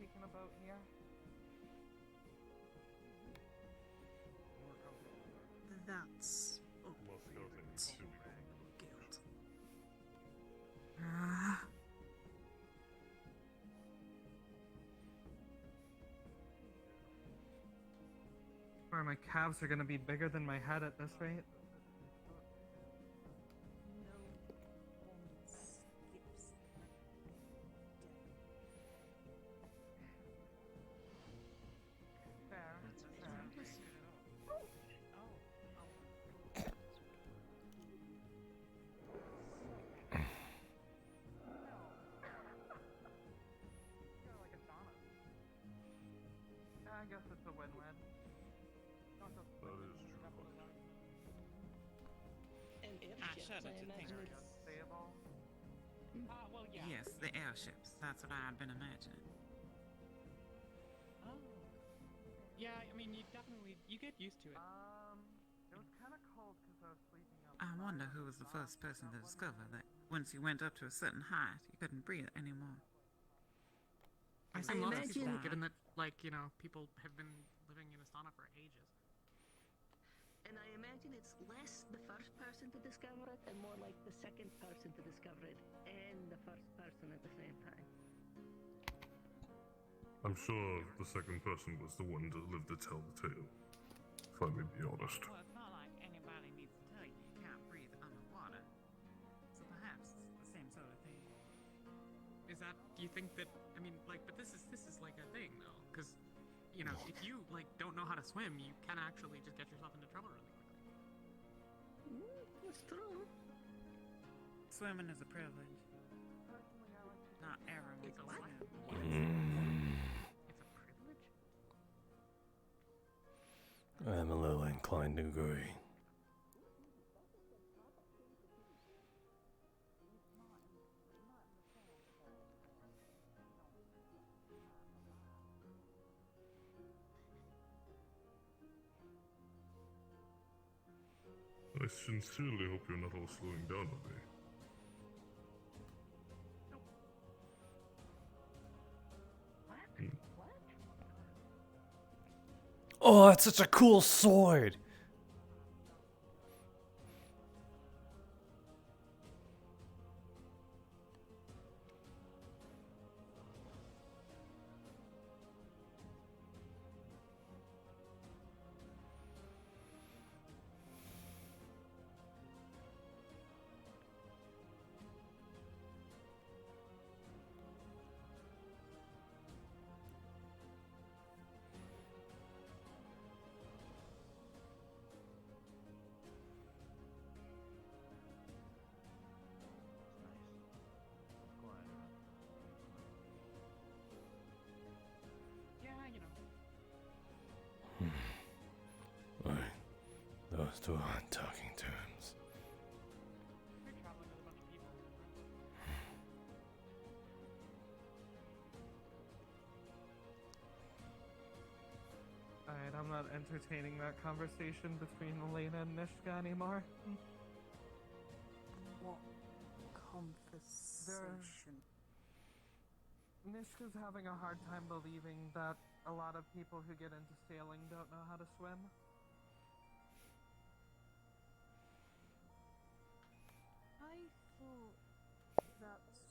taken about here? That's up Most there nothing to too big. guild. Or my calves are gonna be bigger than my head at this rate. No one skips a day. Fair. That's Fair. ridiculous. I guess it's a win-win. That is true. And I airships, shudder I to think. imagine Very it's... unstable. Well, yeah. Yes, the airships. That's what I'd been imagining. Oh. Yeah, I mean, you get used to it. It was kind of cold because I was sleeping I outside. wonder who was the first person to discover that once you went up to a certain height, you couldn't breathe anymore. I assume lots of people, imagine- given that, like, you know, people have been living in Astana for ages. And I imagine it's less the first person to discover it and more like the second person to discover it and the first person at the same time. I'm sure the second person was the one to live to tell the tale. If I may be honest. Well, it's not like anybody needs to tell you you can't breathe underwater. So perhaps it's the same sort of thing. Is that? Do you think that? I mean, like, but this is like a thing though, because you know, if you like don't know how to swim, you can actually just get yourself into trouble really quickly. That's true. Swimming is a privilege. Not everyone It's can what? swim. It's a privilege. I'm a little inclined to agree. I sincerely hope you're not all slowing down on me. Oh, that's such a cool sword! Yeah, you know. Right. Those two are on talking terms. You're traveling with a bunch of people. Alright, I'm not entertaining that conversation between Elena and Nishka anymore. What conversation? Nishka's having a hard time believing that a lot of people who get into sailing don't know how to swim. I thought that's true.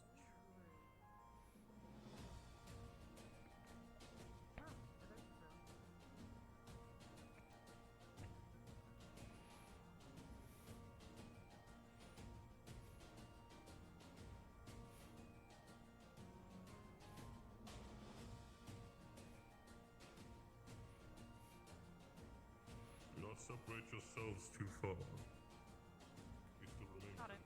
Do not separate yourselves too far. We still remain. Got it.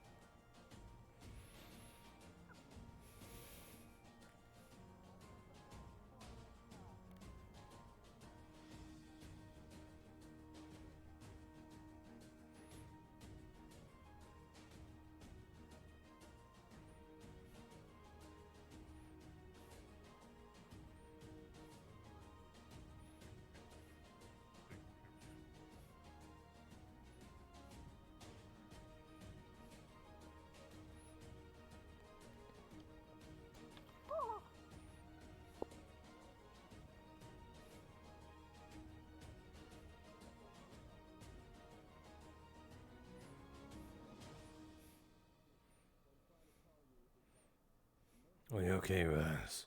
Are you okay, Raz?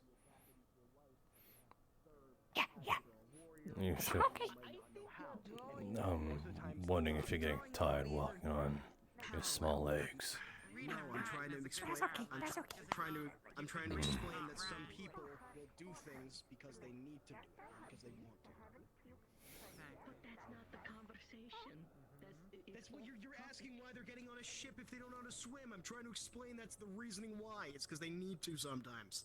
You sure? Wondering if you're getting tired walking on your small legs. No, I'm trying to explain. I'm trying to explain that some people will do things because they need to, because they want to. But that's not the conversation. That's what you're asking why they're getting on a ship if they don't know how to swim. I'm trying to explain that's the reasoning why. It's because they need to sometimes.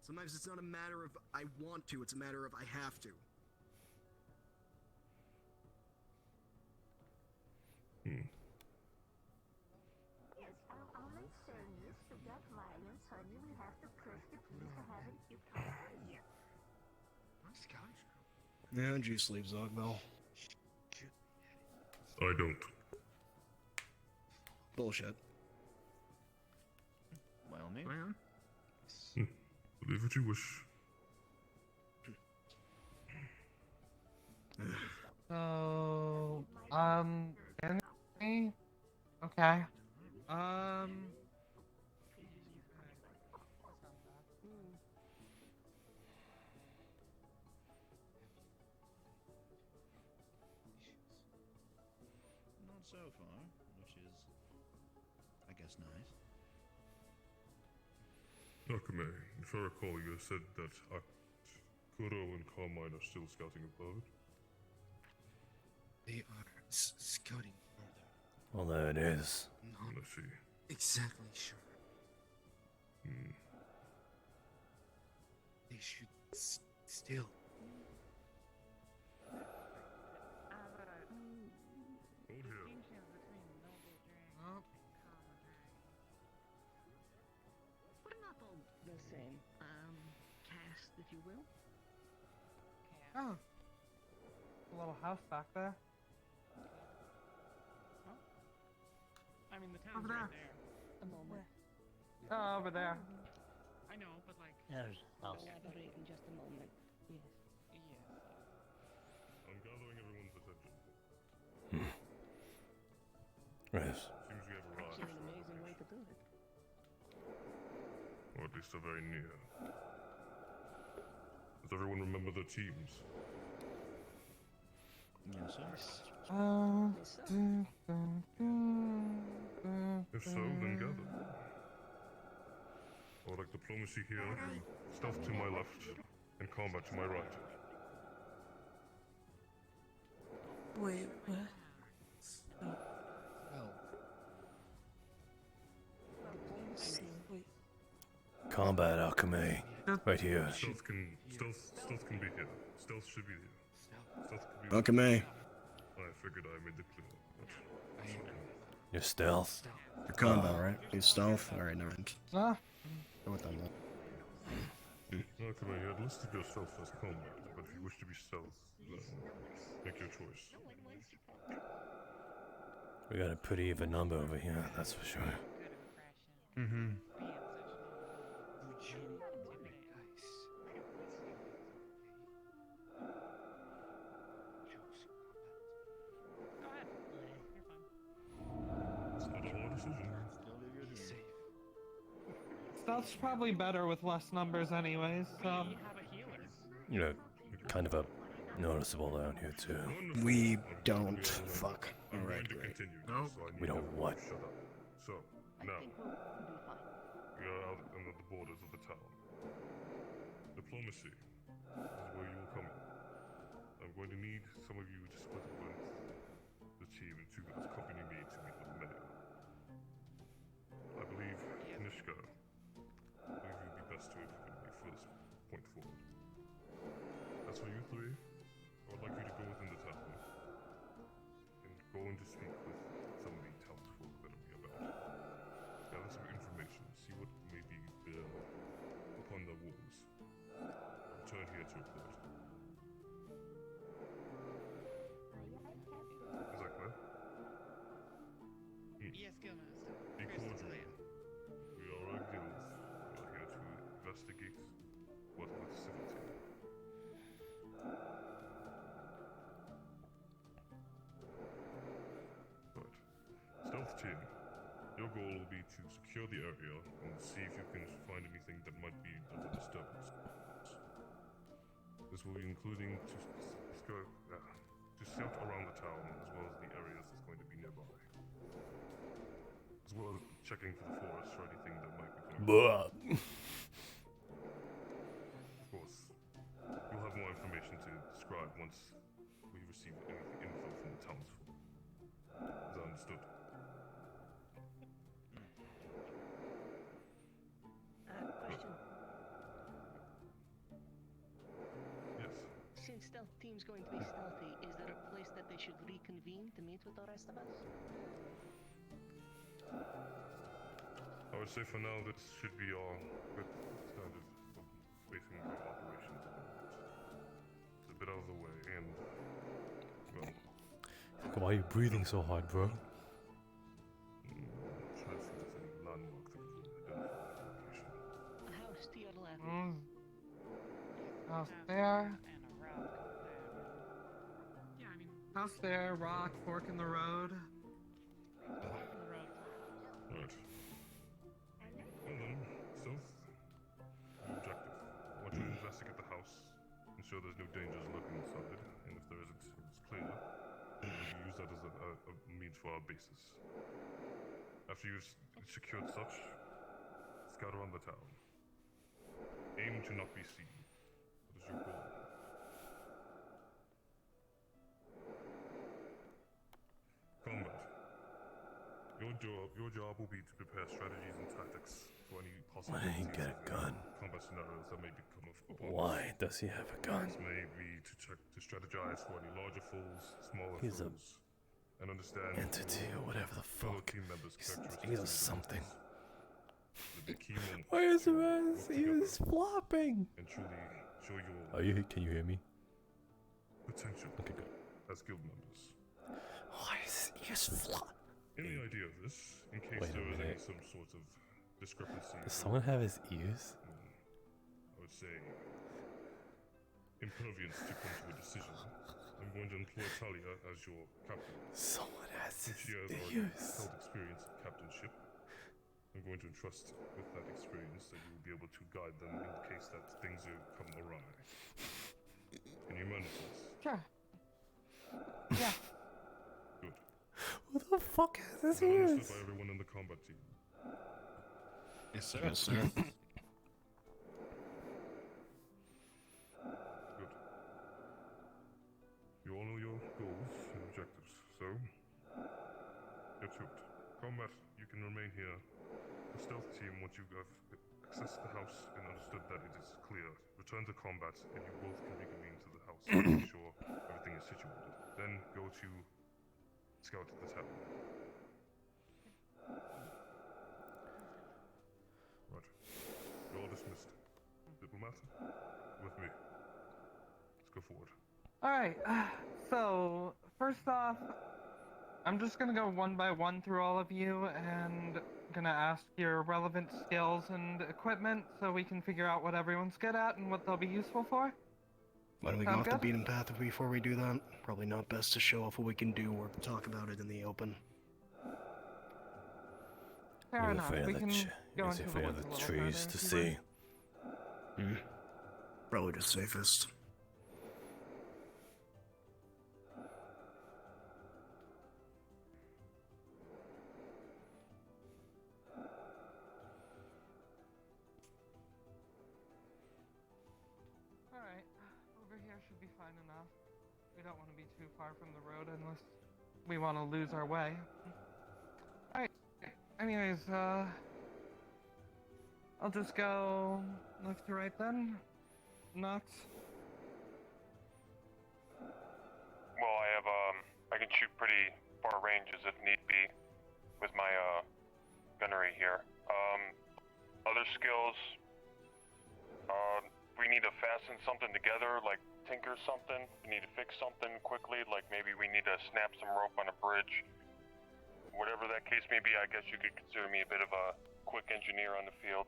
Sometimes it's not a matter of I want to, it's a matter of I have to. Yes, all I'm saying is to get violence, honey, we have to push the police to have it you come here. Yeah, juice leaves Zogbel. I don't. Bullshit. Well, maybe. Believe what you wish. So, Anthony? Okay. Not so far, which is, I guess, nice. Nakame, if I recall, you said that Kuro and Carmine are still scouting above. They are scouting further. Well, there it is. Not I see. exactly sure. They should still. Hold here. We're not all the same. Cast, if you will. Oh. A little house back there. I mean, the town's Over right there. there. A moment. Oh, over there. I know, but like, Elaborate in just a moment. Yes. I'm gathering everyone's attention. Raz. Seems we have arrived. Actually, an amazing way to do it. Or at least are very near. Does everyone remember their teams? Yes, sir. If so, then gather. I would like diplomacy here, stealth to my left, and combat to my right. Wait, what? Wait. Combat alchemy. Right here. Stealth can be here. Stealth should be here. Stealth can be Nakame. I figured I made it clear. Your stealth. Your combat, right? Your stealth? Alright, never mind. Ah. Go with them then. Nakame, you had listed yourself as combat, but if you wish to be stealth, then make your choice. We got a pretty even number over here, that's for sure. Mm-hmm. It's not a hard decision. Stealth's probably better with less numbers anyways, so... You know, kind of a noticeable down here too. Wonderful. We I'm don't. glad we are- Fuck. I'm Alright, going to great. continue. Nope. So I need We don't everyone what? to shut up. So, now, I think we'll be fine. we are out under the borders of the town. Diplomacy. This is where you will come in. I'm going to need some of you to split up with the team and to accompany me to meet the mayor. I believe, Nishka, I believe you'd be best to accompany me for this point forward. As for you three, I would like you to go within the town and go in to speak with some of the townsfolk that will be about. Gather some information, see what may be there upon the walls. Return here to report. Is that clear? yes, Guildmaster. Be Crystal cordial. clear. We are a guild. We are here to investigate, but with civility. Right. Stealth team. your goal will be to secure the area and see if you can find anything that might be of a disturbance. This will be including to scout around the town as well as the areas that's going to be nearby. As well as checking for the forest or anything that might be going on. Of course, you'll have more information to describe once we receive any info from the townsfolk. Is that understood? Question. Yes. Since stealth team's going to be stealthy, is there a place that they should reconvene to meet with the rest of us? I would say for now that should be our good standard of basing our operations on. It's a bit out of the way and, well... Why are you breathing so hard, bro? Try to see if there's any landmark that would identify the location. A house to your left. House there. And a rock there. Yeah, I mean, House there, rock, fork in the road. Right. Well then, stealth. Objective. I want you to investigate the house, ensure there's no dangers lurking inside, and if there isn't, it's clear. We use that as a means for our basis. After you've secured such, scout around the town. Aim to not be seen. What is your goal? Combat. Your job will be to prepare strategies and tactics for any possible Why did he get a gun? combat scenarios that may become upon Why does he have a gun? This may be to strategize for any larger foes, smaller He's a foes, and understand entity or whatever the fellow fuck. team members' He's characteristics. a something. The key moment Why is to the work man? He together is flopping. and truly show your Are you? Can you hear me? potential Okay, good. as guild members. Why is he just flop? Any idea of this, in case Wait a there is any minute. some sort of discrepancy? Does someone have his ears? I would say impervious to come to a decision. I'm going to employ Talia as your captain. Someone has his She has already ears. held experience in captainship. I'm going to entrust with that experience that you will be able to guide them in the case that things have come awry. Can you manage this? Sure. Yeah. Good. What the fuck has his Is that ears? understood by everyone in the combat team? Yes, sir. Yes, sir. Good. You all know your goals and objectives, so get to it. Combat, you can remain here. The stealth team, once you have accessed the house and understood that it is clear, return to combat and you both can reconvene to the house to make sure everything is situated. Then go to scout the town. Right. You're all dismissed. Diplomat, with me. Let's go forward. Alright, so, first off, I'm just gonna go one by one through all of you and gonna ask your relevant skills and equipment so we can figure out what everyone's good at and what they'll be useful for. Why don't we go Sound off the good? beaten path before we do that? Probably not best to show off what we can do or talk about it in the open. Fair You're enough, afraid we of can the go he's into the afraid of woods the a little trees further to if you see. want. Probably the safest. Alright, over here should be fine enough. We don't want to be too far from the road unless we want to lose our way. Alright, anyways, I'll just go left to right then. Not. Well, I can shoot pretty far ranges if need be with my, gunnery here. Other skills, we need to fasten something together, like tinker something. We need to fix something quickly, like maybe we need to snap some rope on a bridge. Whatever that case may be, I guess you could consider me a bit of a quick engineer on the field.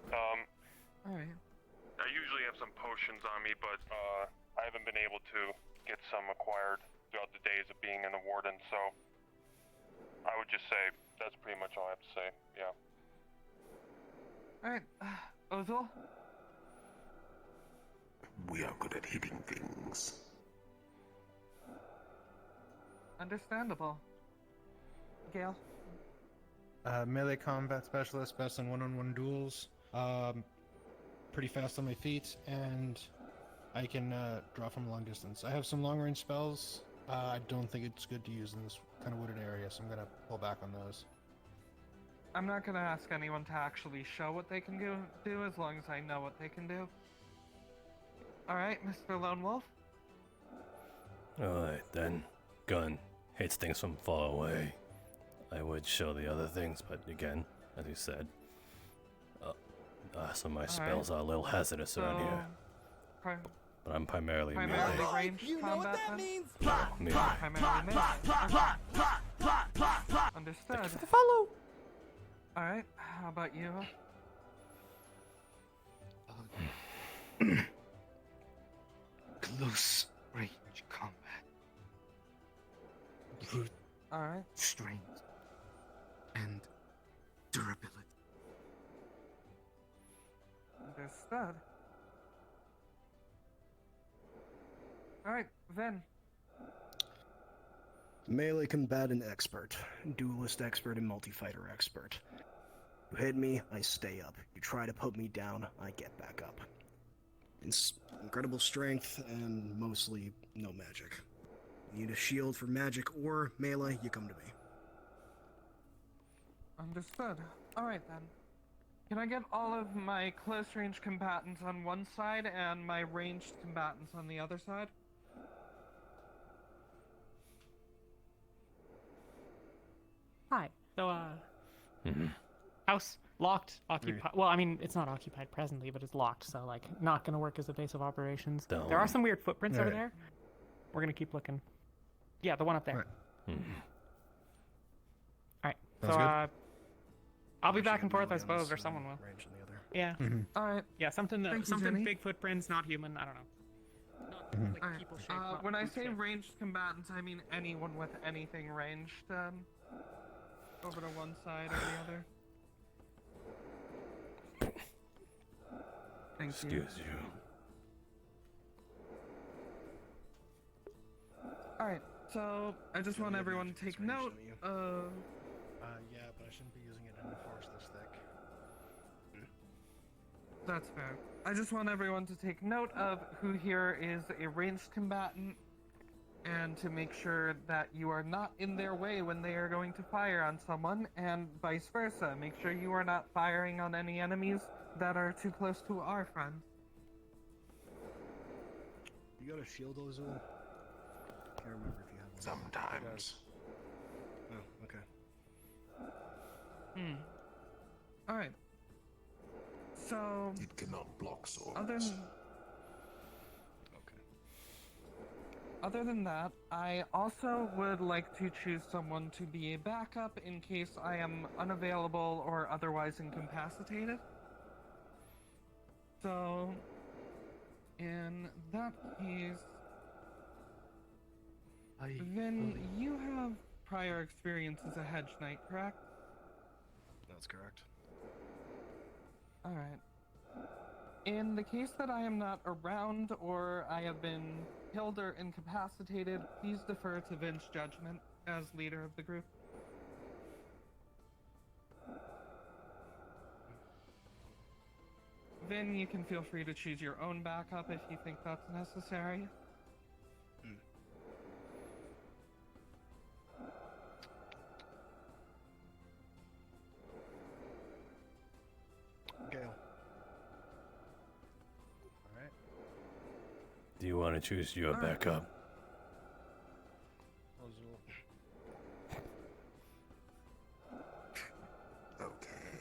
Alright. I usually have some potions on me, but I haven't been able to get some acquired throughout the days of being in the Wardens, so I would just say that's pretty much all I have to say. Yeah. Alright, Ozil? We are good at hitting things. Understandable. Gale? Melee combat specialist, best in one-on-one duels. Pretty fast on my feet, and I can draw from a long distance. I have some long-range spells. I don't think it's good to use in this kind of wooded area, so I'm gonna pull back on those. I'm not gonna ask anyone to actually show what they can do as long as I know what they can do. Alright, Mr. Lone Wolf? Alright then. Gun hits things from far away. I would show the other things, but again, as you said, some of my spells are a little hazardous around here. But I'm primarily melee. Ranged combat then? Melee. Primarily melee. Understood. Follow! Alright, how about you? Close range combat. Brute Alright. strength and durability. Understood. Alright, Vin. Melee combatant expert, duelist expert, and multi-fighter expert. You hit me, I stay up. You try to put me down, I get back up. Incredible strength and mostly no magic. You need a shield for magic or melee, you come to me. Understood. Alright then. Can I get all of my close range combatants on one side and my ranged combatants on the other side? Hi. So, house locked, occupied. Well, I mean, it's not occupied presently, but it's locked, so, like, not gonna work as a base of operations. Down. There are some weird footprints over there. We're gonna keep looking. Yeah, the one up there. Alright, so, I'll be back and forth, I suppose, or someone will. Yeah. Alright. Yeah, something Thank you, something Jenny. big footprints, not human, I don't know. Not, like, people shaped, not When I group say shaped. ranged combatants, I mean anyone with anything ranged, over to one side or the other. Thank Excuse you. Alright, so I just want everyone to take note of... Yeah, but I shouldn't be using it in a force this thick. That's fair. I just want everyone to take note of who here is a ranged combatant and to make sure that you are not in their way when they are going to fire on someone, and vice versa. Make sure you are not firing on any enemies that are too close to our friends. You got a shield, Ozul? Can't remember if you have one. Sometimes. Oh, okay. Alright. So... It cannot block swords. Other than that, I also would like to choose someone to be a backup in case I am unavailable or otherwise incapacitated. So, in that case, then you have prior experience as a hedge knight, correct? That's correct. Alright. In the case that I am not around or I have been killed or incapacitated, please defer to Vin's judgment as leader of the group. Vin, you can feel free to choose your own backup if you think that's necessary. Gale. Do you want to choose your backup?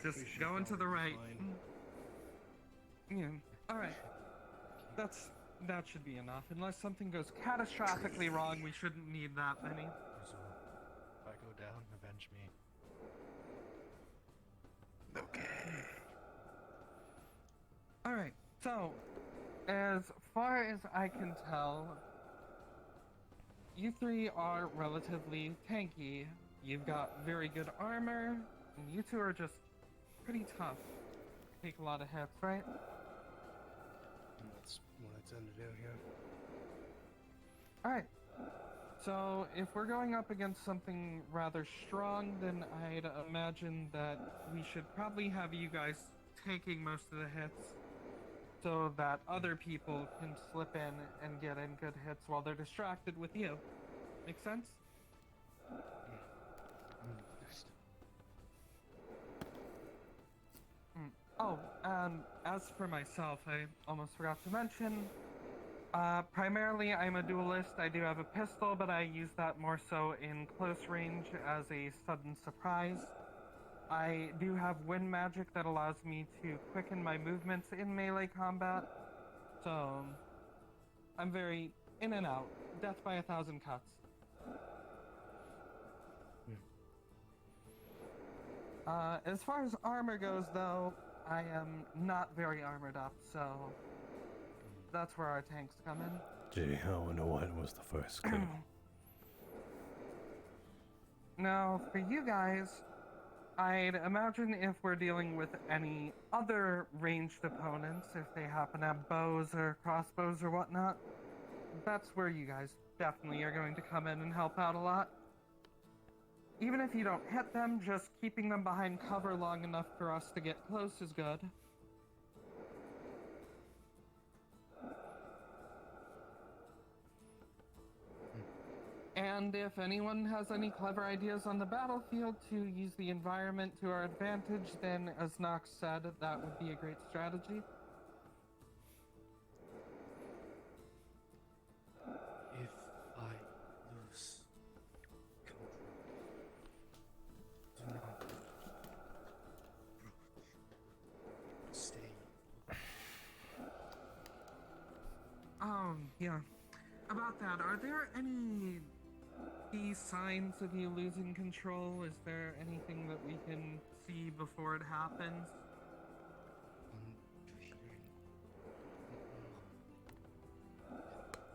Just going to the right. Yeah. Alright. That should be enough. Unless something goes catastrophically wrong, we shouldn't need that many. If I go down, avenge me. Alright, so, as far as I can tell, you three are relatively tanky. you've got very good armor, and you two are just pretty tough. Take a lot of hits, right? That's what I tend to do, yeah. Alright. So, if we're going up against something rather strong, then I'd imagine that we should probably have you guys taking most of the hits so that other people can slip in and get in good hits while they're distracted with you. Make sense? Oh, and as for myself, I almost forgot to mention, primarily I'm a duelist. I do have a pistol, but I use that more so in close range as a sudden surprise. I do have wind magic that allows me to quicken my movements in melee combat, so I'm very in and out. Death by 1,000 cuts. As far as armor goes, though, I am not very armored up, so that's where our tanks come in. Gee, I wonder what was the first kill. Now, for you guys, I'd imagine if we're dealing with any other ranged opponents, if they happen to have bows or crossbows or whatnot, that's where you guys definitely are going to come in and help out a lot. Even if you don't hit them, just keeping them behind cover long enough for us to get close is good. And if anyone has any clever ideas on the battlefield to use the environment to our advantage, then as Nox said, that would be a great strategy. If I lose control, do not approach. Stay. Yeah. About that, are there any key signs of you losing control? Is there anything that we can see before it happens?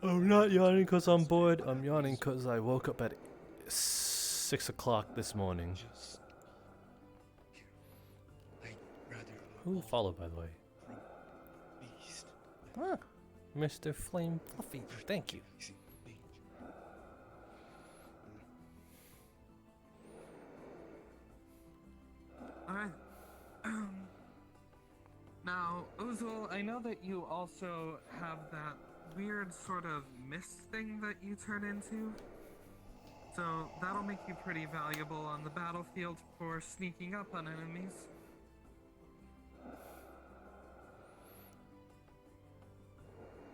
I'm not yawning because I'm bored. I'm yawning because I woke up at 6 o'clock this morning. Who followed, by the way? Ah, Mr. Flame Fluffy. Thank you. Alright. Now, Uzul, I know that you also have that weird sort of mist thing that you turn into. So that'll make you pretty valuable on the battlefield for sneaking up on enemies.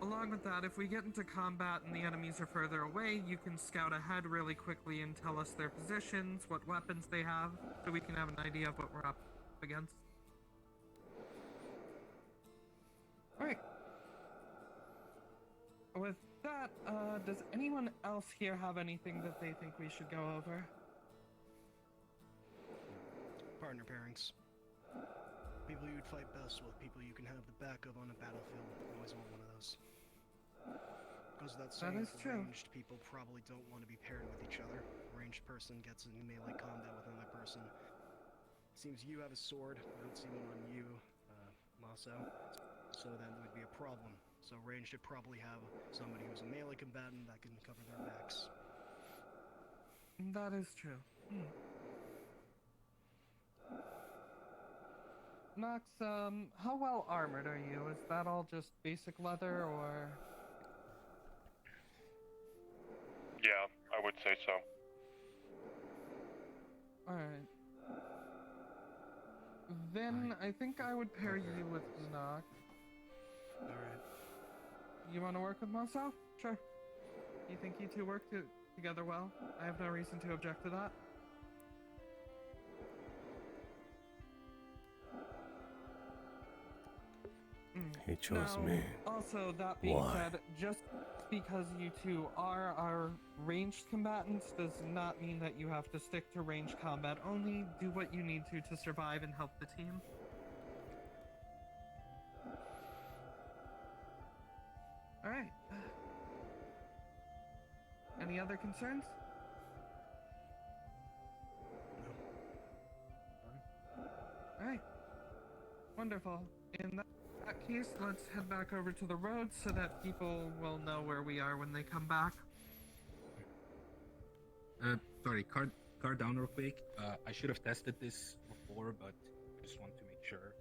Along with that, if we get into combat and the enemies are further away, you can scout ahead really quickly and tell us their positions, what weapons they have, so we can have an idea of what we're up against. Alright. With that, does anyone else here have anything that they think we should go over? Partner pairings. People you'd fight best with, people you can have the back of on a battlefield. You always want one of those. Goes without saying, That is true. ranged people probably don't want to be paired with each other. A ranged person gets in melee combat with another person. Seems you have a sword. I don't see one on you, Masou. So that would be a problem. So ranged should probably have somebody who's a melee combatant that can cover their backs. That is true. Nox, how well armored are you? Is that all just basic leather, or...? Yeah, I would say so. Alright. Then I think I would pair you with Nox. Alright. You want to work with Masou? Sure. You think you two work together well? I have no reason to object to that. He chose Now, me. Also, that being Why? said, just because you two are our ranged combatants does not mean that you have to stick to ranged combat only. Do what you need to survive and help the team. Alright. Any other concerns? Alright. Wonderful. In that case, let's head back over to the road so that people will know where we are when they come back. Sorry, car down real quick. I should have tested this before, but I just want to make sure.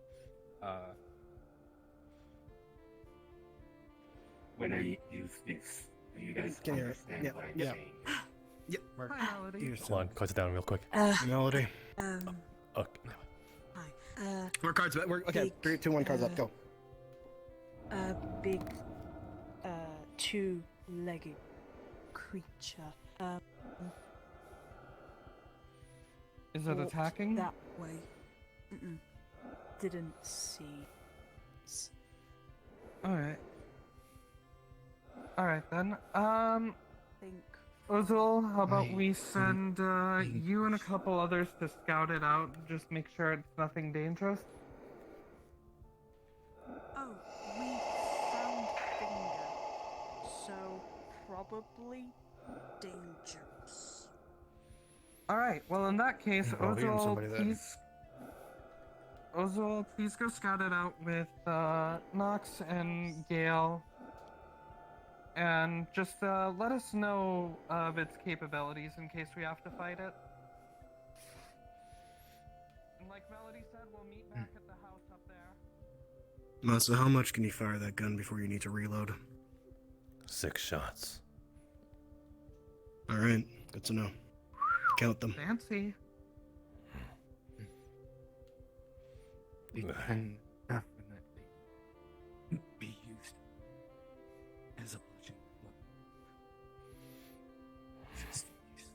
When I use this, do you guys understand what I'm saying? Yep. Hi, Melody. Hold on, close it down real quick. Melody. Okay. We're cards back. We're okay. Big, 3, 2, 1. Cards up. Go. A big, two-legged creature. Is it walked attacking? that way? Didn't see. Alright. Alright then. Think. Ozil, how about we send you and a couple others to scout it out, just make sure it's nothing dangerous? Oh, we found finger, so probably dangerous. Alright, well in that case, Well, we have somebody there. Ozil, please go scout it out with Nox and Gale. And just let us know of its capabilities in case we have to fight it. And like Melody said, we'll meet back at the house up there. Masou, how much can you fire that gun before you need to reload? 6 shots. Alright, good to know. Count them. Fancy. It can definitely be used as a bludgeon. Just use.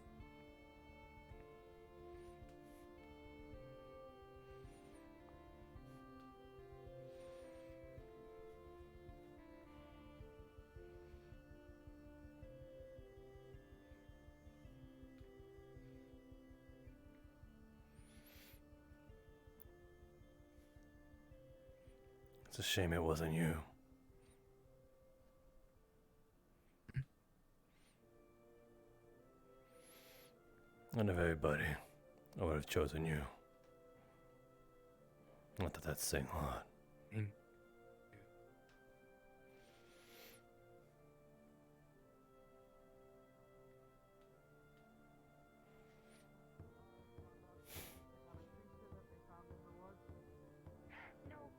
It's a shame it wasn't you. Out of everybody, I would have chosen you. Not that that's saying a lot.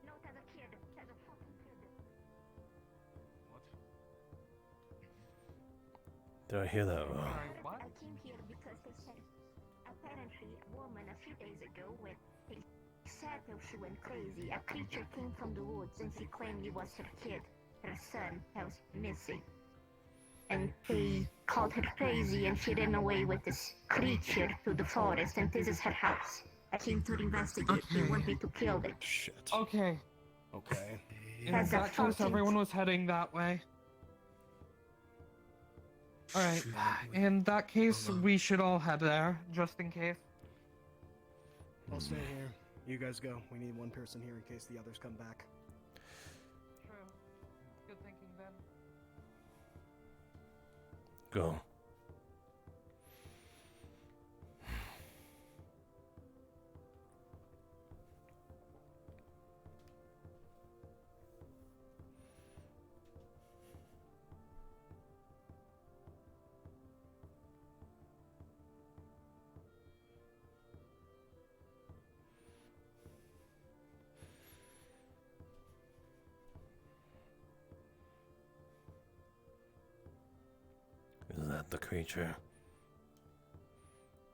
No, there's a kid. There's a fucking kid. Did I hear that wrong? I came here because they said apparently a woman a few days ago when they said that she went crazy. A creature came from the woods and she claimed it was her kid, her son, that was missing. And they called her crazy and she ran away with this creature to the forest and this is her house. I came to investigate. They want me to kill it. Shit. Okay. Okay. In That's a that case, fucking- everyone was heading that way. Alright, in that case, we should all head there, just in case. I'll stay here. You guys go. We need one person here in case the others come back. True. Good thinking, Ben. Go. Is that the creature?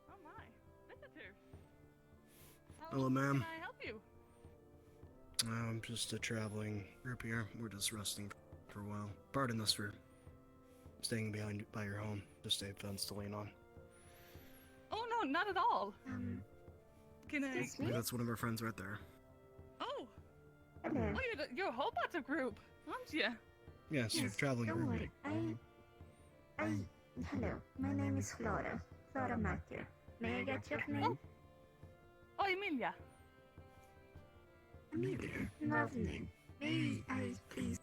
Oh my, visitor. Hello, ma'am. Can I help you? I'm just a traveling group here. We're just resting for a while. Pardon us for staying behind by your home. Just a fence to lean on. Oh no, not at all. Can I? Maybe that's one of our friends right there. Oh, you're a whole bunch of group, aren't you? Yes, traveling Don't group. worry. Hello, my name is Flora. Flora Matthew. May I get your name? Oh, Emilia. Amelia. Lovely. May I please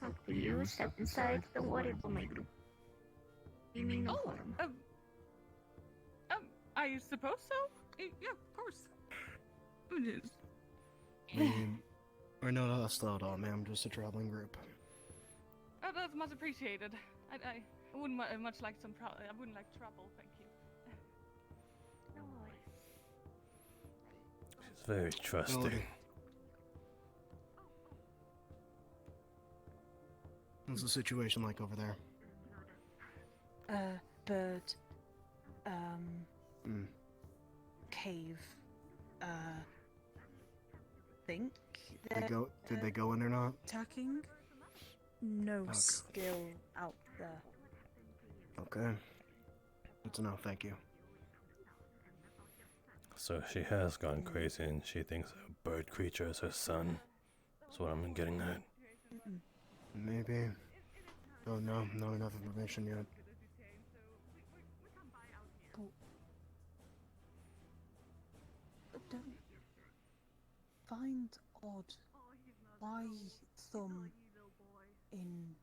talk to you? Step inside. Don't worry about my group. You mean no harm. I suppose so. Yeah, of course. We're not hostile at all, ma'am. Just a traveling group. Oh, that's much appreciated. I wouldn't much like some I wouldn't like trouble, thank you. No worries. She's very trusting. What's the situation like over there? Bird, cave, think Did they go in or not? attacking? No Okay. skill out there. Okay. Good to know, thank you. So she has gone crazy and she thinks a bird creature is her son. That's what I'm getting at. Maybe. Oh no, not enough information yet. Don't find odd why thumb in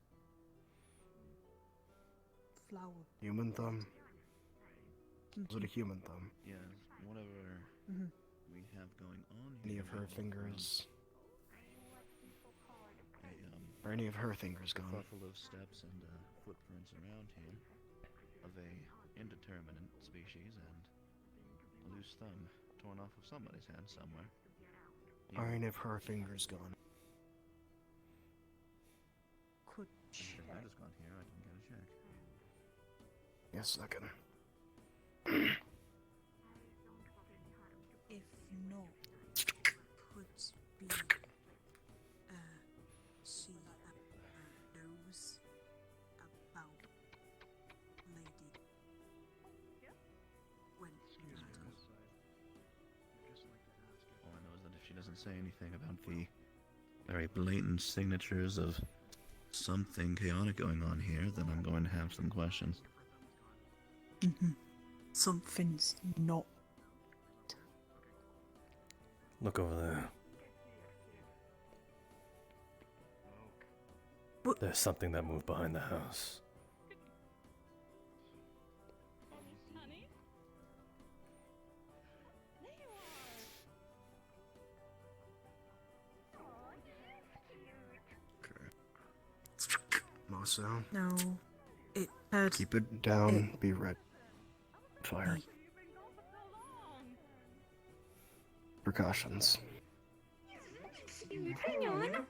flower. Human thumb? Was it a human thumb? Yeah, whatever Mhm. we have going on Any here, of her we have fingers? a Or any of her fingers gone? Buffalo steps and footprints around here of a indeterminate species and a loose thumb torn off of somebody's hand somewhere. Are any of her fingers gone? Could If the light has gone here, I can get a check. Yes, I can. If not, could be she knows about lady when All I know is that if she doesn't say anything about the very blatant signatures of something chaotic going on here, then I'm going to have some questions. Something's not. Look over there. There's something that moved behind the house. Honey? There you Masou, No, it had. keep it down, be ready. Fire. Precautions. Hang on.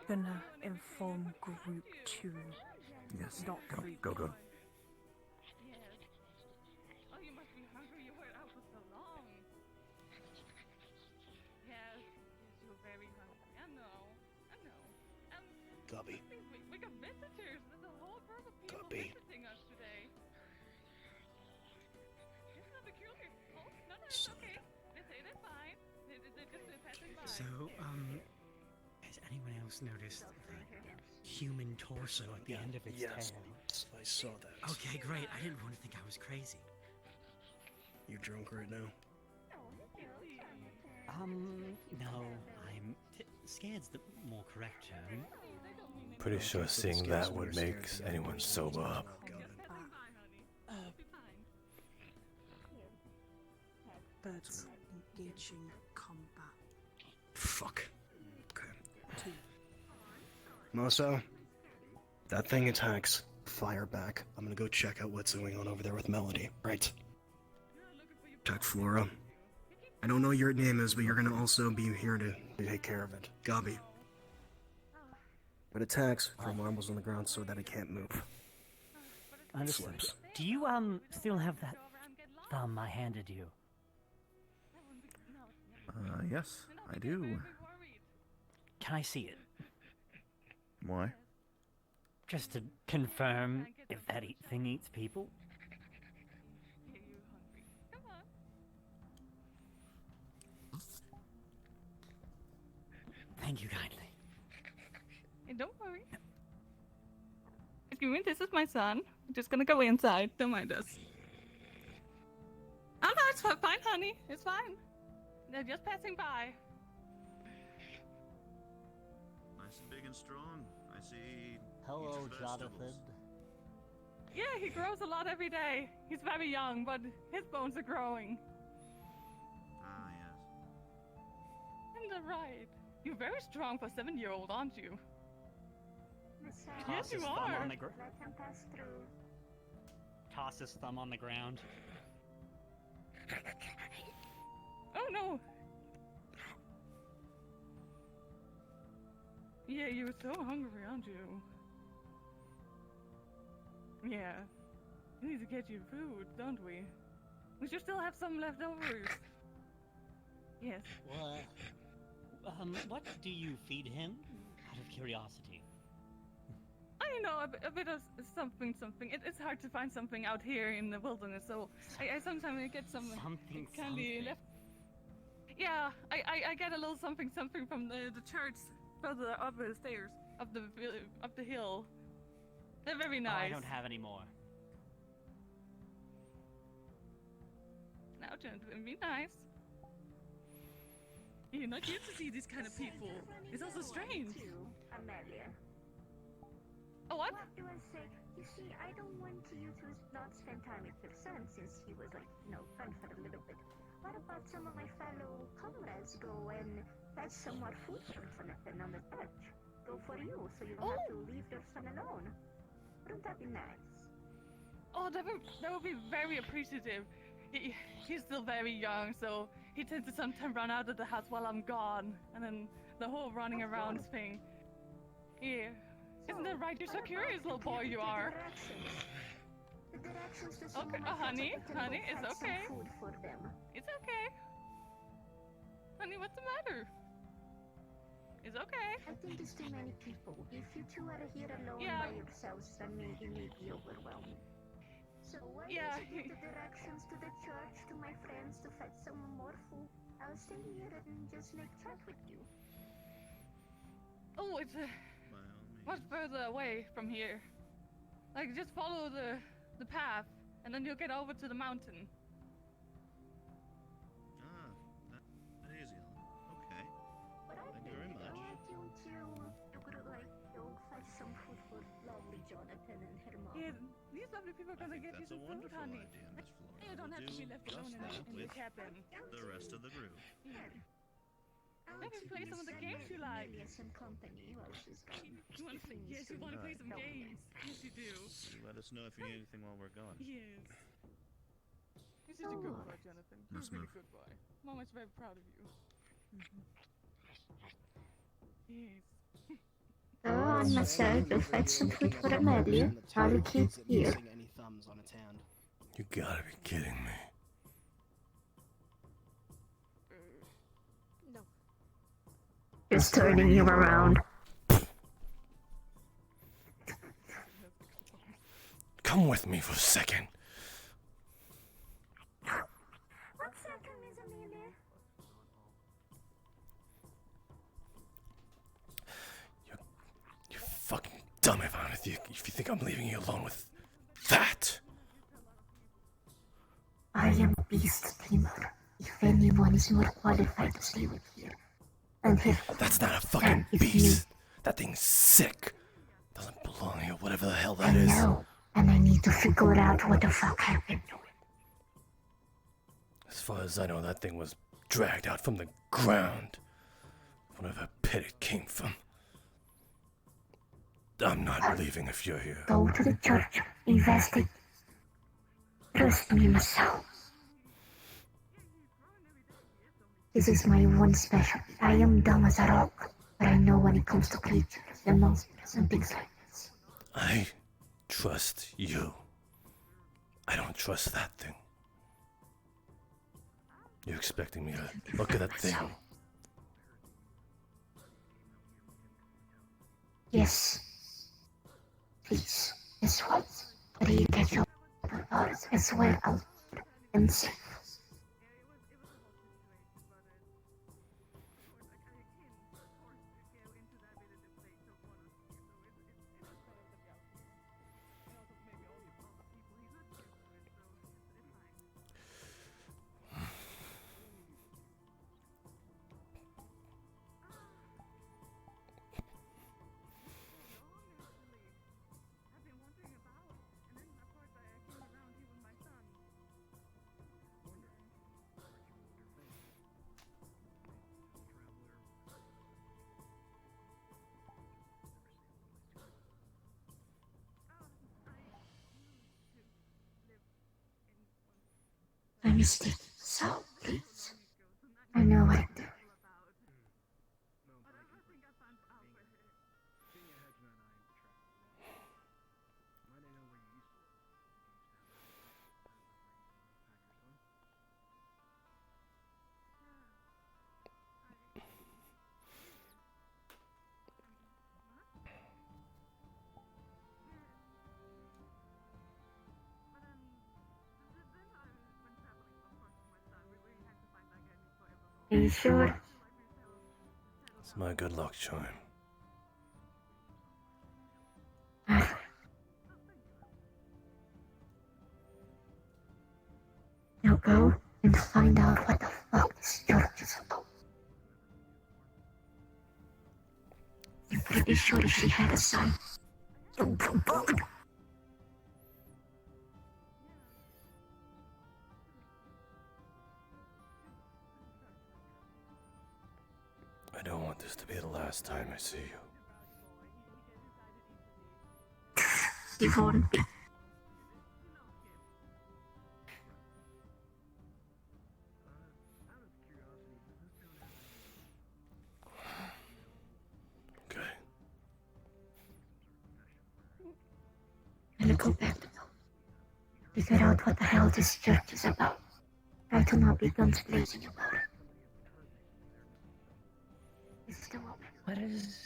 Gonna inform group 2. Yes, Not go, group go, go. Yes. Oh, you must be hungry. You were out for so long. Yes, you were very hungry. I know. Gubby. We got visitors. There's a whole group of people Gubby. visiting us today. It's not peculiar. Oh, no, it's okay. They say they're fine. They're just passing by. So, has anyone else noticed the human torso at the end of its Yes, tail? I saw that. Okay, great. I didn't want to think I was crazy. You drunk right now? No, I'm scared's the more correct term. Pretty sure seeing that would make anyone sober up. Birds engaging combat. Fuck. Okay. Masou, that thing attacks. Fire back. I'm gonna go check out what's going on over there with Melody. Right. Attack Flora. I don't know what your name is, but you're gonna also be here to take care of it. Gabi. It attacks from marbles on the ground so that it can't move. Understood. Slips. Do you, still have that thumb I handed you? Yes, I do. Can I see it? Why? Just to confirm if that thing eats people? Thank you kindly. Hey, don't worry. Excuse me, this is my son. I'm just gonna go inside. Don't mind us. Oh no, it's fine, honey. It's fine. They're just passing by. Nice and big and strong. I see Hello, Jonathan. Yeah, he grows a lot every day. He's very young, but his bones are growing. Ah, yes. And right. You're very strong for a 7-year-old, aren't you? Masou, Yes, you Toss his thumb are. on the let him pass through. Toss his thumb on the ground. Oh no! Yeah, you're so hungry, aren't you? Yeah. We need to get you food, don't we? We should still have some leftovers. Yes. What do you feed him? Out of curiosity. I don't know, a bit of something. It's hard to find something out here in the wilderness, so I sometimes get some candy left. Yeah, I get a little something from the church further up the stairs, up the hill. They're very nice. Oh, I don't have any more. Now, gentlemen, be nice. You're not used to see these kind of people. It's also strange. Amelia. Oh, what? What do I say? You see, I don't want you to not spend time with your son since he was like, fun for a little bit. What about some of my fellow comrades go and fetch some more food from Jonathan on the church? Go for you, so you don't have to leave your son alone. Wouldn't that be nice? Oh, that would be very appreciative. He's still very young, so he tends to sometimes run out of the house while I'm gone, and then the whole running around thing. Yeah. Isn't that right? You're so curious, little boy, you are. The directions to some Okay, of my honey, friends honey, will it's fetch some okay. food for them. It's okay. Honey, what's the matter? It's okay. I think it's too many people. If you two are here alone by yourselves, then it may be overwhelming. So why don't you give the directions to the church to my friends to fetch some more food? I'll stay here and just make chat with you. Oh, it's much further away from here. Like, just follow the path, and then you'll get over to the mountain. Ah, that easy. Okay. But I Thank you very much. I want you to go fetch some food for lovely Jonathan and her mom. Yeah, these lovely people are gonna get you That's a some food, wonderful honey. idea, Miss Flora. You don't have to be left alone in the cabin. The rest of the group. Maybe play some of the games you like. Some company while she's gone. You want to play? Yes, you want to play some games. Yes, you do. You let us know if you need anything while we're gone. Yes. You're such a good boy, Jonathan. You're Let's a really move. good boy. Mama's very proud of you. Yes. Go on, Masou, go fetch some food for Amelia. I'll keep here. Any thumbs on its hand. You gotta be kidding me. No. Just turning you around. Come with me for a second. What second, Miss Amelia? You're fucking dumb if I'm with you. If you think I'm leaving you alone with that. I am Beast Tamer. If anyone is more qualified to stay with you. And That's not a fucking beast. That thing's sick. Doesn't belong here, whatever the hell that is. I know, and I need to figure out what the fuck happened to it. As far as I know, that thing was dragged out from the ground. Whatever pit it came from. I'm not leaving if you're here. Go to the church, investigate. Trust me, Masou. This is my one specialty. I am dumb as a rock, but I know when it comes to creatures and monsters and things like this. I trust you. I don't trust that thing. You're expecting me to look at that thing? Yes. Please, this one. But you get your powers as well out and safe. My mistake. So, please. I know what I'm doing. Are you sure? It's my good luck chime. Now go and find out what the fuck this church is about. I'm pretty sure she had a son. I don't want this to be the last time I see you. You won't be. Okay. I'll go back to them. Figure out what the hell this church is about. Try to not be guns blazing about it. It's still open. What is...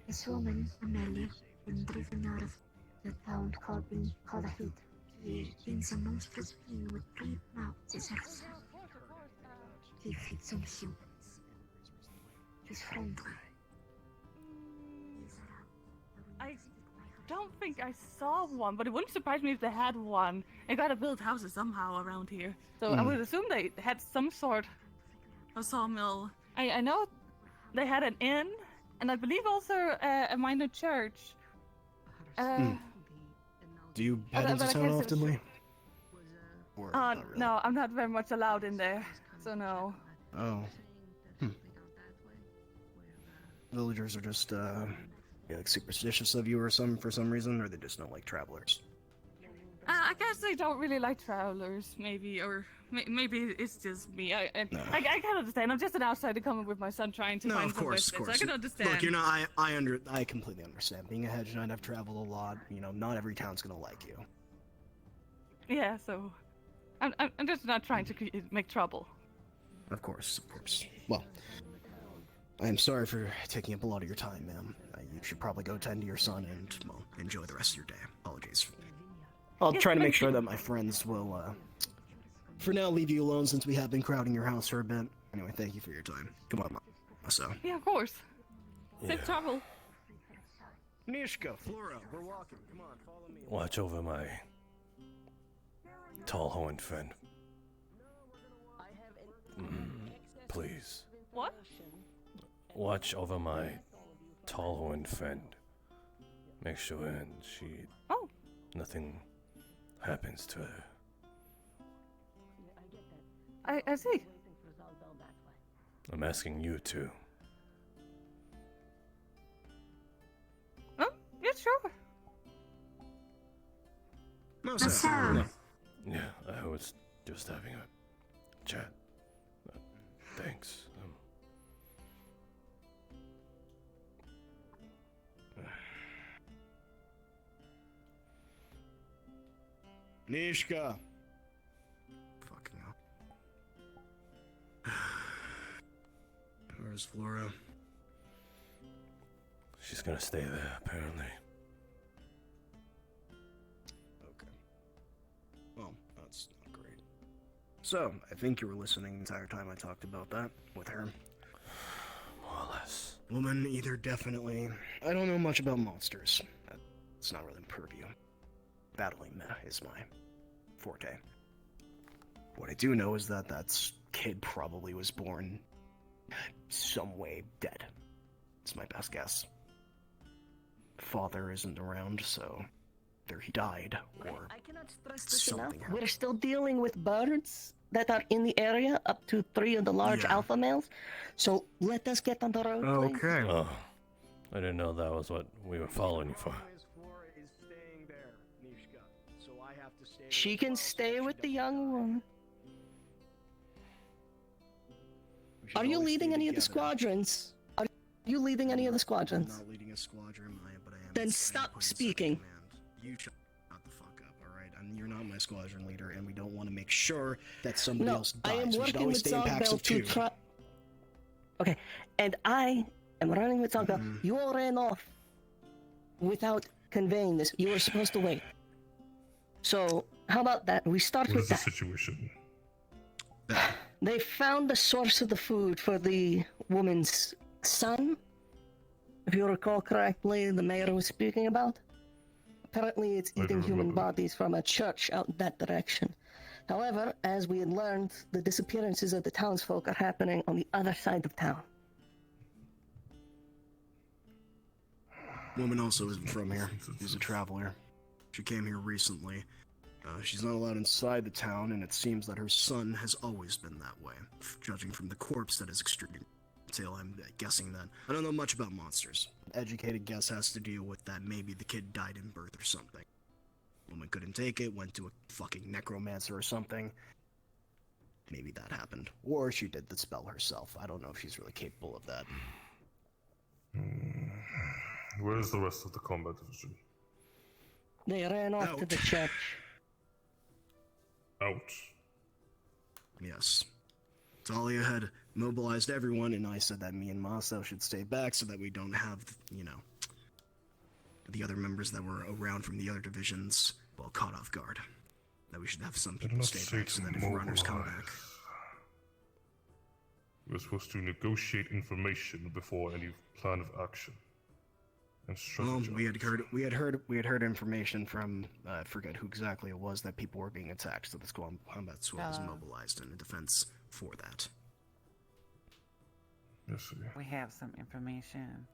This woman, Amelia, been driven out of the town called a heat. She thinks a monstrous being with 3 mouths is herself. She feeds on humans. She's friendly. I don't think I saw one, but it wouldn't surprise me if they had one. They gotta build houses somehow around here. So I would assume they had some sort of sawmill. I know they had an inn, and I believe also a minor church. Do you head into town oftenly? Or not really? No, I'm not very much allowed in there, so no. Oh. Villagers are just, like superstitious of you or for some reason, or they just don't like travelers? I guess they don't really like travelers, maybe, or maybe it's just me. I can understand. I'm just an outsider coming with my son trying to find some wisdom, so I can understand. Look, I completely understand. Being a hedge knight, I've traveled a lot. You know, not every town's gonna like you. Yeah, so I'm just not trying to make trouble. Of course. Well, I am sorry for taking up a lot of your time, ma'am. You should probably go tend to your son and, well, enjoy the rest of your day. Apologies. I'll try to make sure that my friends will, for now, leave you alone since we have been crowding your house for a bit. Anyway, thank you for your time. Come on, Masou. Yeah, of course. Safe travel. Nishka, Flora, we're walking. Come on, follow me. Watch over my tall horned friend. Please. What? Watch over my tall horned friend. Make sure and nothing happens to her. I see. I'm asking you to. Oh, yeah, sure. Masou. Yeah, I was just having a chat. Thanks. Nishka. Fucking hell. Where's Flora? She's gonna stay there, apparently. Okay. Well, that's not great. So, I think you were listening the entire time I talked about that with her. More or less. Woman, either definitely. I don't know much about monsters. It's not really my purview. Battling meh is my forte. What I do know is that kid probably was born some way dead. It's my best guess. Father isn't around, so either he died or I cannot stress this enough. something happened. We're still dealing with birds that are in the area, up to 3 of the large alpha males. So let us get on the road, please. Oh, I didn't know that was what we were following you for. She can stay with the young woman. Are you leading any of the squadrons? Are you leading any of the I'm squadrons? not leading a squadron, but I am. Then stop speaking. You shut the fuck up, all right? And you're not my squadron leader, and we don't want to make sure that somebody else dies. I am We should working always with stay in packs Zogbel of to two. try. Okay, and I am running with Zogbel. You all ran off without conveying this. You were supposed to wait. So how about that? We start What with is the that. situation? They found the source of the food for the woman's son. If you recall correctly, the mayor was speaking about. Apparently, it's I do eating human remember. bodies from a church out that direction. However, as we had learned, the disappearances of the townsfolk are happening on the other side of town. Woman also isn't from here. She's a traveler. She came here recently. She's not allowed inside the town, and it seems that her son has always been that way. Judging from the corpse that is extruded tail, I'm guessing that. I don't know much about monsters. Educated guess has to do with that maybe the kid died in birth or something. Woman couldn't take it, went to a fucking necromancer or something. Maybe that happened. Or she did the spell herself. I don't know if she's really capable of that. Where's the rest of the combat division? They ran off to the church. Out. Yes. Talia had mobilized everyone, and I said that me and Masou should stay back so that we don't have, the other members that were around from the other divisions, well, caught off guard. That we should have some people stay back so that if runners come back. We're supposed to negotiate information before any plan of action. And Well, strategize. we had heard information from I forget who exactly it was that people were being attacked, so the combat squad was mobilized in defense for that. Yes, sir. We have some information.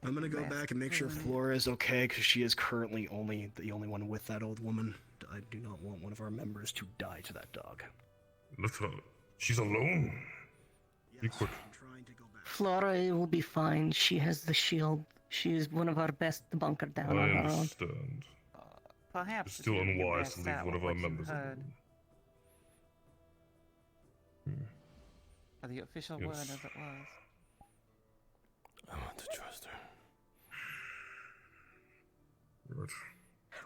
I'm gonna go back and make sure Flora is okay, because she is currently the only one with that old woman. I do not want one of our members to die to that dog. Let her. She's alone. Be quick. Flora will be fine. She has the shield. She is one of our best to bunker down I on her own. understand. Perhaps It's still you could unwise rest to leave out one of with our what you members heard. alone. Or the official Yes. word as it was. I want to trust her. Right.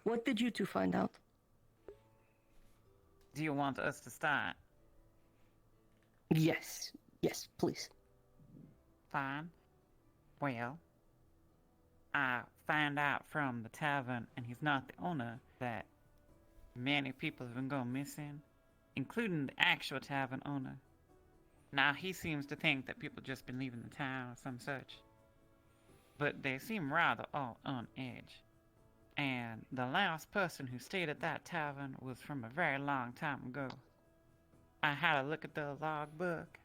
What did you two find out? Do you want us to start? Yes, please. Fine. Well, I found out from the tavern, and he's not the owner, that many people have been going missing, including the actual tavern owner. Now, he seems to think that people just been leaving the town or some such. But they seem rather all on edge. And the last person who stayed at that tavern was from a very long time ago. I had a look at the logbook.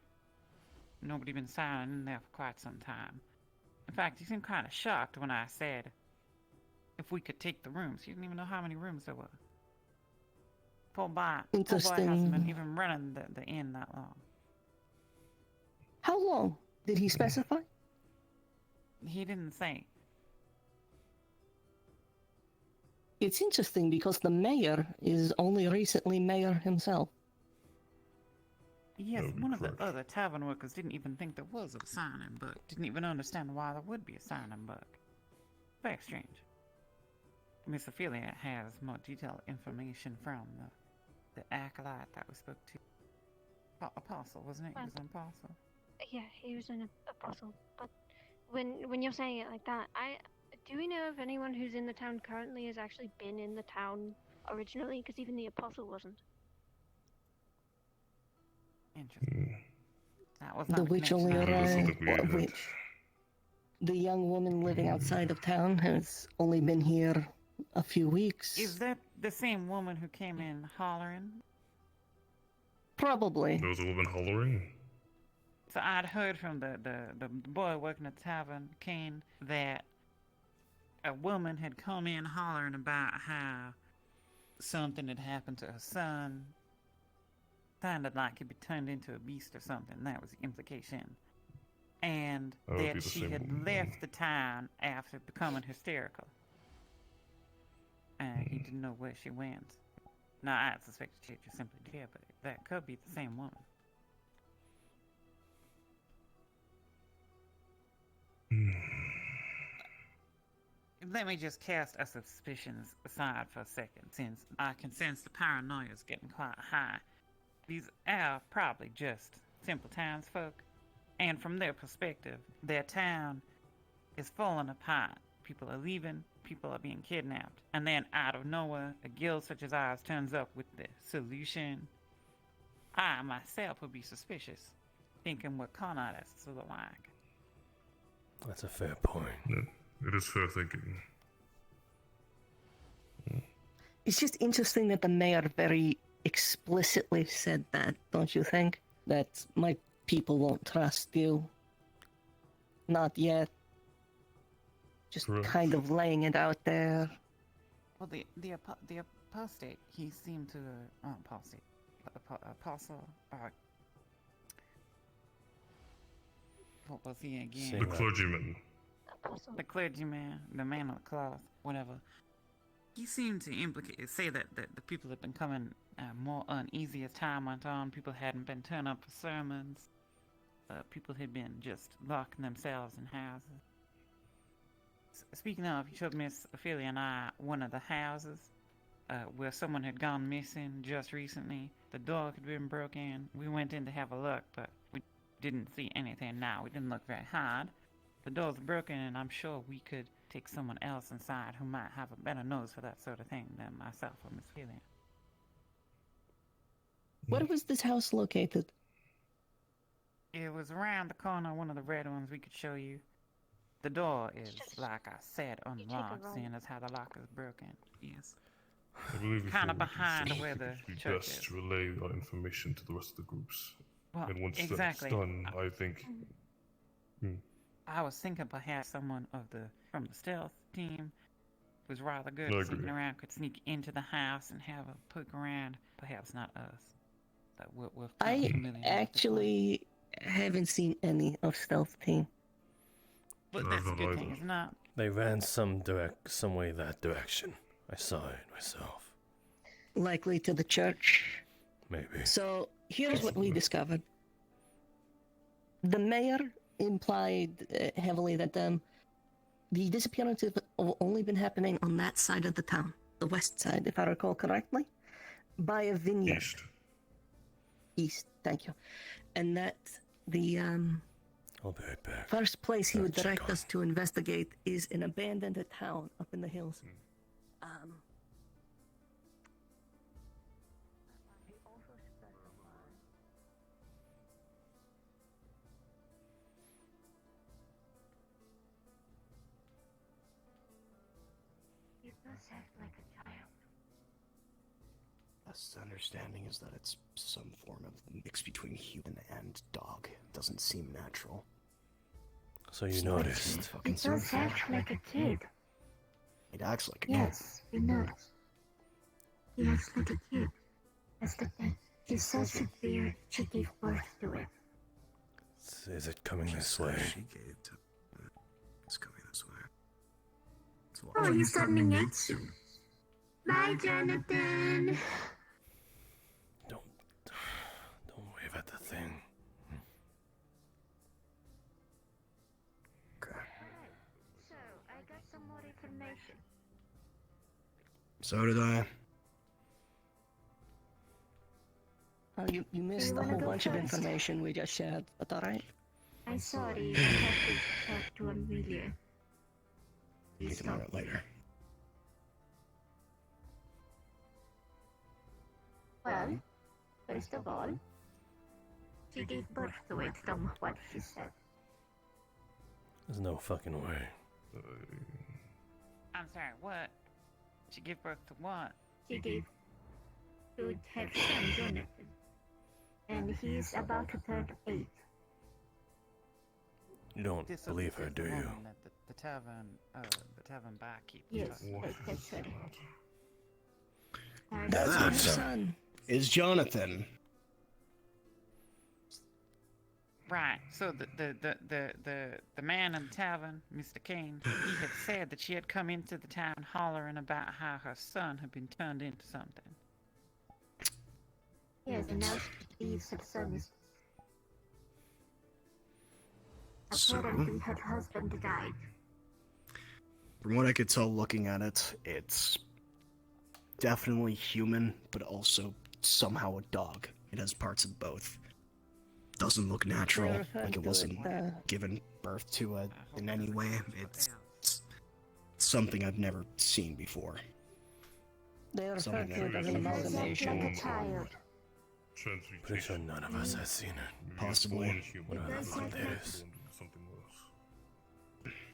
Nobody been signing in there for quite some time. In fact, he seemed kind of shocked when I said if we could take the rooms. He didn't even know how many rooms there were. Poor boy hasn't been even running the inn that long. How long? Did he specify? He didn't say. It's interesting because the mayor is only recently mayor himself. Yes, one of the other tavern workers didn't even think there was a sign-in book. Didn't even understand why there would be a sign-in book. Very strange. Miss Ophelia has more detailed information from the acolyte that we spoke to. Apostle, wasn't it? He was an apostle. Yeah, he was an apostle. But when you're saying it like that, do we know if anyone who's in the town currently has actually been in the town originally? Because even the apostle wasn't. Interesting. That was The not witch mentioned. only arrived. What witch? The young woman living outside of town has only been here a few weeks. Is that the same woman who came in hollering? Probably. There was a woman hollering? So I'd heard from the boy working at the tavern, Kane, that a woman had come in hollering about how something had happened to her son. Sounded like he'd be turned into a beast or something. That was the implication. And That would be that the she same had woman. left the town after becoming hysterical. and he didn't know where she went. Now, I suspect she just simply did, but that could be the same woman. Let me just cast our suspicions aside for a second, since I can sense the paranoia is getting quite high. These are probably just simple townsfolk, and from their perspective, their town is falling apart. People are leaving, people are being kidnapped, and then out of nowhere, a guild such as ours turns up with the solution. I myself would be suspicious, thinking what con artists look like. That's a fair point. It is fair thinking. It's just interesting that the mayor very explicitly said that, don't you think? That my people won't trust you. Not yet. Just kind of laying it out there. Well, the apostate, he seemed to apostle. What was he again? The clergyman. The clergyman, the man of the cloth, whatever. He seemed to say that the people had been coming more uneasy as time went on. People hadn't been turning up for sermons. People had been just locking themselves in houses. Speaking of, he showed Miss Ophelia and I one of the houses where someone had gone missing just recently. The door had been broken. We went in to have a look, but we didn't see anything now. We didn't look very hard. The door's broken, and I'm sure we could take someone else inside who might have a better nose for that sort of thing than myself or Miss Ophelia. Where was this house located? It was around the corner, one of the red ones we could show you. The door is, like I said, unlocked, seeing as how the lock is broken. Yes. I believe kind of behind where the it would be church best is. to relay our information to the rest of the groups. Well, and once exactly. that's done, I think... I was thinking perhaps someone from the stealth team was rather good I at sneaking agree. around, could sneak into the house and have a poke around. Perhaps not us. But we're I familiar with actually haven't seen any of Stealth Team. But that's a good thing, isn't it? They ran some way that direction. I saw it myself. Likely to the church. Maybe. So here's what we discovered. The mayor implied heavily that the disappearances have only been happening on that side of the town, the west side, if I recall correctly, by a vineyard. East, thank you. And that the I'll be right back. first place he would direct us to investigate is an abandoned town up in the hills. You does act like a child. Best understanding is that it's some form of mix between human and dog. Doesn't seem natural. So you noticed. Fucking It does act like a kid. It acts like a kid. Yes, we know. He acts like a kid. That's the thing. She says it's weird. She gave birth to it. Is it coming this way? She gave to. It's coming this way. Oh, you suddenly Natsu. Bye, Jonathan. Don't wave at the thing. So, I got some more information. So did I. Oh, you missed You a wanna whole go bunch of first? information we just shared, but alright. I'm sorry, I have to talk to Amelia. Think about it later. Well, first of all, she gave birth to it from what she said. There's no fucking way. I'm sorry, what? She gave birth to what? She gave to her son Jonathan. And he's about to turn 8. You don't This believe her, is do the you? woman that the tavern barkeep was Yes, talking about. that's her. That's her her son. Is Jonathan. Right. So the man in the tavern, Mr. Kane, he had said that she had come into the town hollering about how her son had been turned into something. Yes, and now she believes her son is. So, Apparently, her husband died. from what I could tell looking at it, it's definitely human, but also somehow a dog. It has parts of both. Doesn't look natural, like it wasn't given birth to in any way. It's something I've never seen before. They refer Something to it as an amalgamation. Pretty sure none of us has seen it. Possibly. Whatever the fuck that is.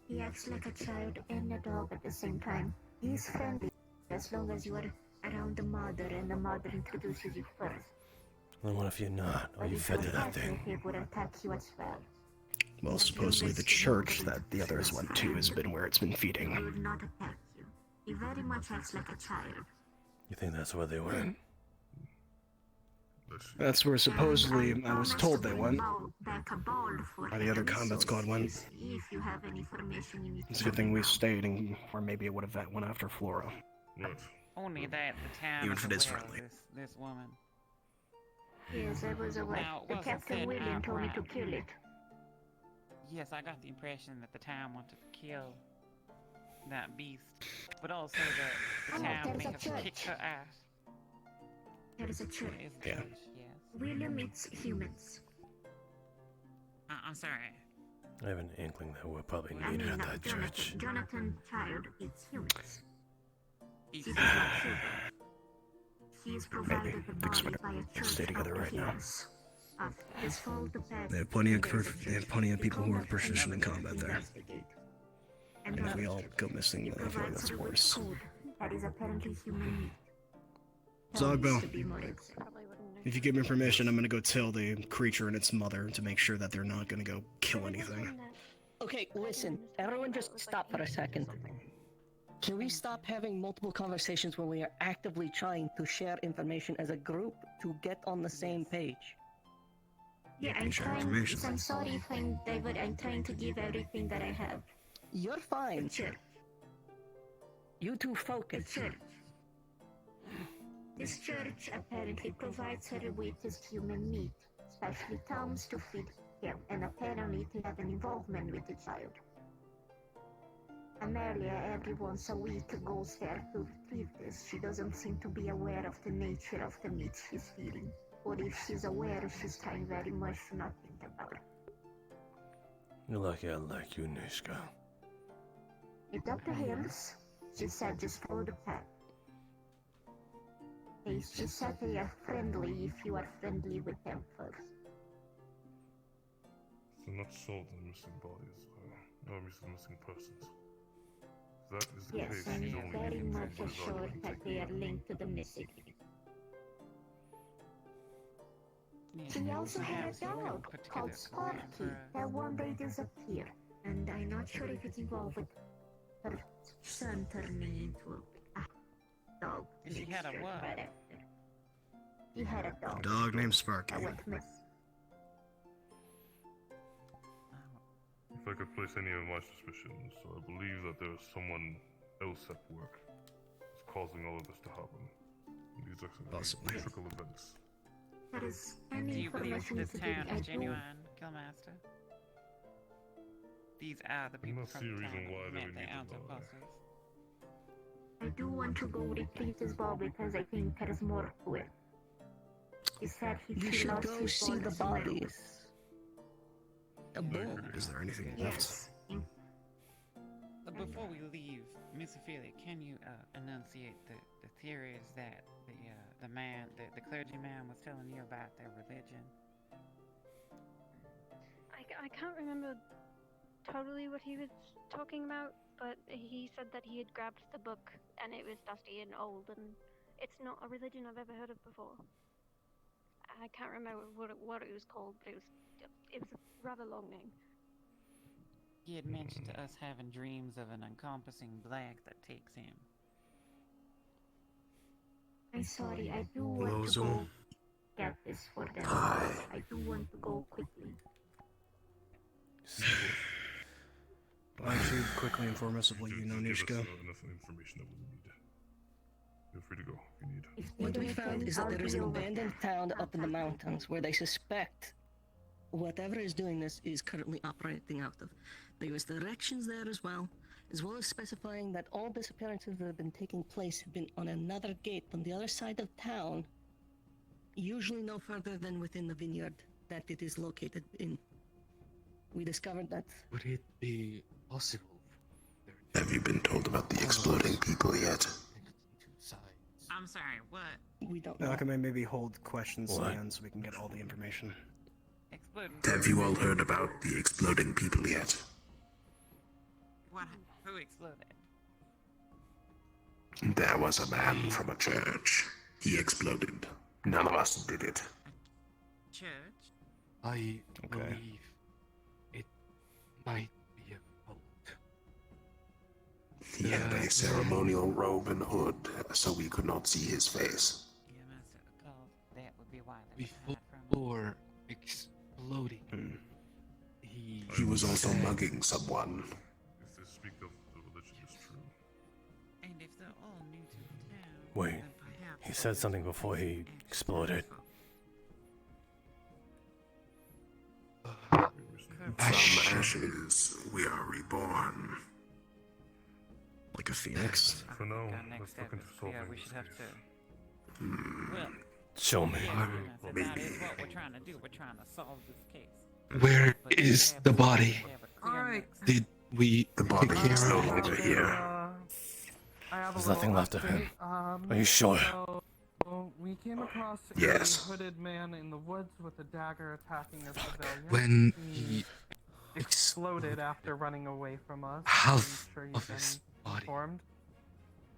He acts like a child and a dog at the same time. He's friendly as long as you are around the mother and the mother introduces you first. Then what if you're not? Or you fed to that thing? He would attack you as well. Well, supposedly the church that the others went to has been where it's been He feeding. would not attack you. He very much acts like a child. You think that's where they went? That's where supposedly I was told they went. Back a ball for Or the other combat squad went. If you have any information you need It's a good thing we stayed, or maybe it would have went after Flora. Only that the town Even is if it is aware of friendly. this woman. Yes, I was aware. Now, it The wasn't Captain said William told me to outright. kill it. Yes, I got the impression that the town wanted to kill that beast, but also that the Oh, town there's may a have church. kicked her ass. There is a church. There is a Yeah. church, yes. William eats humans. I'm sorry. I have an inkling that we're probably I needed mean, at that church. Jonathan Child eats humans. He's He does not shoot. He is provided the body Expect by a church stay together of right now. heroes. After this fall, the past, They have plenty of there is a church. people who are The proficient in combat combat there. investigate. And if we all go missing, then I feel like Provides that's her with worse. food that is apparently human meat. Zogbo, To be more exact. if you give me permission, I'm gonna go tell the creature and its mother to make sure that they're not gonna go kill anything. Okay, listen, everyone just stop for a second. Can we stop having multiple conversations when we are actively trying to share information as a group to get on the same page? Yeah, I'm trying. I'm sorry if I'm divert. I'm trying to give everything that I have. You're fine. The church. You two focus. The church. This church apparently provides her with his human meat, especially Tom's to feed him, and apparently to have an involvement with the child. Amelia every once a week goes there to retrieve this. She doesn't seem to be aware of the nature of the meat she's feeding. Or if she's aware, she's trying very much to not think about it. You're lucky I like you, Nishka. It's up to hills. She said just follow the path. She said they are friendly if you are friendly with them first. So not solved the missing bodies, no missing persons. If that is the Yes, case, I'm he's only very looking much for his assured argument. that they are linked to the missing. She also had a dog called Sparky that one day disappeared, and I'm not sure if it's involved with her son turning into a dog. She had a mixture what? right after. He had a dog. Dog named Sparky. That went miss. If I could place any of my suspicions, I believe that there is someone else at work that's causing all of this to happen. These are electrical events. There is Do any you believe information this to town give is genuine, Killmaster? These are the people not from see a the reason town why that they met would the need to Alto lie. Bosses. I do want to go retrieve this ball because I think there's more to it. He said You he should lost go his see the ball as well. bodies. A bull. Is there anything left? Yes. Before we leave, Miss Ophelia, can you enunciate the theories that the clergyman was telling you about their religion? I can't remember totally what he was talking about, but he said that he had grabbed the book and it was dusty and old, and it's not a religion I've ever heard of before. I can't remember what it was called, but it was a rather long name. He had mentioned to us having dreams of an encompassing black that takes him. I'm sorry, I do want to Lozo. go get this for them. I do want to go quickly. Why don't you quickly inform us of what you know, Give us Nishka? enough information that we'll need. Feel free to go if you need. What we found is that there is an abandoned town up in the mountains where they suspect whatever is doing this is currently operating out of. There was directions there as well as specifying that all disappearances that have been taking place have been on another gate on the other side of town, usually no further than within the vineyard that it is located in. We discovered that. Would it be possible? Have you been told about the exploding people yet? I'm sorry, what? We don't know. Akame, maybe hold questions to the What? end so we can get all the information. Exploding. Have you all heard about the exploding people yet? What? Who exploded? There was a man from a church. He exploded. None of us did it. Church? I believe it might be a cult. He had a ceremonial robe and hood, so we could not see his face. That would be why they Before exploding, He was also mugging someone. If they speak of the religion is true. And if they're all new to the town, Wait, then perhaps he said something before he exploded. From ashes, we are reborn. Like a phoenix. For now, next let's step look into is, solving we this should have case. to. Well, Show me. that is what we're trying to do. We're trying to solve this case. Where is the body? Alright. Did we The body take is care no of longer it? here. I have a There's little nothing left of him. update. Are you sure? So we came across Yes. a hooded man in the woods with a dagger attacking a civilian. When he he exploded after running away from us. half I'm sure you've of been his body informed.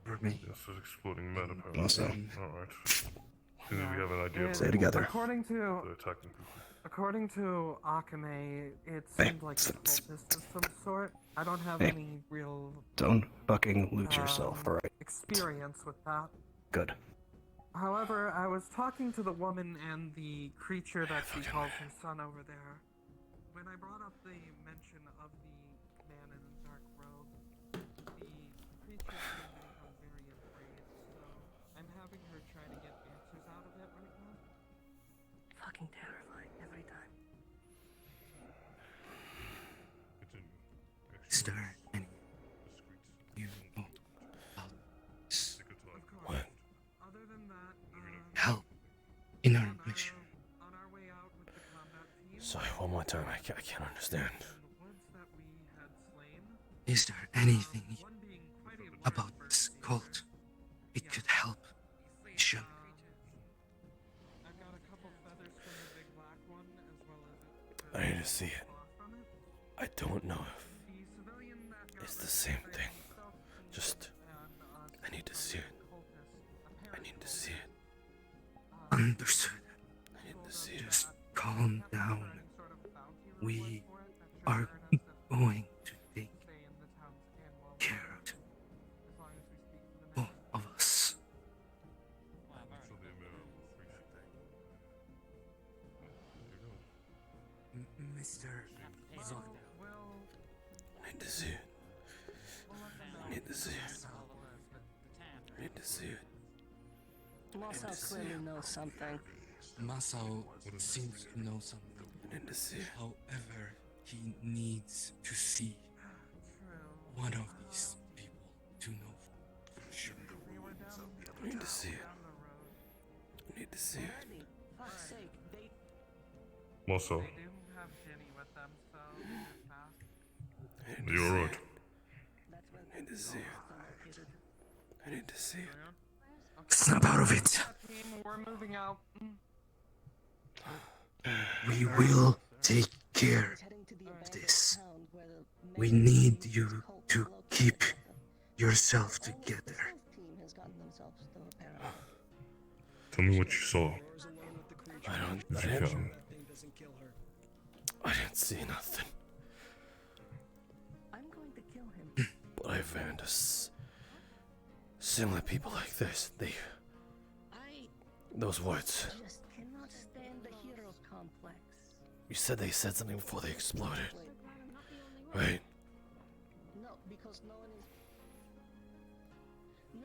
for me. Yes, an exploding man apparently. Also. Alright. Soon as we have an idea of Say it together. According to the attacking people. According to Akame, it Hey, seemed like a cultist of some sort. I don't have Hey. any real Don't fucking lose yourself, alright? experience with that. Good. However, I was talking to the woman and the creature that she calls her son over there. When I brought up the mention of the man in the dark robe, the creature seemed to become very afraid, so I'm having her try to get answers out of it right now. Fucking terrifying every time. Is there any you know about this? What? Other than that, Help in our mission. on our way out with the combat team, Sorry, one more time. I can't understand. the woods that we had slain, Is there anything about this cult it could help? Mission. I've got a couple feathers from the big black one, as well as I need to see it. I don't know if it's the same thing. Just, I need to see it. I need to see it. Understood. I need to see it. Just calm down. We are going to take care of it. Both of us. Mr. Zogda. I need to see it. I need to see it. I need to see it. Masou clearly knows something. Masou seems to know something. I need to see it. However, he needs to see one of these people to know for sure. I need to see it. I need to see it. Fuck's sake, they Masou, they do have Jenny with them, so they're fast. are you alright? I need to see it. I need to see it. Snap out of it. Team, we're moving out. We will take care of this. We need you to keep yourself together. Tell me what you saw. I If you can. didn't see nothing. I'm going to kill him. But I found similar people like this. Those words. Just cannot stand the hero complex. You said they said something before they exploded. Wait. No, because no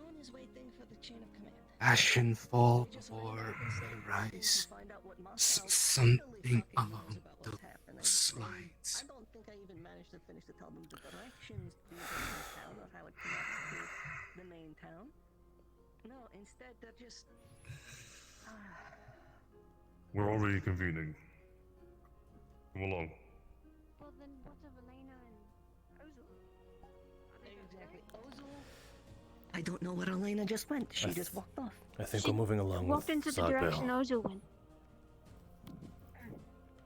one is waiting for the chain of command. Ashen fall before they rise. Something along those lines. I don't think I even managed to finish to tell them the directions to the town or how it connects to the main town. No, instead they're just. We're already convening. Come along. Well, then what of Elena and Ozil? Exactly. Ozil? I don't know where Elena just went. She just walked off. I think we're moving along Walked with into the direction Zogbel. Ozil went.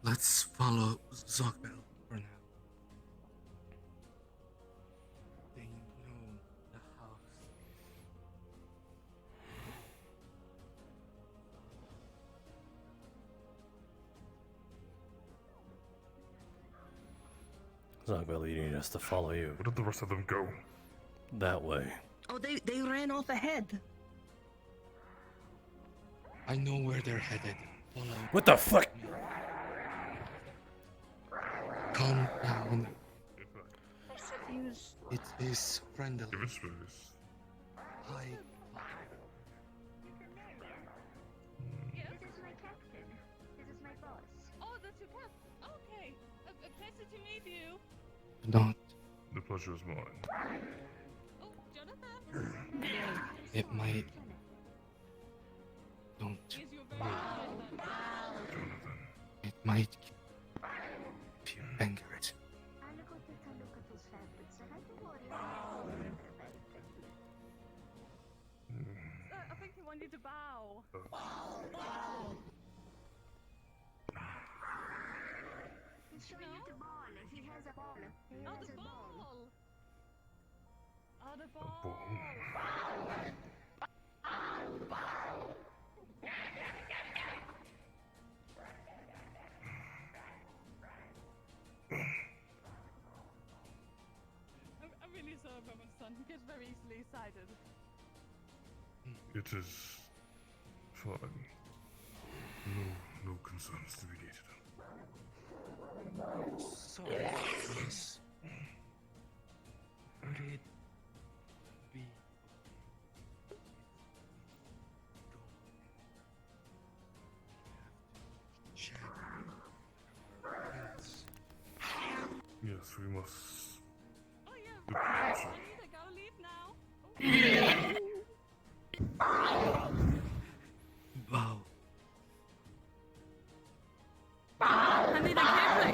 Let's follow Zogbel for now. They know the house. Zogbel, you need us to follow you. Where did the rest of them go? That way. Oh, they ran off ahead. I know where they're headed. Follow. What the fuck? Calm down. Use. It is friendly. Give it space. Hi. This is my captain. This is my boss. Oh, that's your boss. Okay. A pleasure to meet you. Not. The pleasure is mine. Oh, Jonathan. It might. Don't. Yes, you're very Jonathan. It might. If you anger it. I think he wanted to bow. He's showing you the ball. He has a ball. He Oh, has the a ball. ball. Oh, the ball. I'm really sorry about my son. He gets very easily excited. It is fine. No concerns to be needed. So, yes. Would it be check our friends? Yes, we must. Oh yeah. The I picture. need to go leave now. Wow. Honey,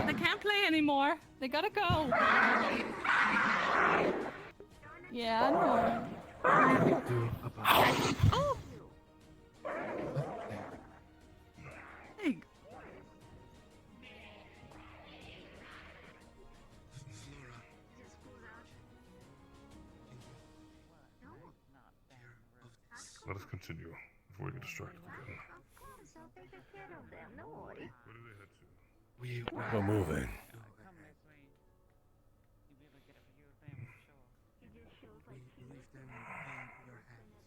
they can't play anymore. They gotta go. Yeah, I know. What do we do about it? Oh! Hey. Let us continue before we get distracted again. Of course, I'll take care of them. Don't worry. Where do they head to? We're moving. We leave them in your hands.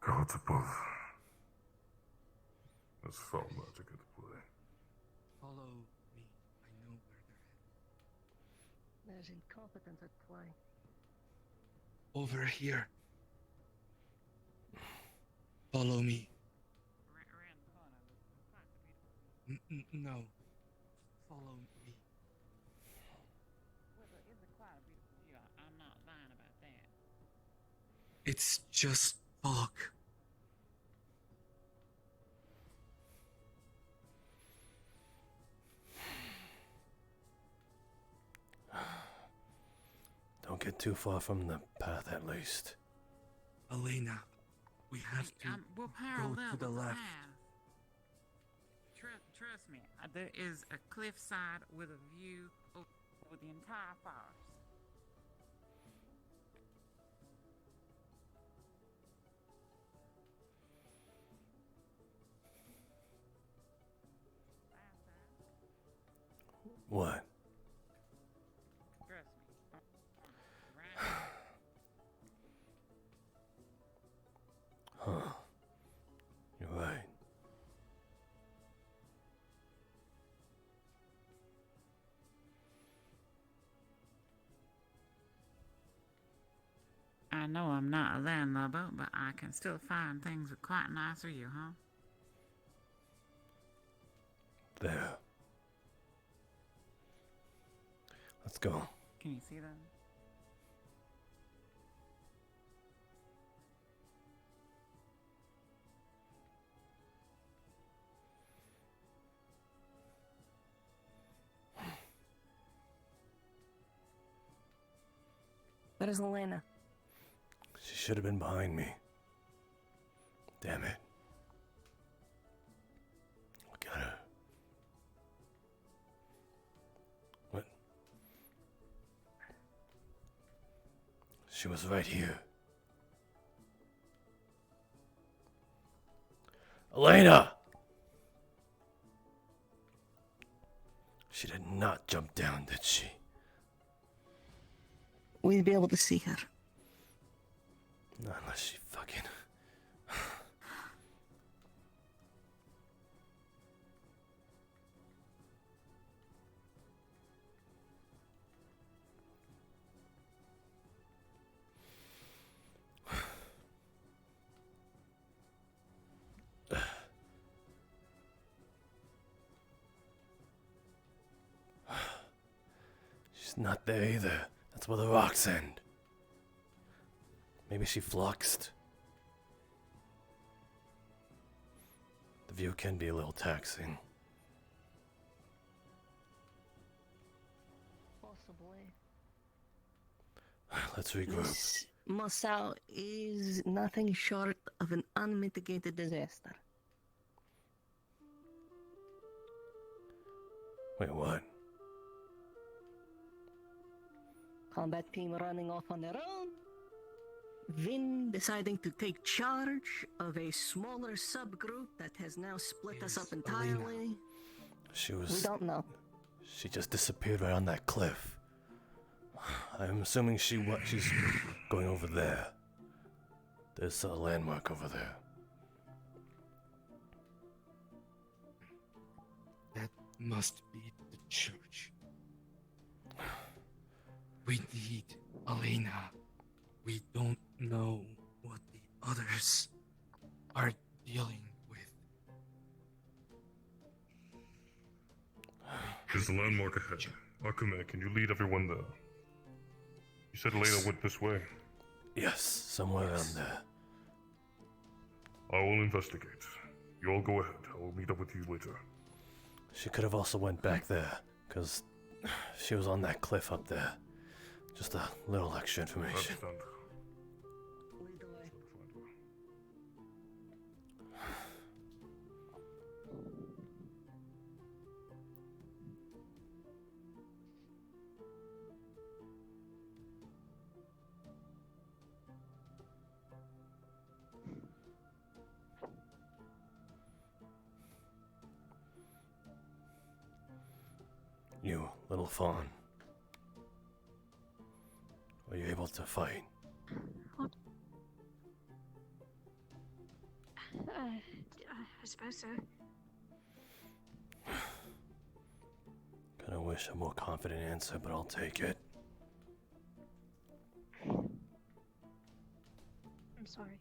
Gods above. There's foul magic at play. Follow me. I know where they're headed. There's incompetence at play. Over here. Follow me. No. Follow me. I'm not lying about that. It's just fog. Don't get too far from the path, at least. Elena, we have to We'll go parallel to the with left. path. Trust me, there is a cliffside with a view over the entire forest. What? Trust me. Huh. You're right. I know I'm not a landlubber, but I can still find things with quite a nice view, huh? There. Let's go. Can you see them? Where is Elena? She should have been behind me. Damn it. Look at her. What? She was right here. Elena! She did not jump down, did she? We'd be able to see her. Not unless she fucking... She's not there either. That's where the rocks end. Maybe she fluxed. The view can be a little taxing. Possibly. Let's regroup. This Masou is nothing short of an unmitigated disaster. Wait, what? Combat team running off on their own. Vin deciding to take charge of a smaller subgroup that has now split us up entirely. She was... We don't know. She just disappeared right on that cliff. I'm assuming she's going over there. There's a landmark over there. That must be the church. We need Elena. We don't know what the others are dealing with. There's a landmark ahead. Akume, can you lead everyone there? You said Elena went this way. Yes, somewhere around there. I will investigate. You all go ahead. I will meet up with you later. She could have also went back there, because she was on that cliff up there. Just a little extra information. I understand. You, little fawn. Are you able to fight? I suppose so. Kinda wish a more confident answer, but I'll take it. I'm sorry.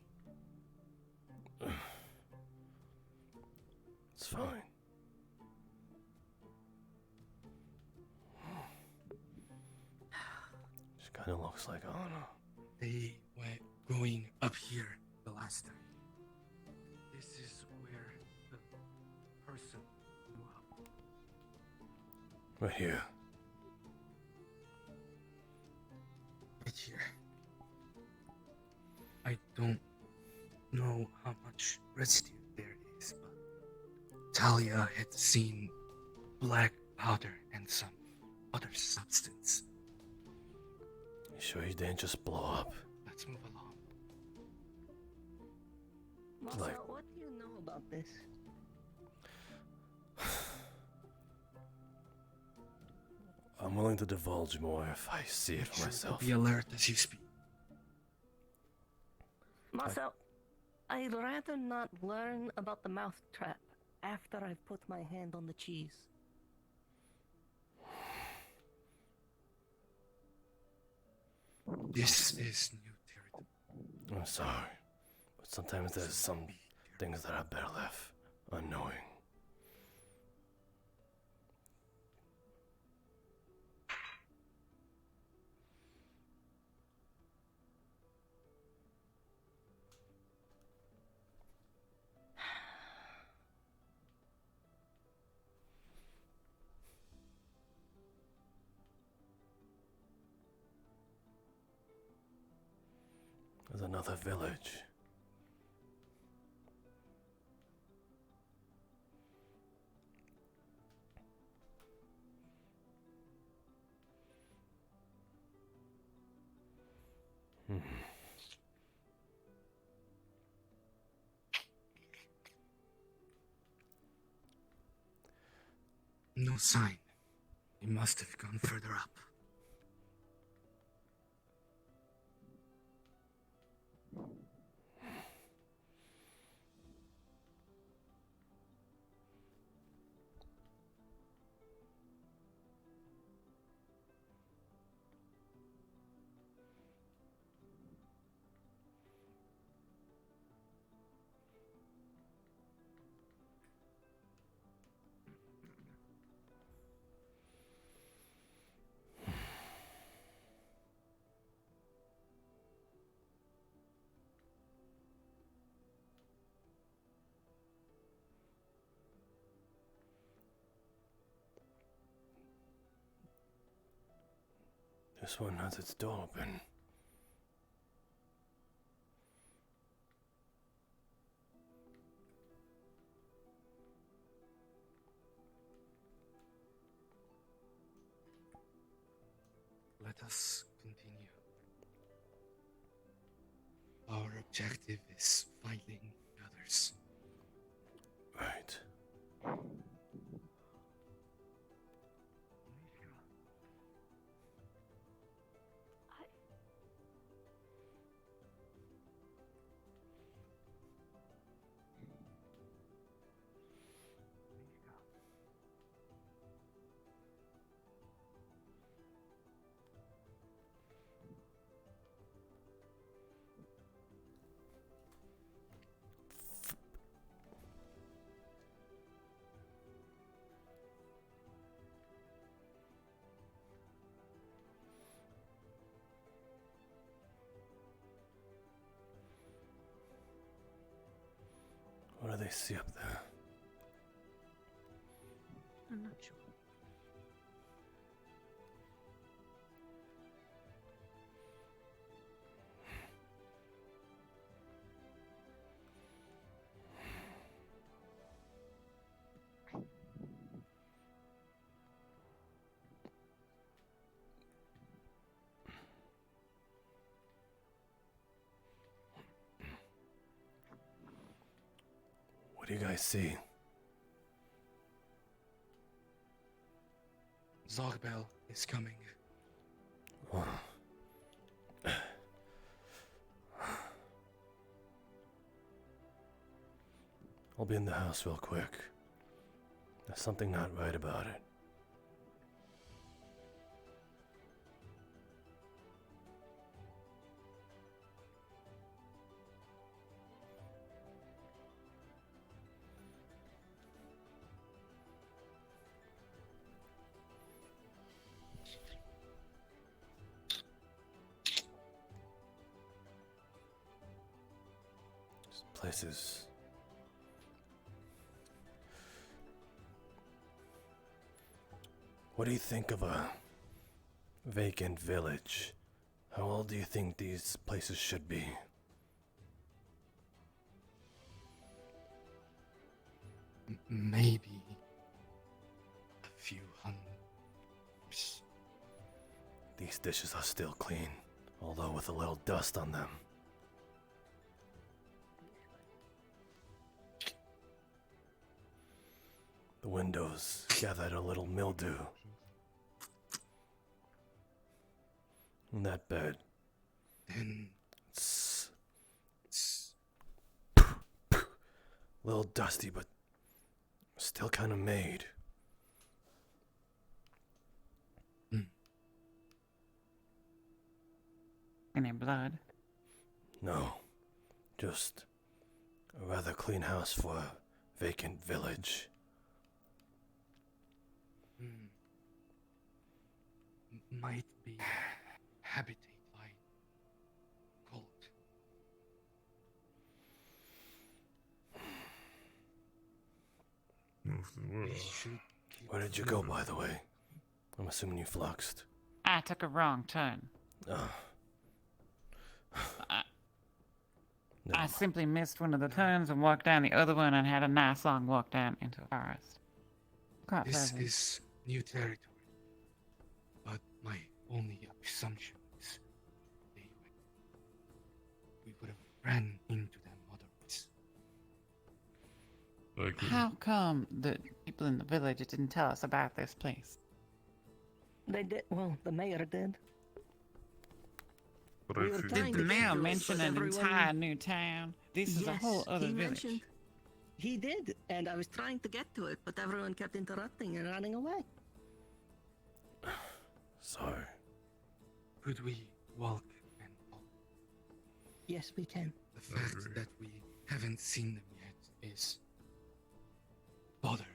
It's fine. She kinda looks like Anna. They were going up here the last time. This is where the person grew up. Right here. Right here. I don't know how much residue there is, but Talia had seen black powder and some other substance. You sure you didn't just blow up? Let's move along. Masou, Like- what do you know about this? I'm willing to divulge more if I see it for myself. Be alert as you speak. Masou, I'd rather not learn about the mouth trap after I've put my hand on the cheese. This is new territory. I'm sorry, but sometimes there's some things that are better left unknowing. There's another village. No sign. He must have gone further up. This one has its door open. Let us continue. Our objective is finding the others. Right. What do they see up there? I'm not sure. What do you guys see? Zogbel is coming. Oh. I'll be in the house real quick. There's something not right about it. This place is... What do you think of a vacant village? How old do you think these places should be? Maybe a few hundred. These dishes are still clean, although with a little dust on them. The windows gathered a little mildew. And that bed. Then it's a little dusty, but still kind of made. Any blood? No. Just a rather clean house for a vacant village. Might be habitat by cult. Where did you go, by the way? I'm assuming you fluxed. I took a wrong turn. Oh. I simply missed one of the turns and walked down the other one and had a nice long walk down into a forest. Quite This pleasant. is new territory. But my only assumption is we would have ran into them otherwise. How come the people in the village didn't tell us about this place? They did. Well, the mayor did. We were Did the mayor mention an entire new town? This is a whole other village. He did, and I was trying to get to it, but everyone kept interrupting and running away. So, could we walk and talk? Yes, we can. The fact that we haven't seen them yet is bothering.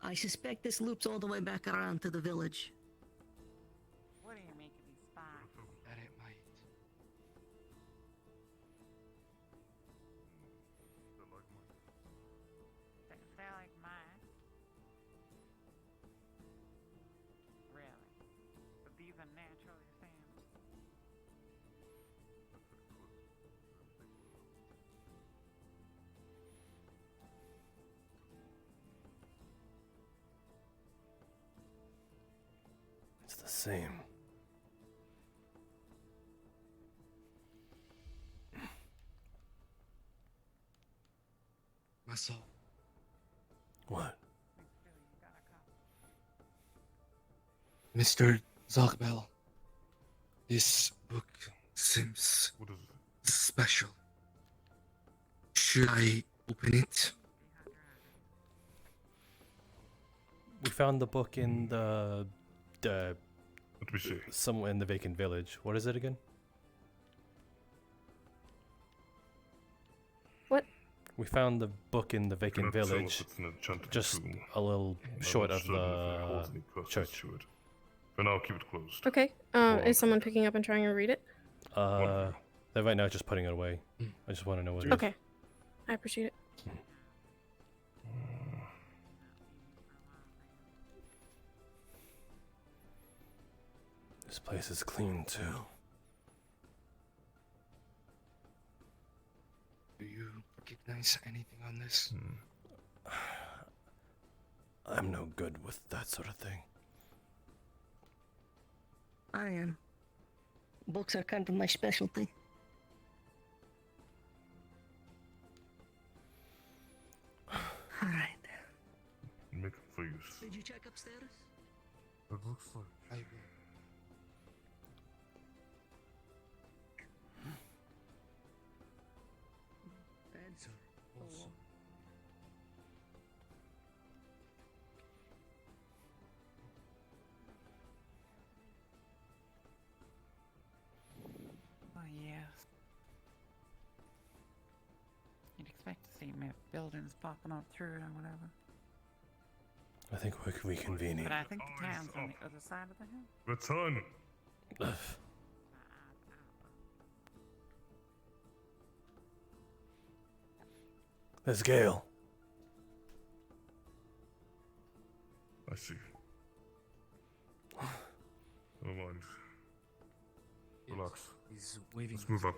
I suspect this loops all the way back around to the village. What do you make of these spots? That it might. They're like mine. Really? But these are naturally sand. it's the same. Masou. What? Mr. Zogbel, this book seems special. Should I open it? We found the book in the Let me see. somewhere in the vacant village. What is it again? What? We found the book in the vacant Cannot tell if village, it's an enchanted just tomb. a little I'm short not of certain if it holds the any purpose church. to it. For now, keep it closed. Okay. Is someone picking up and trying to read it? They're right now just putting it away. I just want to know what it is. Okay. I appreciate it. This place is clean too. Do you recognize anything on this? I'm no good with that sort of thing. I am. Books are kind of my specialty. All right. Make it for use. Did you check upstairs? It looks like. I will. Beds are also. Oh, yes. You'd expect to see buildings popping up through it or whatever. I think we're reconvening. But I think the town's on the other side of the hill. Return! There's Gale. I see. Never mind. Relax. He's waving. Let's move up.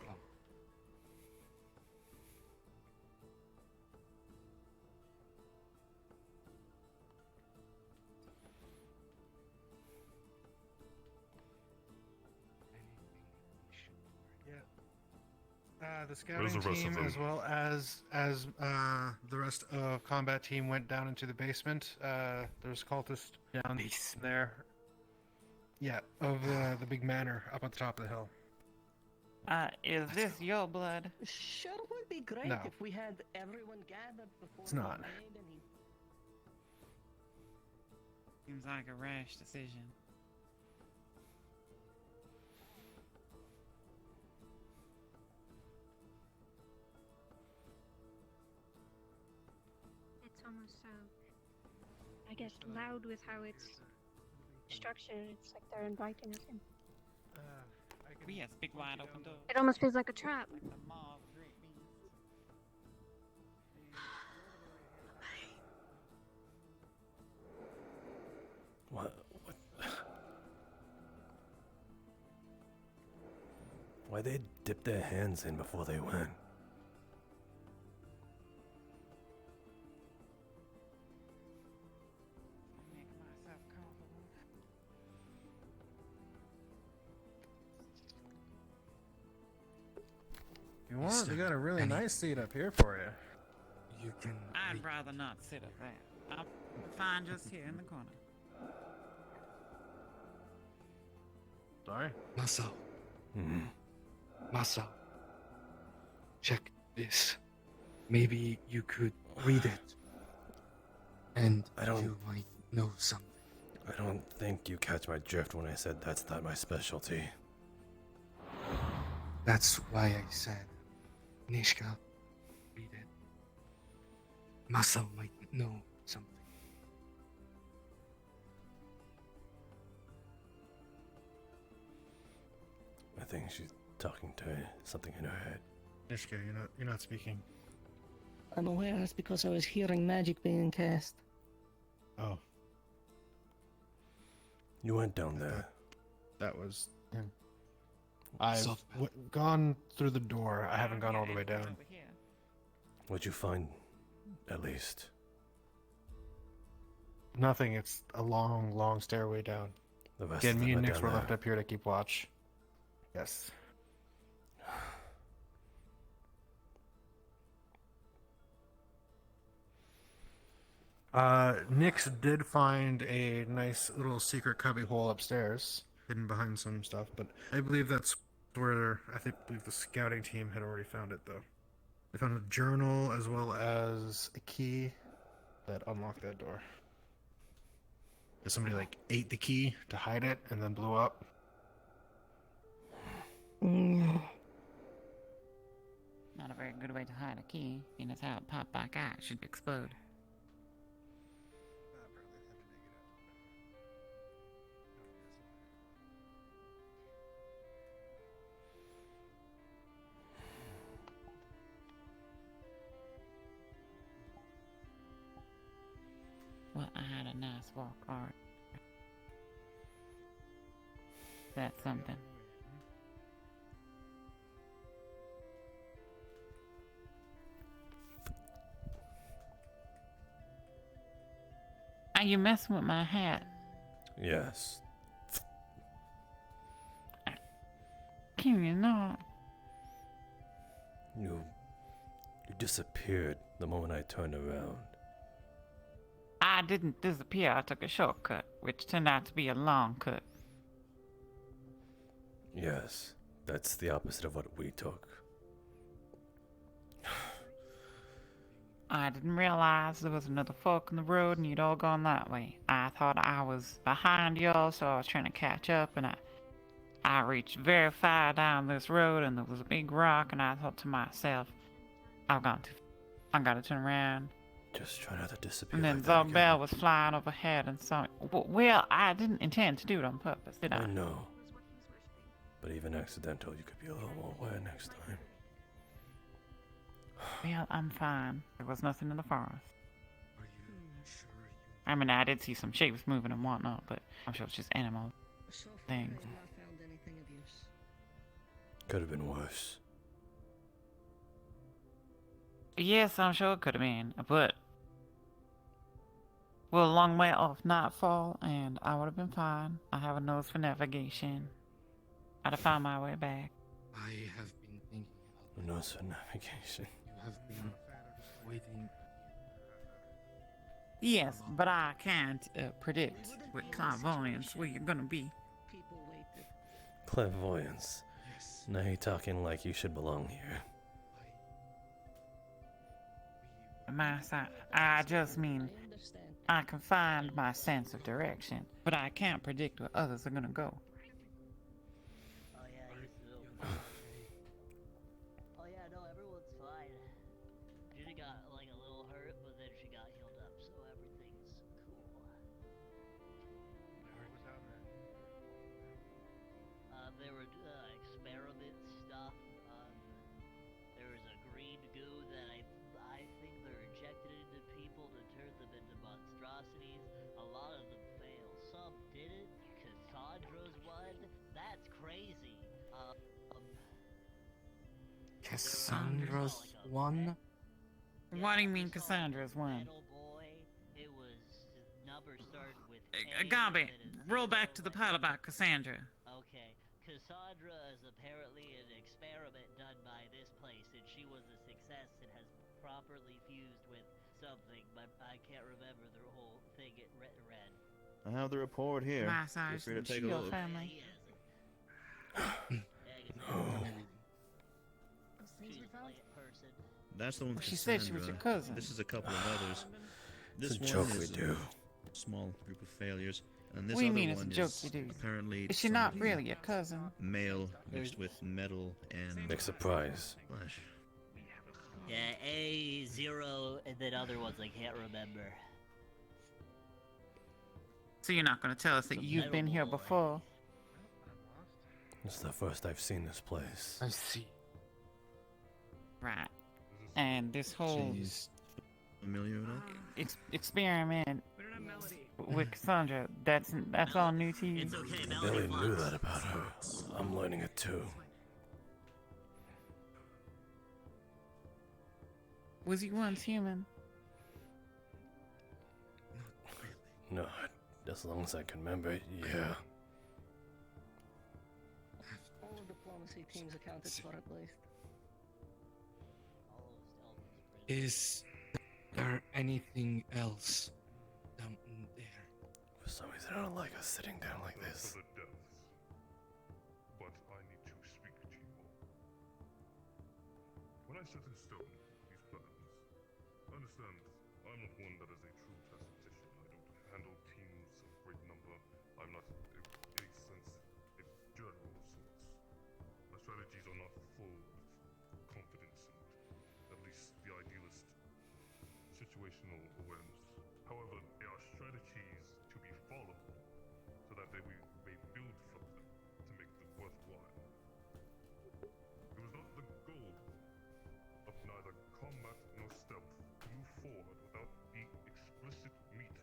The Where's scouting the rest of team, them? as well as the rest of combat team, went down into the basement. There's cultists down there. Yeah, of the big manor up at the top of the hill. Is this your blood? Sure would be great No. if we had everyone gathered before It's we not. made any. Seems like a rash decision. almost so, I guess, loud with how it's structured. It's like they're inviting us in. Yes, big wide open door. It almost feels like a trap. What? Why'd they dip their hands in before they went? You want? They got a really nice seat up here for you. You can. I'd rather not sit up there. I'm fine just here in the corner. Sorry? Masou. Hmm. Masou. Check this. Maybe you could read it. And you might know something. I don't think you catch my drift when I said that's not my specialty. That's why I said, Nishka, read it. Masou might know something. I think she's talking to something in her head. Nishka, you're not speaking. I'm aware that's because I was hearing magic being cast. Oh. You went down there. That was him. I've gone through the door. I haven't gone all the way down. What'd you find, at least? Nothing. It's a long, long stairway down. The rest Again, of me them and are Nix down were there. left up here to keep watch. Yes. Nix did find a nice little secret cubby hole upstairs, hidden behind some stuff, but I believe that's where believe the scouting team had already found it, though. They found a journal as well as a key that unlocked that door. Did somebody ate the key to hide it and then blew up? Not a very good way to hide a key, being as how it popped back out should explode. Well, I had a nice walk, Art. That's something. Are you messing with my hat? Yes. Can you not? You disappeared the moment I turned around. I didn't disappear, I took a shortcut, which turned out to be a long cut. Yes, that's the opposite of what we took. I didn't realize there was another fork in the road and you'd all gone that way. I thought I was behind y'all, so I was trying to catch up, and I reached very far down this road and there was a big rock, and I thought to myself, I gotta turn around. Just try not to disappear. And then like that again. Zogbel was flying overhead and saw me. Well, I didn't intend to do it on purpose, did I? I know. But even accidental, you could be a little more aware next time. Well, I'm fine. There was nothing in the forest. I mean, I did see some shapes moving and whatnot, but I'm sure it's just animal things. Could have been worse. Yes, I'm sure it could have been, but we're a long way off nightfall, and I would have been fine. I have a nose for navigation. I'd have found my way back. I have been thinking about A nose for navigation. You have been waiting. Yes, but I can't predict with clairvoyance where you're gonna be. Clairvoyance. Now you're talking like you should belong here. I just mean, I can find my sense of direction, but I can't predict where others are gonna go. Oh yeah, no, everyone's fine. Judy got a little hurt, but then she got healed up. There were experiment stuff. There was a green goo that I think they're injected into people to turn them into monstrosities. A lot of them failed. Some didn't. Cassandra's one. That's crazy. Cassandra's one? What do you mean Cassandra's one? Boy, it was number started with Gabi, roll back to the part about Cassandra. Okay, Cassandra is apparently an experiment done by this place, and she was a success and has properly fused with something, but I can't remember the whole thing it read. I have the report here. Feel free to take a look. Family. That's the one with She said she was Cassandra. your cousin. This is a couple of others. This It's a one joke we is do. a small group of failures, and this What do you other mean it's a one joke is you do? apparently Is she not somebody really your cousin? male mixed with metal and Big surprise. flesh. Yeah, A0 and then other ones I can't remember. So you're not going to tell us that you've been here before? It's the first I've seen this place. I see. Right. And this whole Familiar at all? experiment with Cassandra, that's all new to you? Billy knew that about her. I'm learning it too. Was he once human? No, as long as I can remember, yeah. All diplomacy teams accounted for at least. Is there anything else down there? For some reason, I don't like us sitting down like this. For the depths. But I need to speak to you all. When I set in stone these plans, understand I'm not one that is a true statistician. I don't handle teams of great number. I'm not a sense, a general of sorts. My strategies are not full of confidence and at least the idealist situational awareness. However, they are strategies to be followed so that we may build from them to make them worthwhile. It was not the goal of neither combat nor stealth to move forward without the explicit meet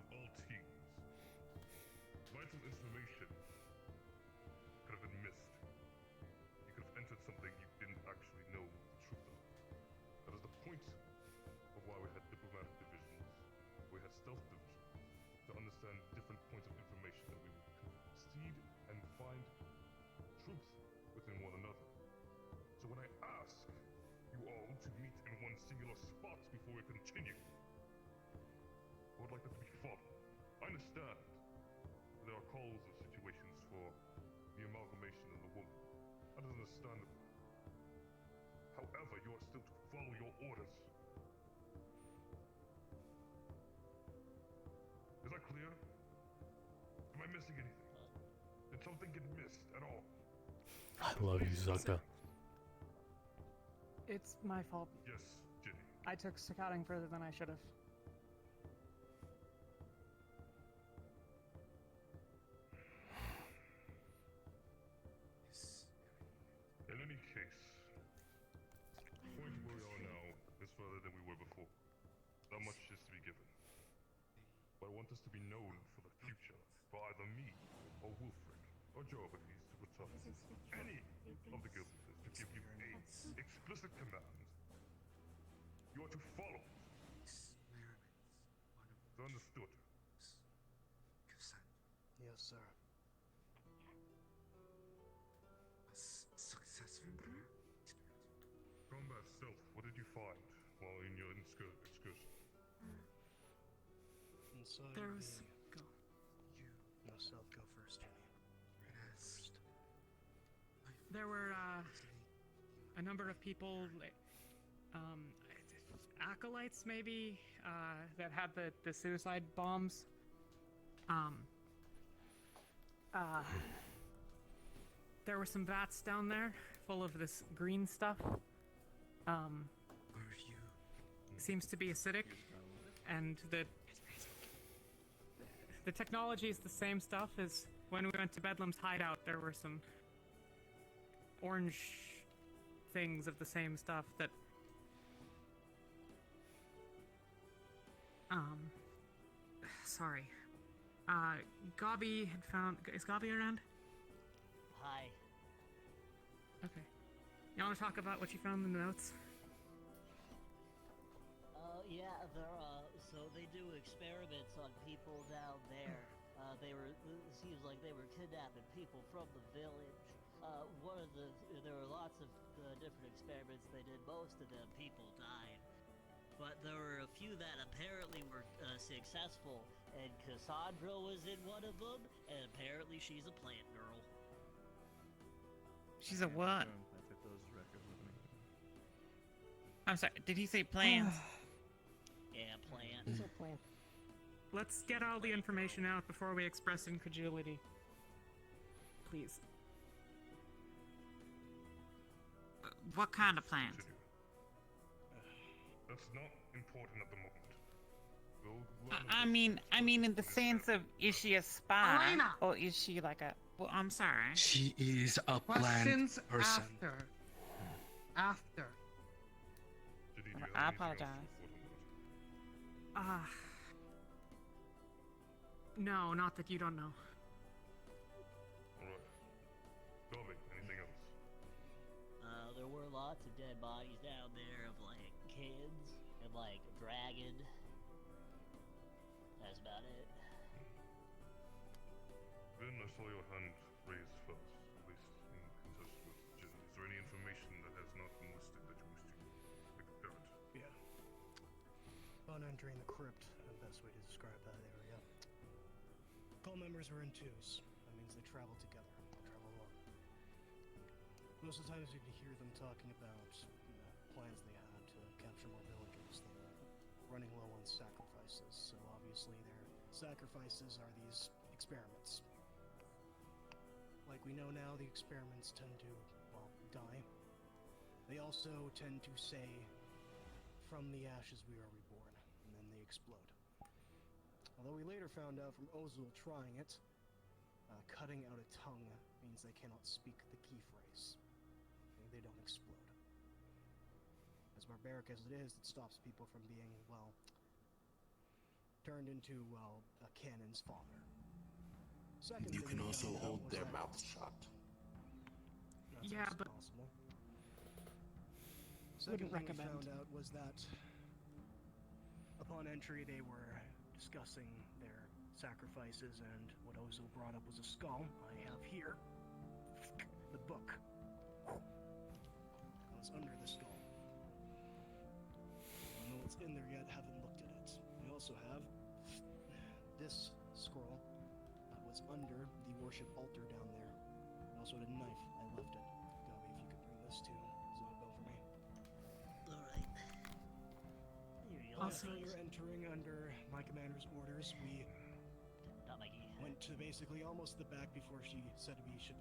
of all teams. Vital information could have been missed. You could have entered something you didn't actually know the truth of. That is the point of why we had diplomatic divisions, we had stealth divisions, to understand different points of information that we would concede and find truth within one another. So when I ask you all to meet in one singular spot before we continue, I would like that to be followed. I understand there are calls or situations for the amalgamation of the woman. That is understandable. However, you are still to follow your orders. Is that clear? Am I missing anything? Did something get missed at all? I love you, Zucka. It's my fault. Yes, Ginny. I took scouting further than I should have. In any case, the point where we are now is further than we were before. Not much is to be given. But I want this to be known for the future, for either me, or Wolfric, or Jovanes to return any of the guild leaders to give you a explicit command. You are to follow. Is understood? Yes, sir. Successful. Combat stealth, what did you find while in your excursion? Inside There me. was. Go. No, self, go first, Jimmy. There were a number of people, acolytes maybe, that had the suicide bombs. There were some vats down there full of this green stuff. Seems to be acidic, and the technology is the same stuff as when we went to Bedlam's hideout. There were some orange things of the same stuff that. Sorry. Gobby had found. Is Gobby around? Hi. Okay. You want to talk about what you found in the notes? Yeah, so they do experiments on people down there. It seems like they were kidnapping people from the village. There were lots of different experiments they did. Most of them, people died. But there were a few that apparently were successful, and Cassandra was in one of them, and apparently she's a plant girl. She's a what? I took those records with me. I'm sorry, did he say plants? Yeah, plant. It's a plant. Let's get all the information out before we express incredulity. Please. What kind of plants? That's not important at the moment. I mean, in the sense of, is she a spy, Elena! or is she like a? Well, I'm sorry. She is a Questions plant person. After. I apologize. No, not that you don't know. Alright. Gobby, anything else? There were lots of dead bodies down there of, like, kids and, like, a dragon. That's about it. Then I saw your hand raised first, at least in contest with Jin. Is there any information that has not been listed that you wish to make apparent? Yeah. Upon entering the crypt, the best way to describe that area. Cult members were in twos. That means they travel together, travel alone. Most of the times you can hear them talking about plans they had to capture more villagers. They were running low on sacrifices, so obviously their sacrifices are these experiments. Like we know now, the experiments tend to, well, die. They also tend to say, from the ashes we are reborn, and then they explode. Although we later found out from Ozul trying it, cutting out a tongue means they cannot speak the key phrase. They don't explode. As barbaric as it is, it stops people from being, well, turned into, well, a cannon's father. Second You thing can we also found out hold was their that- mouths shut. That's Yeah, also but- possible. Wouldn't Second thing we recommend. found out was that upon entry they were discussing their sacrifices, and what Ozil brought up was a skull. I have here the book. It was under the skull. I don't know what's in there yet, haven't looked at it. We also have this scroll that was under the worship altar down there. I also had a knife. I left it. Gobby, if you could bring this to Zobo for me. Alright. Here you go. Also, you're entering under my commander's orders. We Not my key. went to basically almost the back before she said we should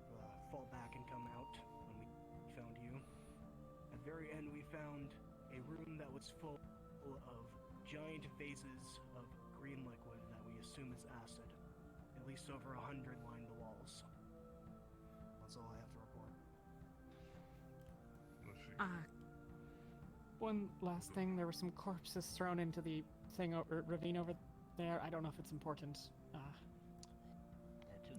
fall back and come out when we found you. At the very end, we found a room that was full of giant vases of green liquid that we assume is acid. At least over 100 lined the walls. That's all I have to report. One last thing, there were some corpses thrown into the ravine over there. I don't know if it's important.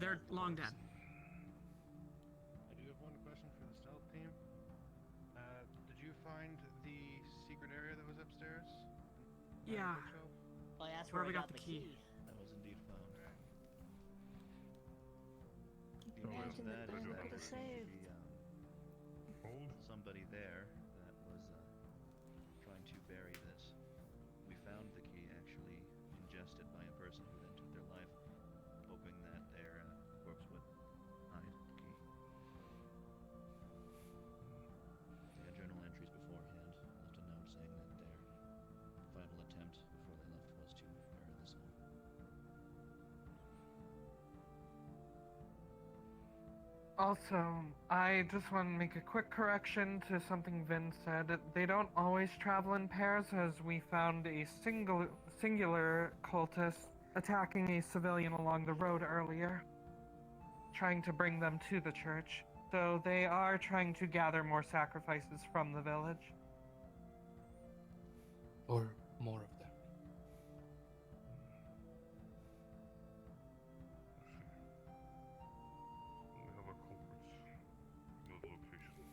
They're long dead. I do have one question for the stealth team. Did you find the secret area that was upstairs? Yeah. Oh, yeah, that's Where where we I got the key. That was indeed found. Imagine that the is bank that could have saved. Somebody there that was trying to bury this. We found the key actually ingested by a person who then took their life, hoping that their corpse would hide the key. They had journal entries beforehand, left a note saying that their final attempt before they left was to bury the soul. Also, I just want to make a quick correction to something Vin said. They don't always travel in pairs, as we found a singular cultist attacking a civilian along the road earlier, trying to bring them to the church. So they are trying to gather more sacrifices from the village. Or more of them. We have our culprits. We know the location.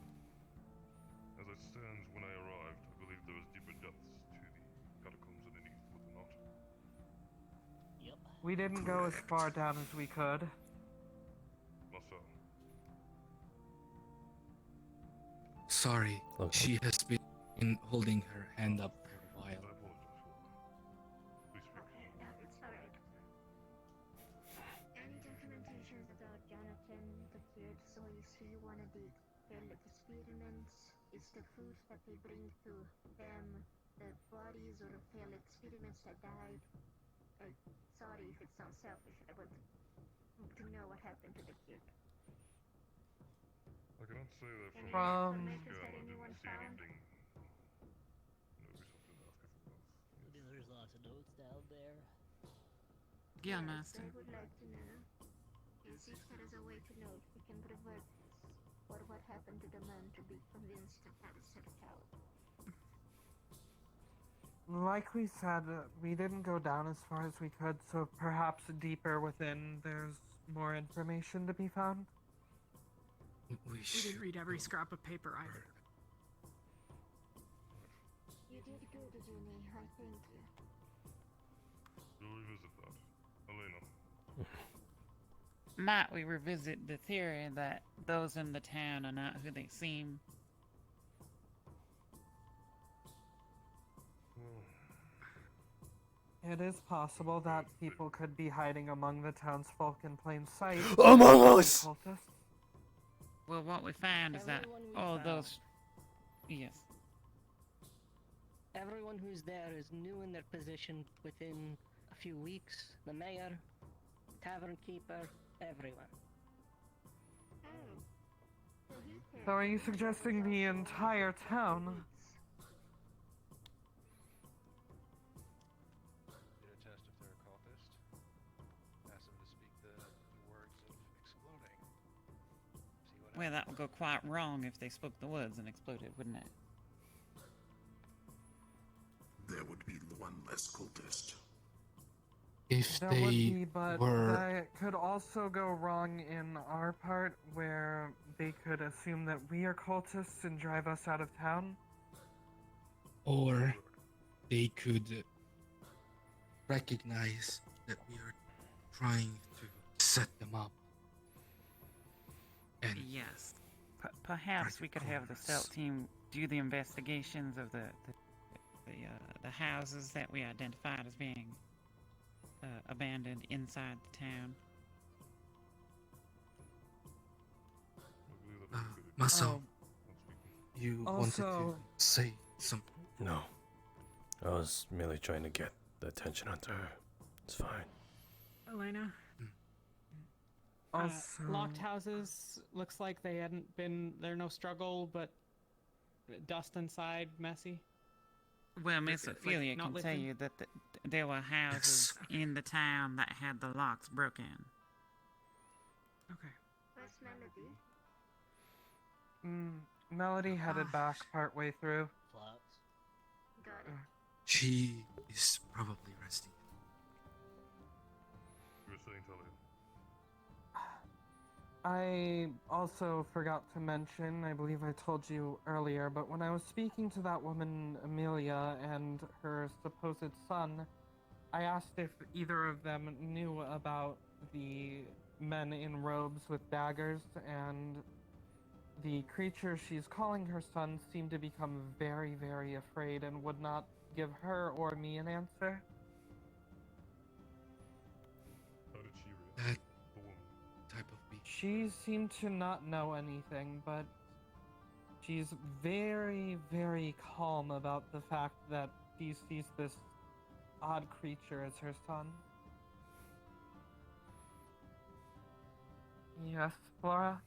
As it stands, when I arrived, I believe there was deeper depths to the catacombs underneath, was there not? Yep. We didn't go as far down as we could. Masou. Sorry, she has been holding her hand up for a while. I apologize for that. Please speak. Okay, it's alright. Any documentations about Jonathan, the kid, so you see one of the failed experiments is the food that they bring to them, the bodies or the failed experiments that died. Sorry if it sounds selfish, I want to know what happened to the kid. I cannot say that Any from information that I anyone didn't see found? anything. Maybe something to ask if it was. There's lots of notes down there. Yeah, Yes, Master. I would like to know. Is if there is a way to know if we can revert this, or what happened to the man to be convinced that that is her child. Like we said, we didn't go down as far as we could, so perhaps deeper within there's more information to be found. We didn't read every scrap of paper either. You did good, Juni. I thank you. We'll revisit that. Elena. Might we revisit the theory that those in the town are not who they seem? It is possible that people could be hiding among the townsfolk in plain sight. Among us! Cultists. Well, what we found is that Everyone we all found. those... Yes. Everyone who's there is new in their position within a few weeks. The mayor, tavern keeper, everyone. So are you suggesting the entire town? Did a test if they're a cultist. Ask them to speak the words of exploding. See what Well, that would go quite wrong if they spoke the words and exploded, wouldn't it? There would be one less cultist. If That they would be, but were... that could also go wrong in our part, where they could assume that we are cultists and drive us out of town. Or they could recognize that we are trying to set them up. And Yes. Perhaps we could have the stealth team do the investigations of the houses that we identified as being abandoned inside the town. Masou, you wanted to also- say something? No. I was merely trying to get the attention onto her. It's fine. Elena? Also- Locked houses, looks like they hadn't been, there no struggle, but dust inside, messy. Well, Miss Like, Ophelia not can tell living? you that there were houses in the town that had the locks broken. Okay. Where's Melody? Melody headed back partway through. Flux. Got it. She is probably resting. You were saying, Talia? I also forgot to mention, I believe I told you earlier, but when I was speaking to that woman, Amelia, and her supposed son, I asked if either of them knew about the men in robes with daggers, and the creature she's calling her son seemed to become very, very afraid and would not give her or me an answer. How did she react? That The woman. type of beast. She seemed to not know anything, but she's very, very calm about the fact that she sees this odd creature as her son. Yes, Flora?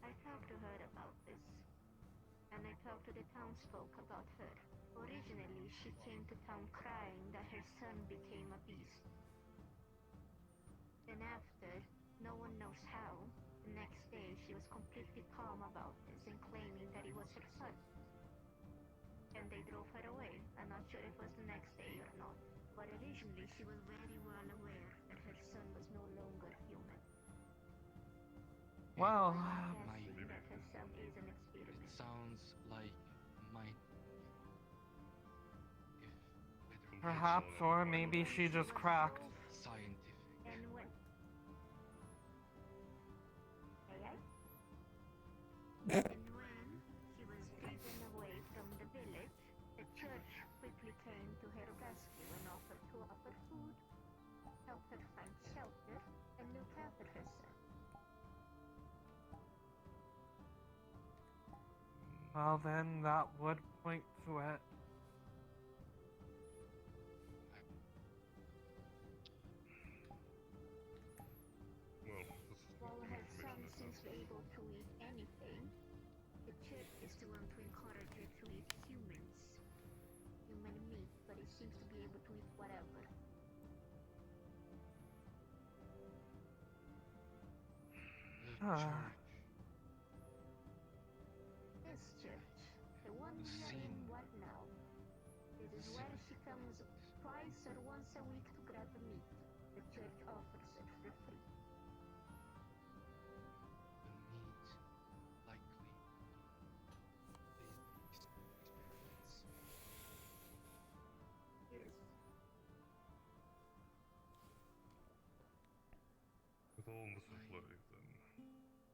I talked to her about this, and I talked to the townsfolk about her. Originally, she came to town crying that her son became a beast. Then after, no one knows how, The next day, she was completely calm about this and claiming that it was her son. And they drove her away. I'm not sure if it was the next day or not, but originally she was very well aware that her son was no longer human. Well, Guessing that her son is an experiment. It sounds like my. perhaps, or maybe she just cracked. Scientific. And when... And when she was driven away from the village, the church quickly came to her rescue and offered to offer food, help her find shelter, and look after her son. Well, then that would point to it. While her son seems able to eat anything, the church is the one to encourage her to eat human meat, but he seems to be able to eat whatever. This church, the one we are in what now? It is where she comes twice or once a week to grab the meat. The church offers it for free. With all this in play, then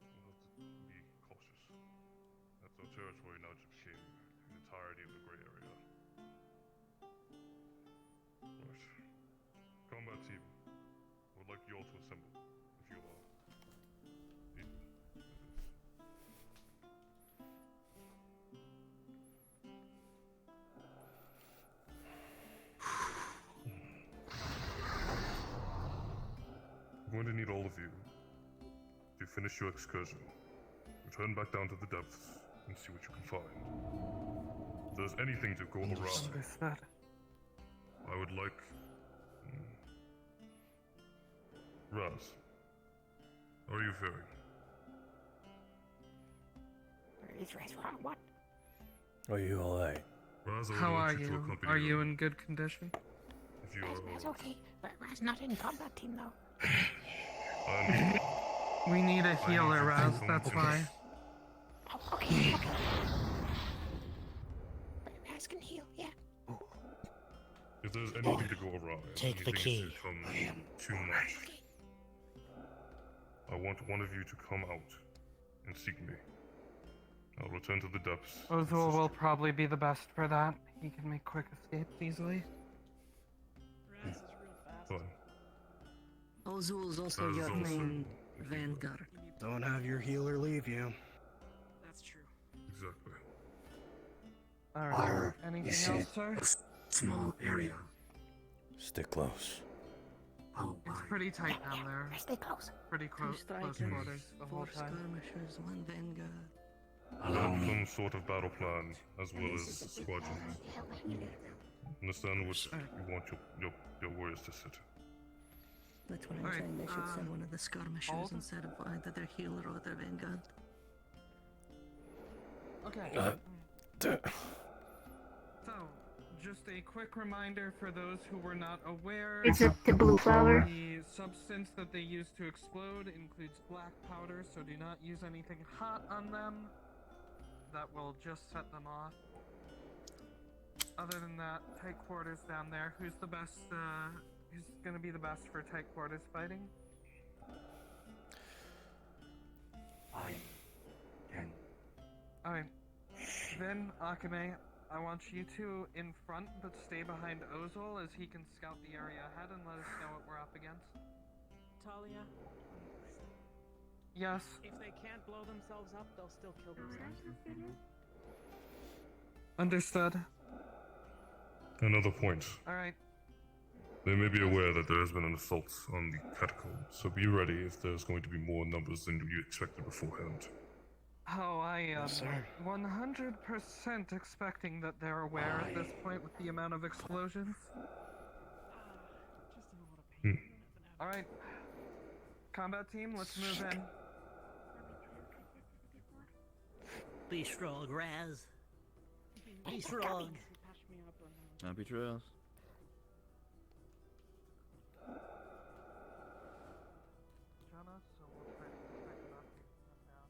we'll have to be cautious. That's our territory now just became the entirety of the gray area. Right. Combat team, I would like you all to assemble, if you are able. I'm going to need all of you to finish your excursion. Return back down to the depths and see what you can find. If there's anything to go awry, I would like... Raz, how are you faring? What? Are you alright? Raz, I would How like are you to you? accompany Are me you in good condition? if you are That's okay, but Raz not in combat team though. We need a healer, Raz, that's why. Oh, okay, okay. But Raz can heal, yeah. If there's anything to go awry, Take the anything key. to come too much, I want one of you to come out and seek me. I'll return to the depths. Ozul will probably be the best for that. He can make quick escapes easily. Raz is real fast. Fine. Ozul is also That is your also main vanguard. Don't have your healer leave you. That's true. Exactly. Alright, anything else, sir? Small area. Stick close. It's pretty tight down there. Stay close. Pretty Two close strikers, quarters the whole 4 time. skirmishers, 1 vanguard. Learn some sort of battle plan as well as squadrons. Understand what you want your warriors to sit. That's what I'm Alright, saying. They should send one of the skirmishers hold. instead of either their healer or their vanguard. Okay. Duh. So, just a quick reminder for those who were not aware. Is it the blue flower? The substance that they use to explode includes black powder, so do not use anything hot on them. That will just set them off. Other than that, tight quarters down there. Who's the best, who's gonna be the best for tight quarters fighting? I can. Alright. Then, Akame, I want you two in front, but stay behind Ozul as he can scout the area ahead and let us know what we're up against. Talia, Yes. if they can't blow themselves up, they'll still kill themselves. Understood. Another point. Alright. They may be aware that there has been an assault on the catacombs, so be ready if there's going to be more numbers than you expected beforehand. Oh, I am Yes, sir. 100% expecting that they're aware at this point with the amount of explosions. Hmm. Alright. Combat team, let's move in. Be strong, Raz. Be strong. Happy trails. Jonah, so we'll try to check it off them now.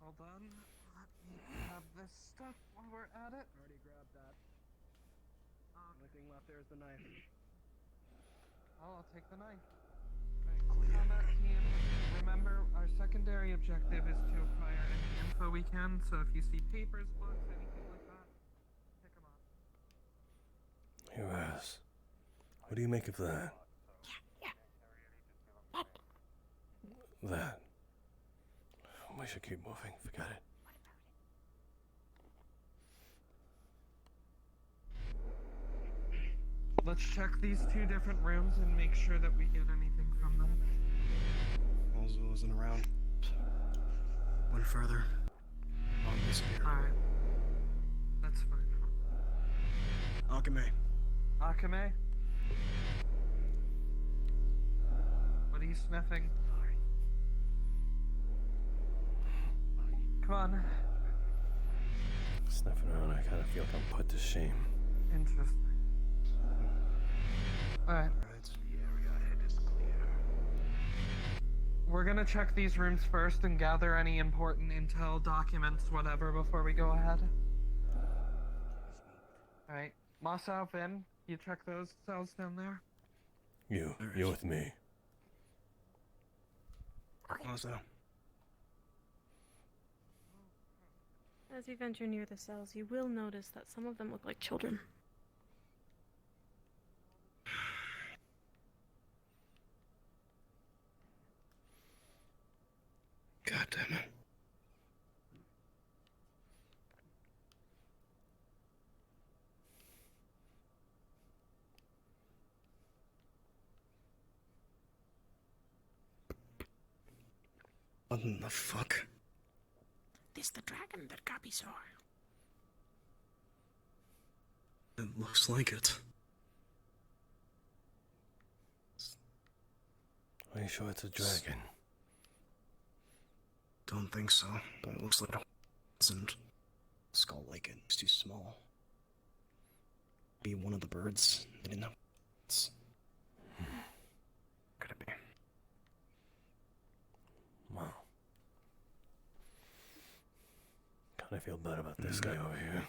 Hold on. Let me grab this stuff while we're at it. Already grabbed that. Only thing left there is the knife. I'll take the knife. Right, combat team. Remember, our secondary objective is to acquire any info we can, so if you see papers, books, anything like that, pick them up. Hey, Raz. What do you make of that? That. We should keep moving. Forget it. Let's check these two different rooms and make sure that we get anything from them. Masou isn't around. Went further. On this here. Alright. That's fine. Akame. Akame? What are you sniffing? Come on. Sniffing around, I kind of feel like I'm put to shame. Interesting. Alright. We're gonna check these rooms first and gather any important intel, documents, whatever, before we go ahead. Alright. Masou, Vin, you check those cells down there? You with me. Masou. As you venture near the cells, you will notice that some of them look like children. God damn it. What in the fuck? This the dragon that Gabi saw. It looks like it. Are you sure it's a dragon? Don't think so, but it looks like it isn't. Skull like it. It's too small. Be one of the birds. I didn't know. Could it be? Wow. Kinda feel bad about this guy over here.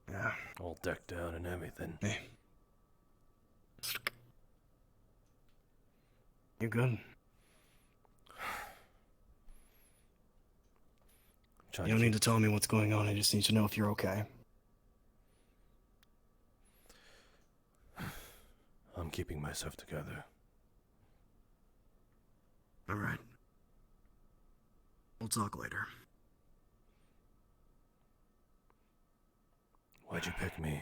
Yeah. All decked out and everything. Hey. You good? You don't need to tell me what's going on, I just need to know if you're okay. I'm keeping myself together. Alright. We'll talk later. Why'd you pick me?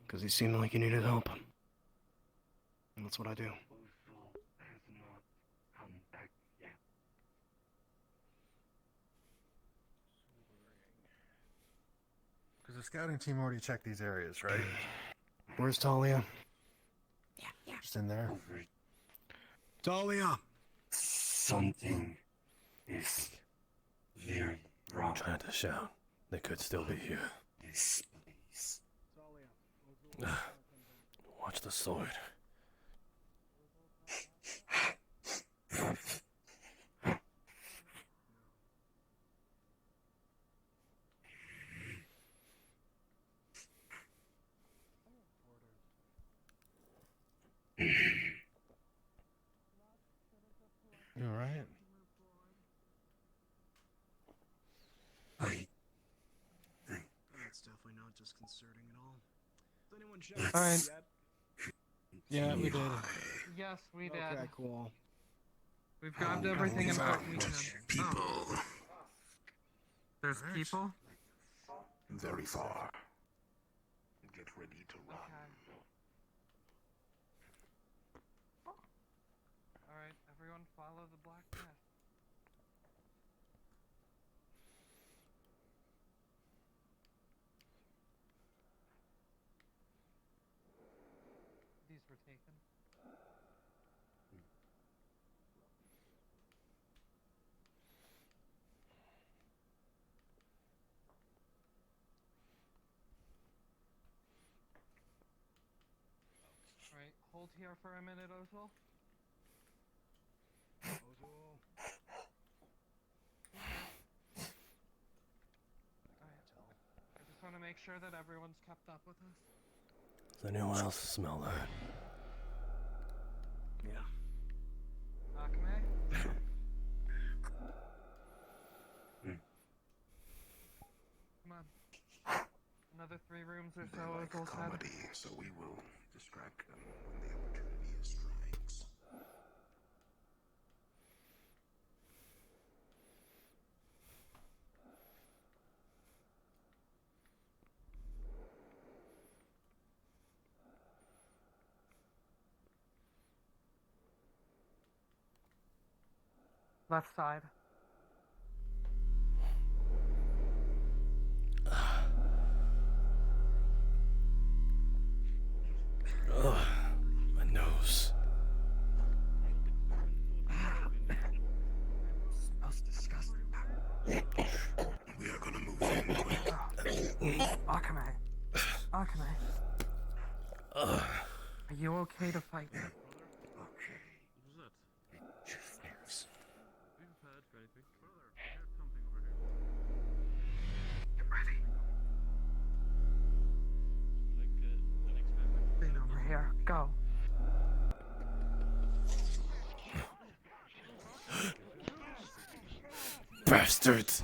Because you seemed like you needed help. And that's what I do. Because the scouting team already checked these areas, right? Where's Talia? Yeah. Just in there. Talia! Something is very wrong. Trying to shout. They could still be here. Yes, please. Watch the sword. You alright? That's definitely not disconcerting at all. Does anyone check Alright. yet? Yeah, we did. Yes, we did. Okay, cool. We've grabbed everything important we can. People. There's people? Very far. Get ready to run. Alright, everyone follow the black mist. These were taken. Alright, hold here for a minute, Ozil. I just want to make sure that everyone's kept up with us. Does anyone else smell that? Yeah. Akame? Come on. Another 3 rooms or so, Like Ozil said. comedy, so we will distract them when the opportunity strikes. Left side. Ugh, my nose. Smells disgusting. We are gonna move in quick. Akame. Akame. Are you okay to fight? Get ready. Lean over here. Go. Bastards!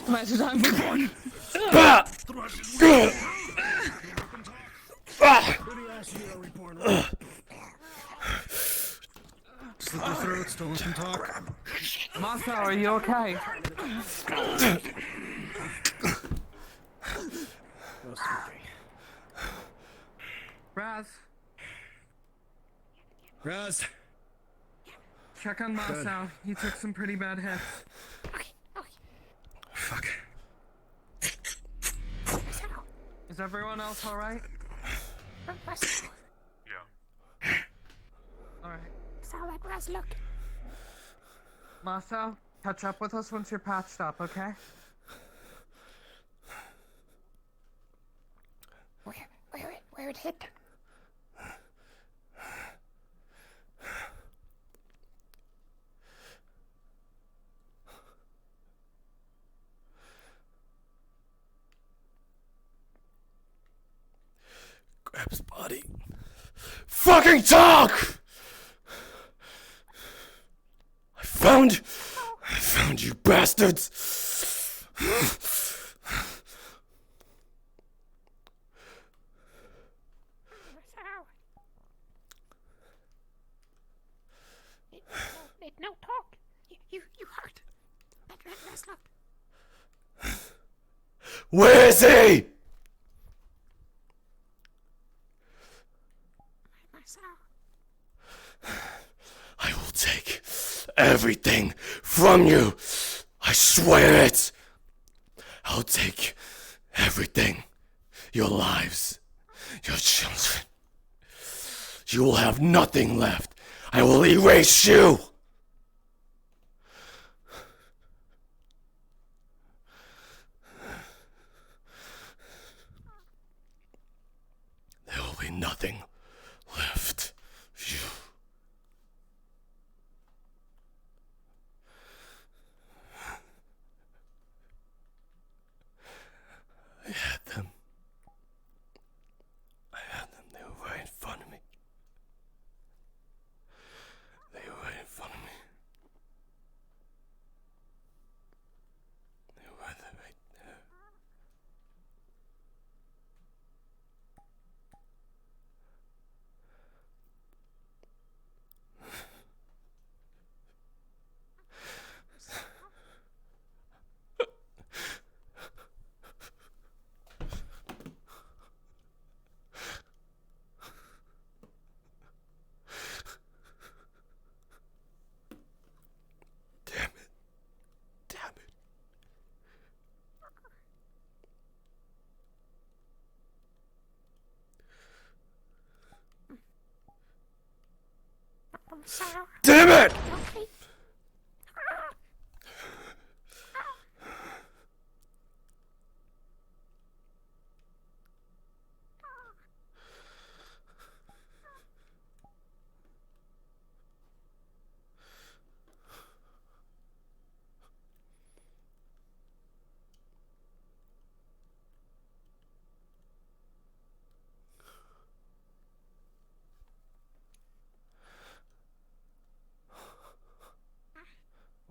Where's the time for one? Slit their throats, don't let them talk. Masou, are you okay? No speaking. Raz. Check on Masou. He took some pretty bad hits. Fuck. Is everyone else alright? Yeah. Alright. Sound like Raz look. Masou, catch up with us once you're patched up, okay? Where it hit? Grab his body. Fucking talk! I found you bastards! It no talk. You hurt. Raz look. Where is he? I will take everything from you. I swear it. I'll take everything. Your lives, your children. You will have nothing left. I will erase you. There will be nothing left of you. I had them. They were right in front of me. They were right in front of me. They were right there. Damn it!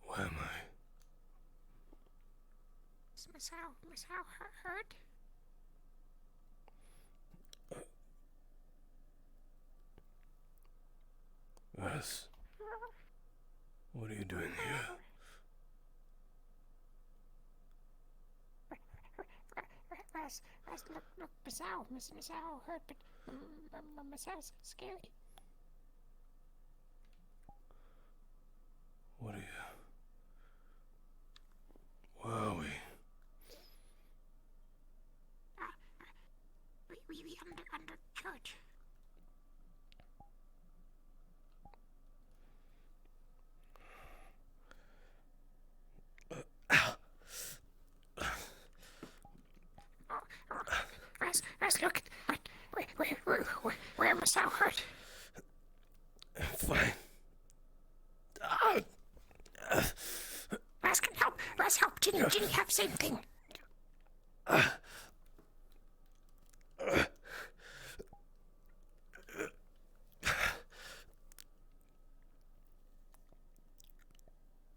Where am I? Is Masou hurt? Raz, what are you doing here? Look, Masou hurt, but Masou's scary. What are you? Where are we? We under church. Raz, look, where Masou hurt? Fine. Raz can help. Raz help. Ginny have same thing.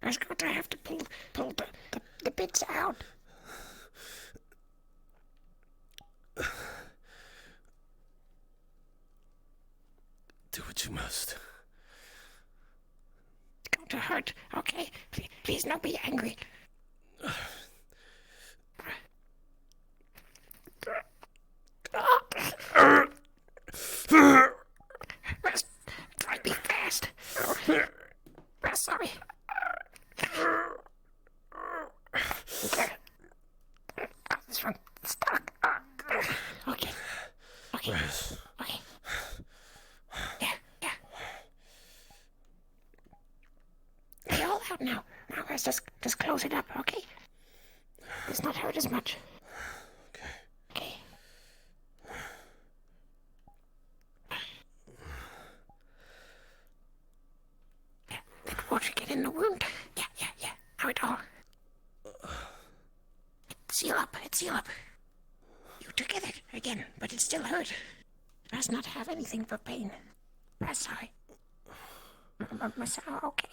Raz going to have to pull the bits out. Do what you must. It's going to hurt. Okay, please don't be angry. Raz, try to be fast. Raz, sorry. This one stuck. Okay. Raz. Okay. Yeah. They're all out now. Now, Raz, just close it up, okay? It's not hurt as much. Okay. Did water get in the wound? Yeah. Now it all. Seal up. You together again, but it still hurt. Raz not have anything for pain. Raz sorry. Masou okay.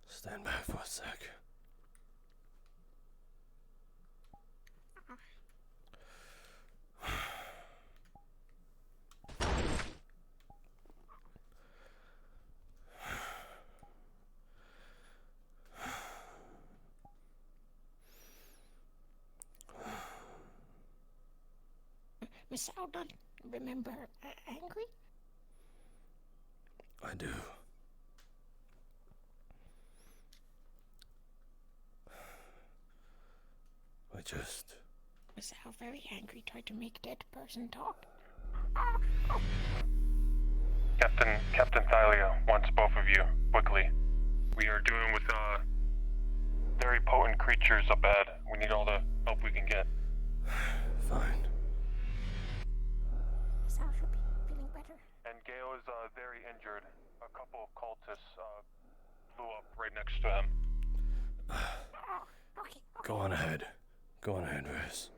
Stand back for a sec. Masou don't remember angry? I do. I just... Masou very angry, tried to make dead person talk. Captain Thalia wants both of you, quickly. We are dealing with, very potent creatures up ahead. We need all the help we can get. Fine. Masou should be feeling better. And Gale is, very injured. A couple of cultists, blew up right next to him. Okay. Go on ahead, Raz.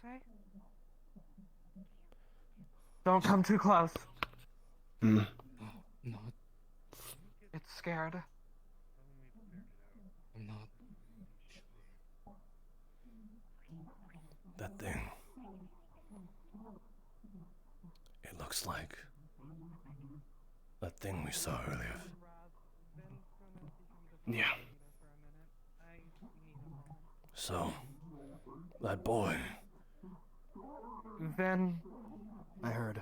say? Don't come too close. No. It's scared. I'm not. That thing. It looks like that thing we saw earlier. Yeah. So, that boy. Then I heard.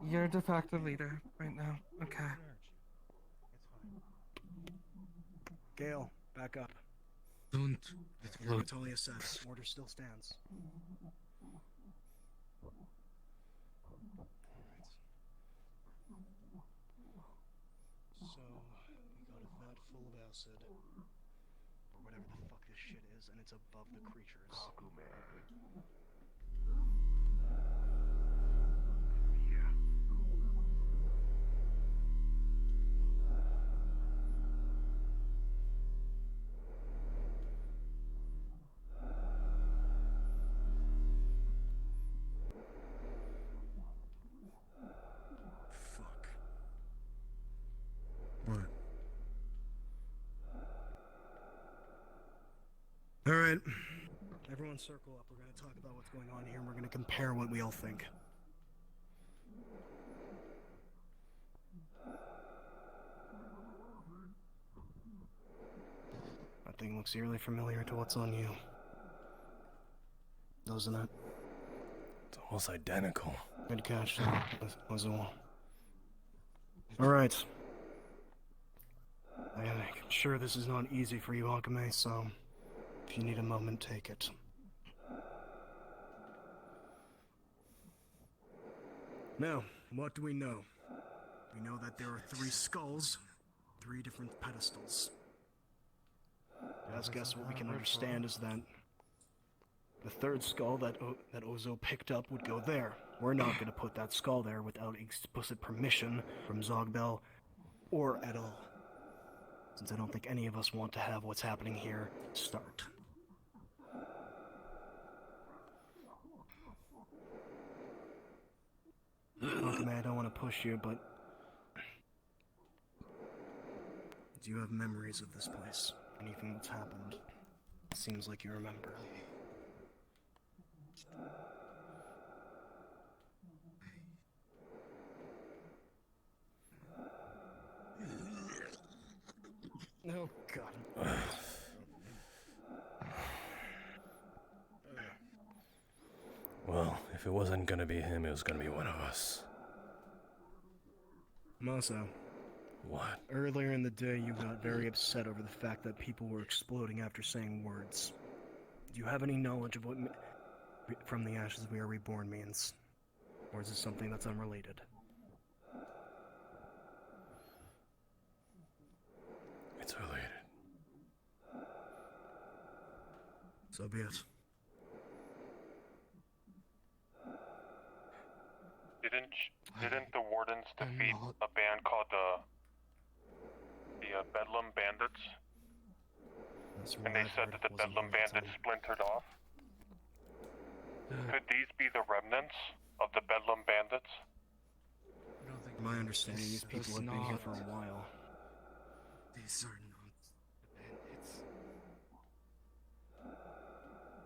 you're de facto leader right now. Okay. Gale, back up. Don't. Natalia says. Order still stands. So, we got a vat full of acid, or whatever the fuck this shit is, and it's above the creatures. Fuck. What? All right. Everyone circle up. We're going to talk about what's going on here, and we're going to compare what we all think. That thing looks eerily familiar to what's on you. Doesn't it? It's almost identical. Good catch, Masou. Alright. I'm sure this is not easy for you, Akame, so if you need a moment, take it. Now, what do we know? We know that there are 3 skulls, 3 different pedestals. Best guess what we can understand is that the 3rd skull that Ozo picked up would go there. We're not going to put that skull there without explicit permission from Zogbel or at all. Since I don't think any of us want to have what's happening here start. Akame, I don't want to push you, but do you have memories of this place? Anything that's happened? It seems like you remember. Oh, God. Well, if it wasn't gonna be him, it was gonna be one of us. Masou. What? Earlier in the day, you got very upset over the fact that people were exploding after saying words. Do you have any knowledge of what from the ashes we are reborn means? Or is it something that's unrelated? It's related. So be it. Didn't the Wardens defeat a band called the Bedlam Bandits? And they said that the Bedlam Bandits splintered off? Could these be the remnants of the Bedlam Bandits? My understanding, these people have been here for a while. These are not the bandits.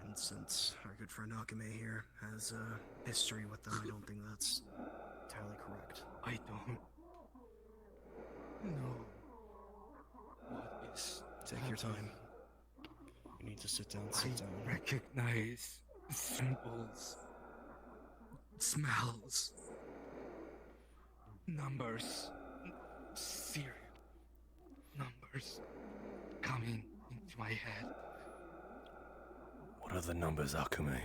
And since our good friend Akame here has history with them, I don't think that's entirely correct. I don't know what is. Take your time. You need to sit down, sit down. Recognize symbols, smells, numbers, serial numbers coming into my head. What are the numbers, Akame?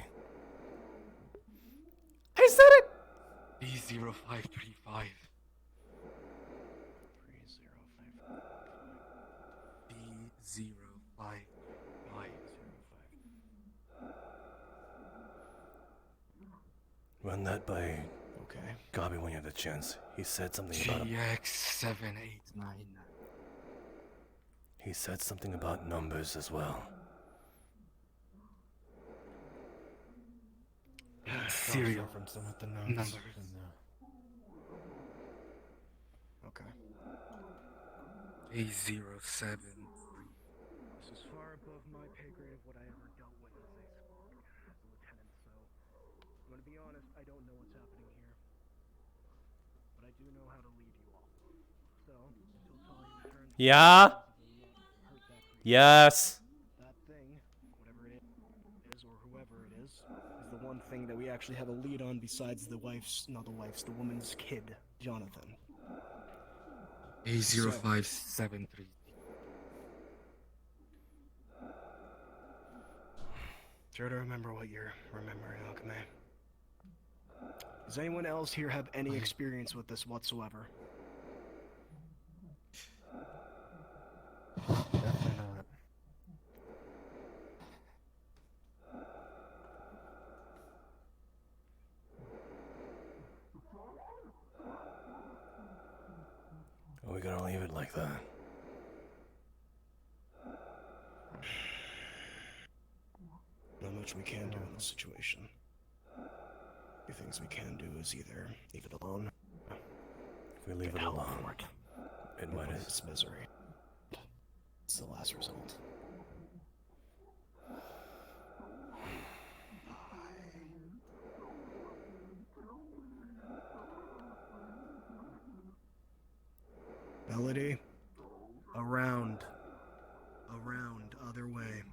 I said it! B0535. B055. Run that by okay. Gabi when you have the chance. He said something about GX789. He said something about numbers as well. serial Cross-reference them with the notes. numbers. Okay. A07. This is far above my pay grade of what I ever dealt with as a lieutenant, so I'm gonna be honest, I don't know what's happening here. But I do know how to lead you all. So, until Talia returns, Yeah. Yes. that thing, whatever it is or whoever it is the one thing that we actually have a lead on besides the woman's kid, Jonathan. A0573. Try to remember what you're remembering, Alchemy. Does anyone else here have any experience with this whatsoever? Definitely not. Are we gonna leave it like that? Not much we can do in this situation. The things we can do is either leave it alone. If we leave it hell alone, for it. it might have. It's misery. It's the last result. Melody, around, other way.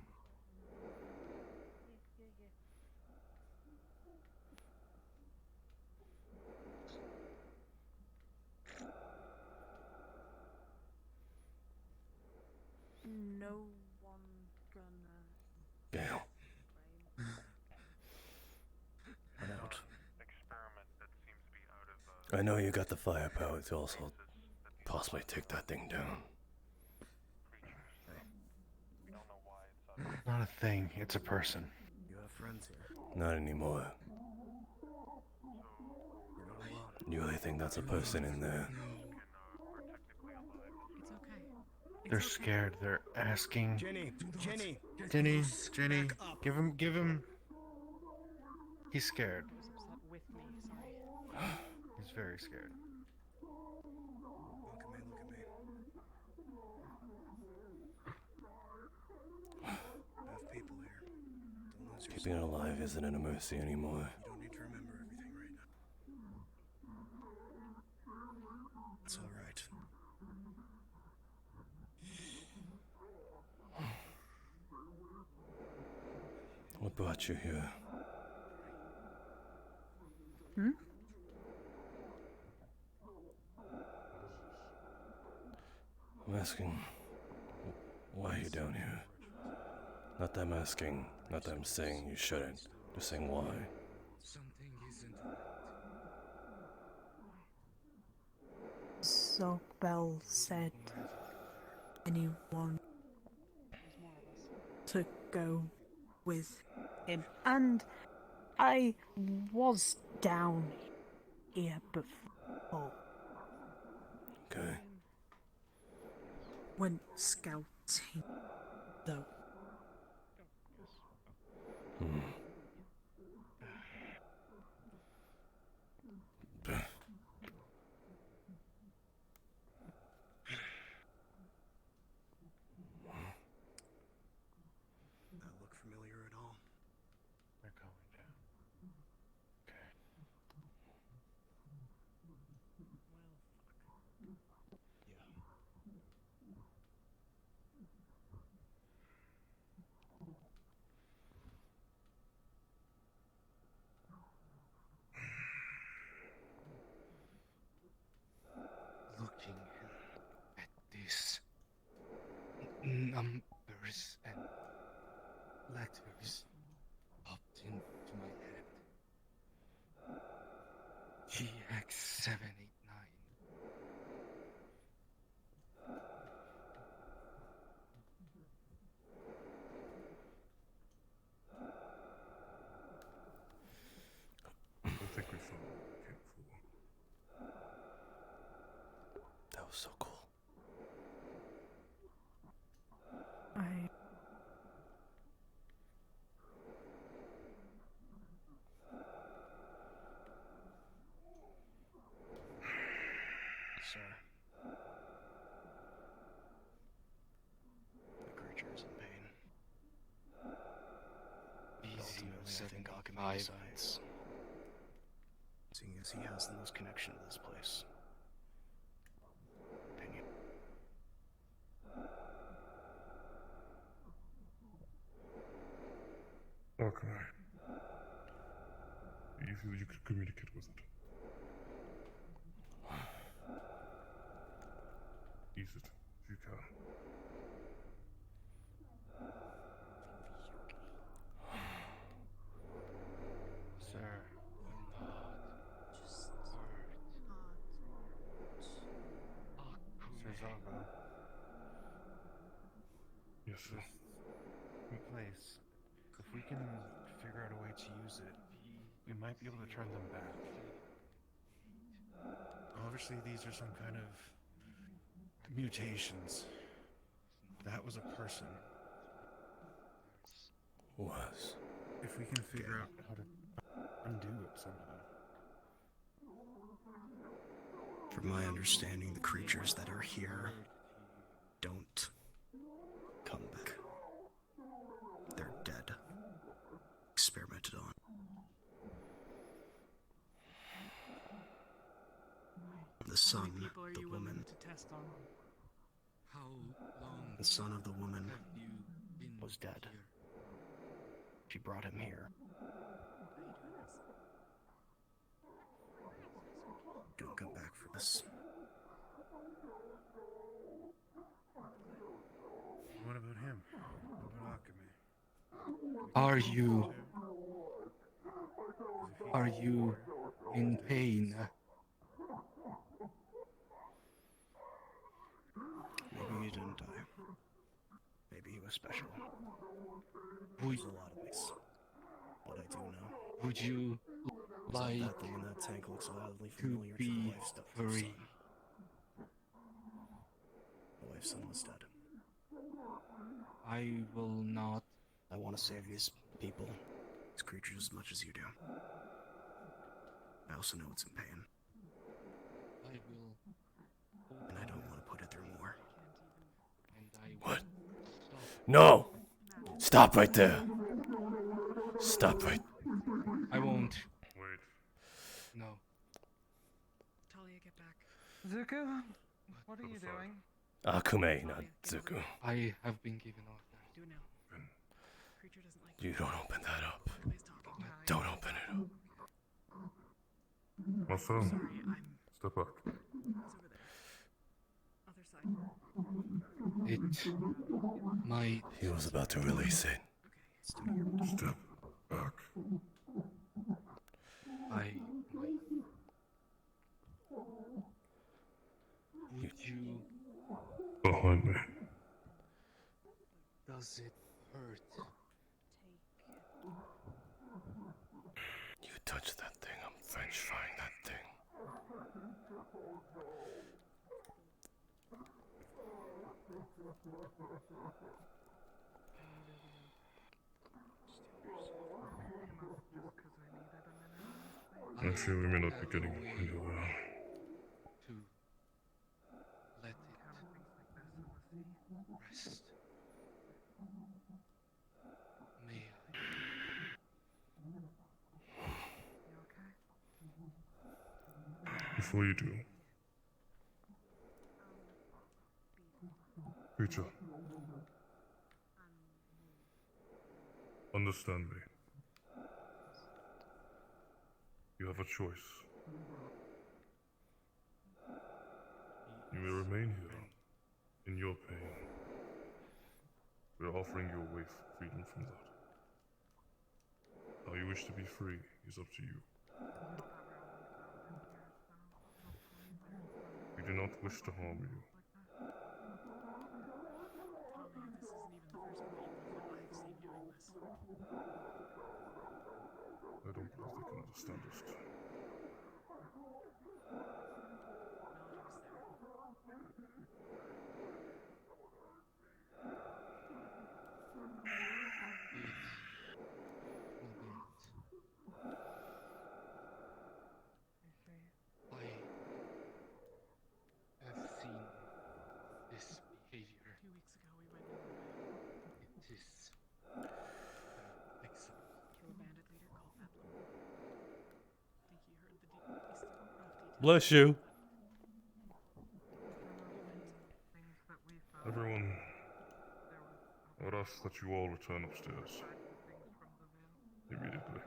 No one gonna. Gale. Run out. I know you got the firepower to also possibly take that thing down. Not a thing, it's a person. You have friends here. Not anymore. You really think that's a person in there? They're scared. They're asking. Jenny, Jenny, give him. He's scared. He was upset with me, sorry. He's very scared. Look at me. I have people here. Don't lose Keeping it alive isn't a mercy anymore. You don't need to remember everything right now. It's all right. What brought you here? Hmm? I'm asking, why are you down here? Not that I'm asking, not that I'm saying you shouldn't. Just saying why. Something isn't Zogbel said anyone to go with him. And I was down here before. Okay. Went scouting, though. Hmm. That look familiar at all? They're going down. Okay. looking at these numbers and letters popped into my head. GX789. I think we found what we came for. That was so cool. I think Akame 75. decides. Seeing as he has the most connection to this place. Opinion. Okay. You feel you could communicate with it? Use it if you can. Sir, Sir Zago. Yes, sir. This place, if we can figure out a way to use it, we might be able to turn them back. Obviously, these are some kind of mutations. That was a person. Was. If we can figure out how to undo it somehow. From my understanding, the creatures that are here don't come back. They're dead. Experimented on. The son, the woman, to test on? How long the son of the woman have you been was dead. here? She brought him here. Don't come back for this. What about him? What about Akame? Are you in pain? Maybe he didn't die. Maybe he was special. Would, There's a lot of ways. What I do know. would you is like that thing in that tank looks oddly to familiar to the be wife's dead son. free? The wife's son was dead. I will not. I want to save these people, these creatures, as much as you do. I also know it's in pain, I will. and I don't want to put it through more. And I will What? stop. No! Stop right there! Stop right. I won't. Wait. No. Talia, get back. Zuko, what are you doing? Akume, not Zuko. I have been given off now. Do it now. Creature doesn't like You don't open that up. Akama's talking. Don't open it up. Masou, Sorry, step back. it's over there. Other side. It might. He was about to release it. Step back. I. Would you? Behind me. Does it hurt? You touch that thing, I'm French frying that thing. Actually, we may not be getting anywhere. To let it rest. May Before you do, creature, understand me. You have a choice. You may remain here in your pain. We are offering you a way for freedom from that. How you wish to be free is up to you. We do not wish to harm you. I don't believe they can understand us. I have seen this behavior. 2 weeks ago, we went in. It is Kill a bandit Bless you. Everyone, I would ask that you all return upstairs. Immediately.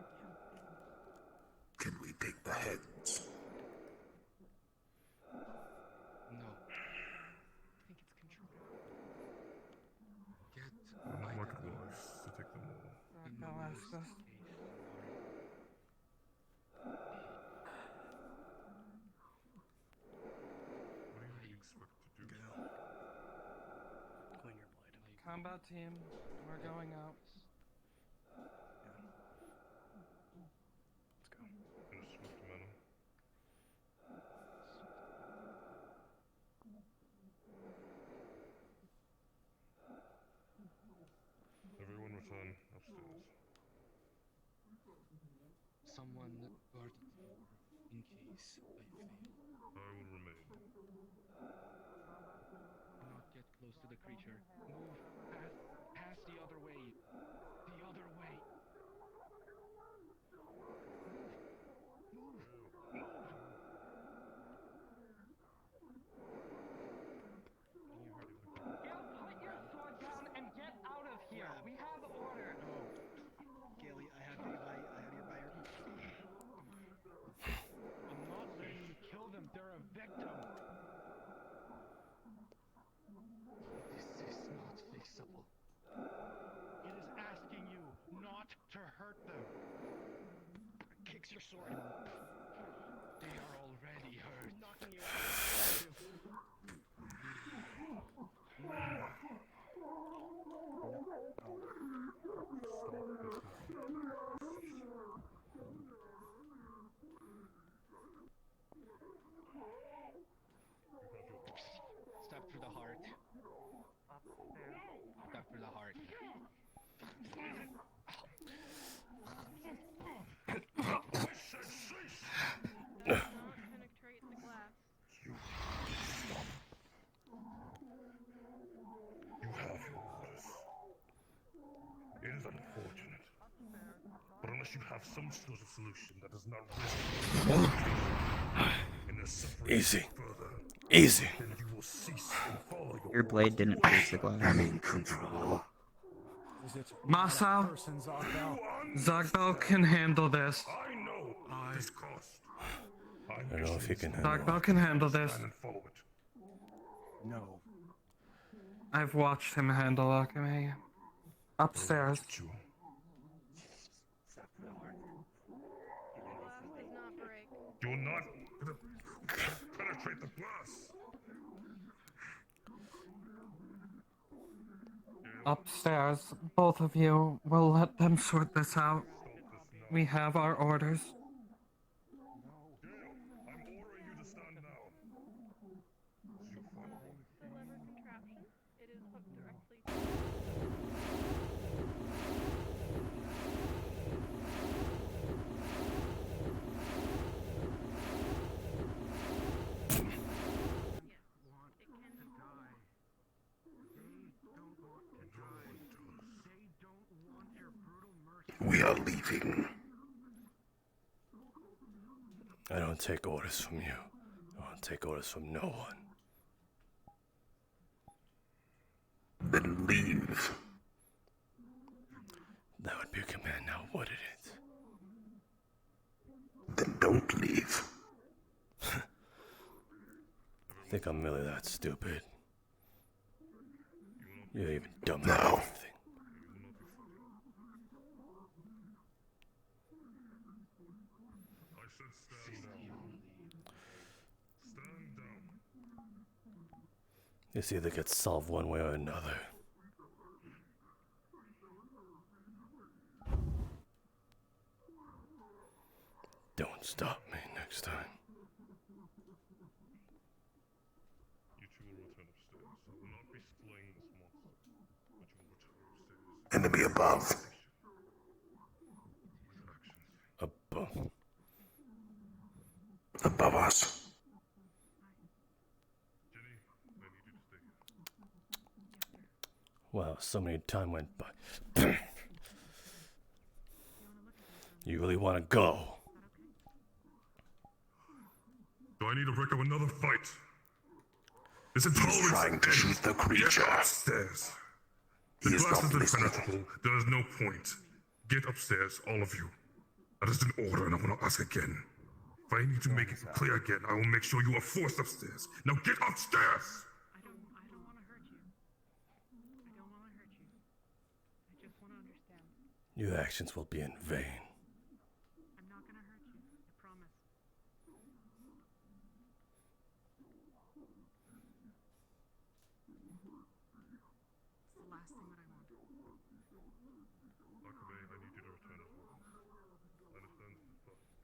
Can we take the heads? No. I think it's controlled. Get We're not market wise to take them all. I'll ask us. What do you expect to do? Clean your blade. Combat team, we're going out. Let's go. In a swift manner. Everyone return upstairs. someone guard the door in case I fail. I will remain. Do not get close to the creature. Move past the other way. The other way. Put your sword down and get out of here. We have order. Gilly, I have you by your I'm not letting you kill them. They're a victim. This is not fixable. It is asking you not to hurt them. Kicks your sword. They are already hurt. Knocking you out. Step for the heart. Step for the heart. Penetrate the glass. You have your orders. It is unfortunate. But unless you have some sort of solution that does not risk in the suffering Easy. further, Easy. then you will cease and follow Your blade didn't pierce the glass. I'm in control. Masou, Zogbel can handle this. I know this cost. I don't know if you can handle Zogbel can handle this. Stand and follow it. No. I've watched him handle alchemy. Upstairs. The glass does not break. You're not gonna penetrate the glass. Upstairs. Both of you. We'll let them sort this out. We have our orders. I'm ordering you to stand now. Clever contraption. It is hooked directly. We are leaving. I don't take orders from you. I don't take orders from no one. Then leave. That would be a command now, wouldn't it? Then don't leave. I think I'm really that stupid. You're even dumber than No. everything. I said stand down. Stand down. This either gets solved one way or another. Don't stop me next time. You two will return upstairs. I will not be slaying this monster, but you will return upstairs. Enemy above. Above. Above us. Jenny, I need you to stay here. Wow, so many time went by. You really want to go? Do I I need a record of another fight. This intolerance trying to shoot the creature. Get upstairs. He The is glass not is listening. impenetrable. There is no point. Get upstairs, all of you. That is an order, and I will not ask again. If I need to make it clear again, I will make sure you are forced upstairs. Now get upstairs! I don't want to hurt you. I don't want to hurt you. I just want to understand. Your actions will be in vain. I'm not going to hurt you. I promise. It's the last thing that I want. Akabe, I need you to return as well. I understand this is possible.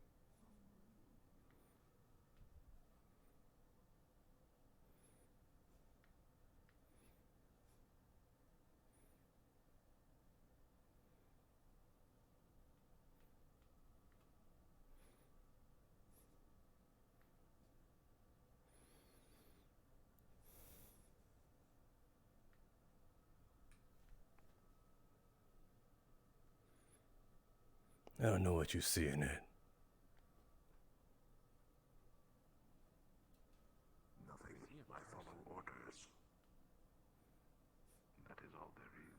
I don't know what you see in it. Nothing. I follow orders. That is all there is.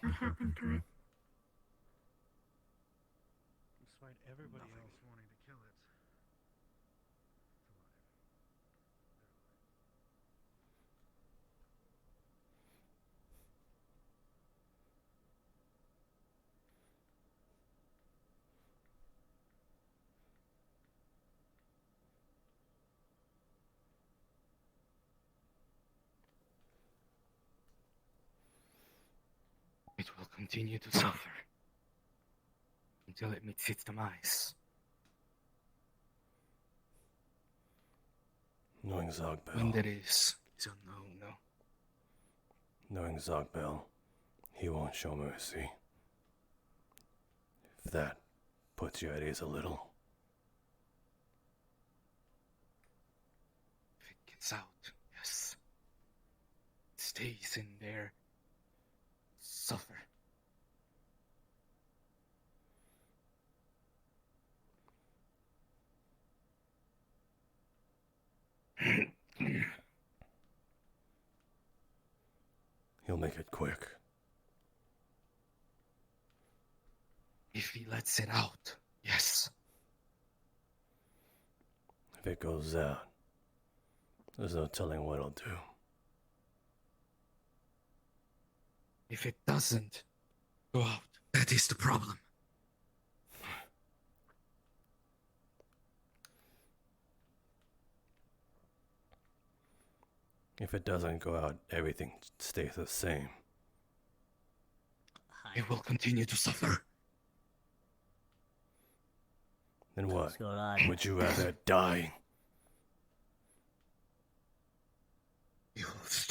What happened to it? Despite everybody else wanting to kill it. It will continue to suffer until it meets its demise. Knowing Zogbel. When that is unknown, no. Knowing Zogbel, he won't show mercy. If that puts you at ease a little. If it gets out, yes. It stays in there. Suffer. He'll make it quick. If he lets it out, yes. If it goes out, there's no telling what it'll do. If it doesn't go out, that is the problem. If it doesn't go out, everything stays the same. It will continue to suffer. Then what? Would you rather die?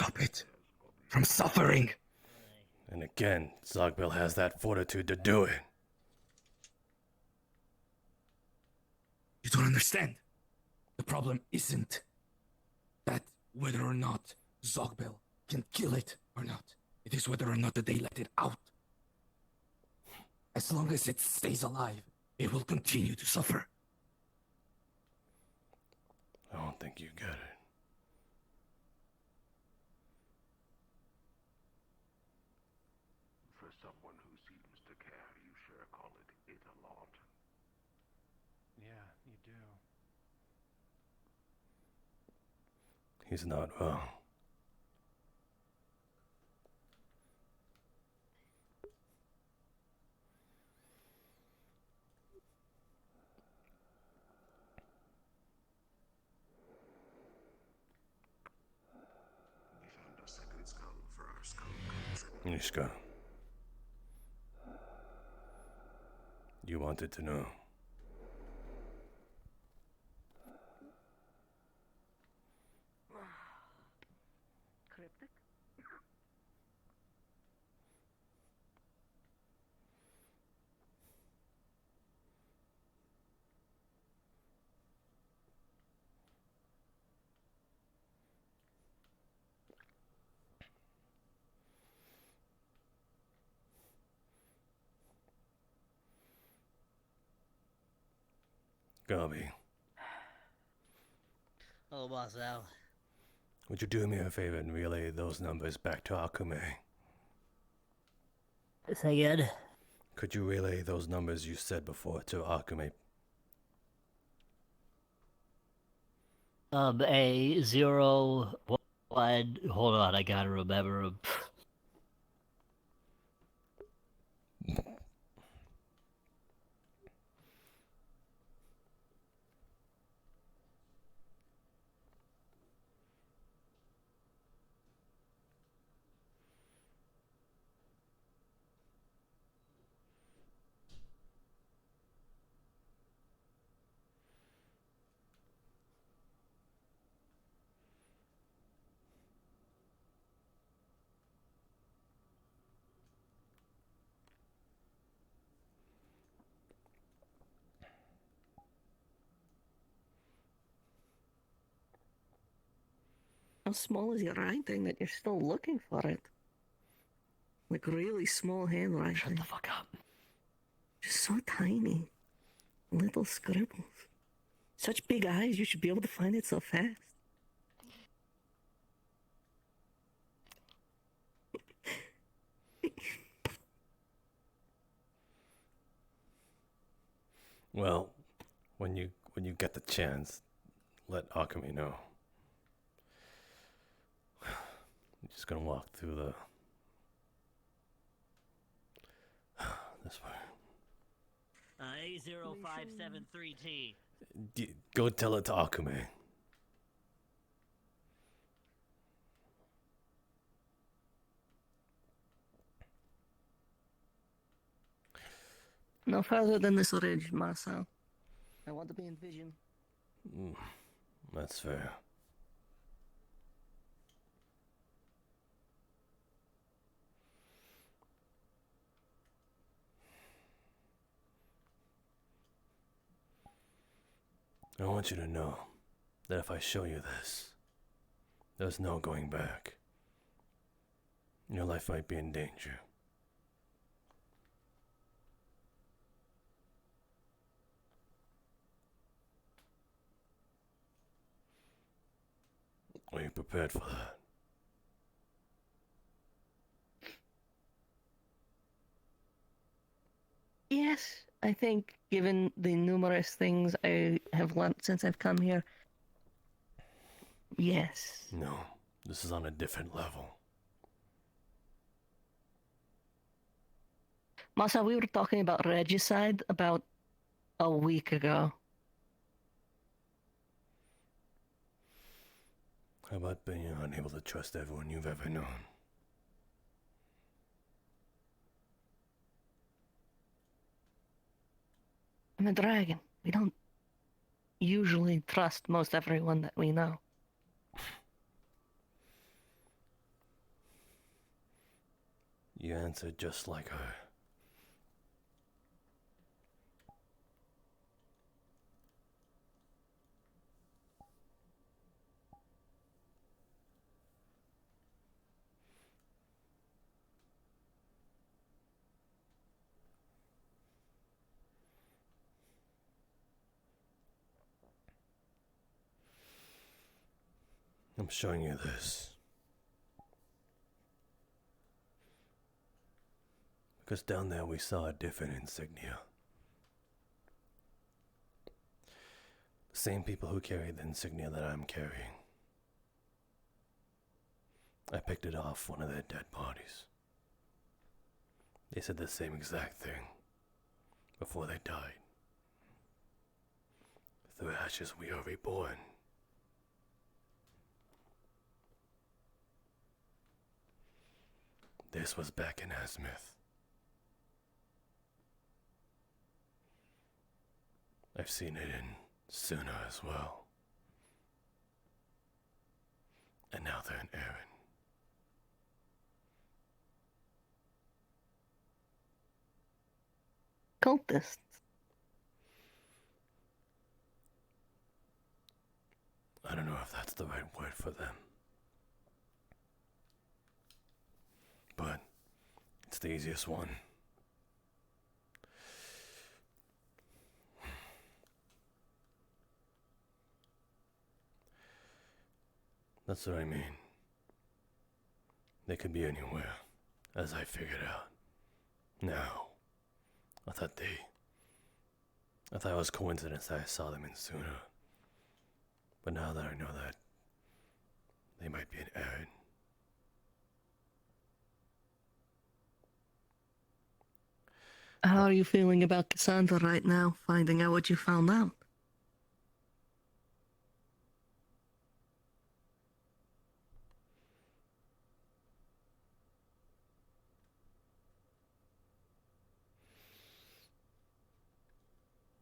stop it from suffering. And again, Zogbill has that fortitude to do it. You don't understand. The problem isn't that whether or not Zogbill can kill it or not. It is whether or not that they let it out. As long as it stays alive, it will continue to suffer. I don't think you get it. For someone who seems to care, you sure call it a lot. Yeah, you do. He's not wrong. We found a second skull for our skull collection. Nishka. You wanted to know. Cryptic? Garby, Oh, Masou. would you do me a favor and relay those numbers back to Akume? Say again? Could you relay those numbers you said before to Akume? A0 1. Hold on, I gotta remember 'em. How small is your writing that you're still looking for it? Like really small handwriting. Shut the fuck up. Just so tiny. Little scribbles. Such big eyes, you should be able to find it so fast. Well, when you get the chance, let Akame know. I'm just gonna walk through the this way. A0573T. Go tell it to Akame. No further than this ridge, Masou. I want to be in vision. That's fair. I want you to know that if I show you this, there's no going back. Your life might be in danger. Are you prepared for that? Yes, I think given the numerous things I have learned since I've come here, yes. No, this is on a different level. Masou, we were talking about regicide about a week ago. How about being unable to trust everyone you've ever known? I'm a dragon. We don't usually trust most everyone that we know. You answered just like her. I'm showing you this because down there we saw a different insignia. The same people who carried the insignia that I'm carrying. I picked it off one of their dead bodies. They said the same exact thing before they died. Through ashes we are reborn. This was back in Asmith. I've seen it in Suna as well. And now they're in Aaron. Cultists. I don't know if that's the right word for them. But it's the easiest one. That's what I mean. They could be anywhere, as I figured out. Now, I thought it was coincidence that I saw them in Suna. But now that I know that they might be in Aaron. How are you feeling about Cassandra right now, finding out what you found out?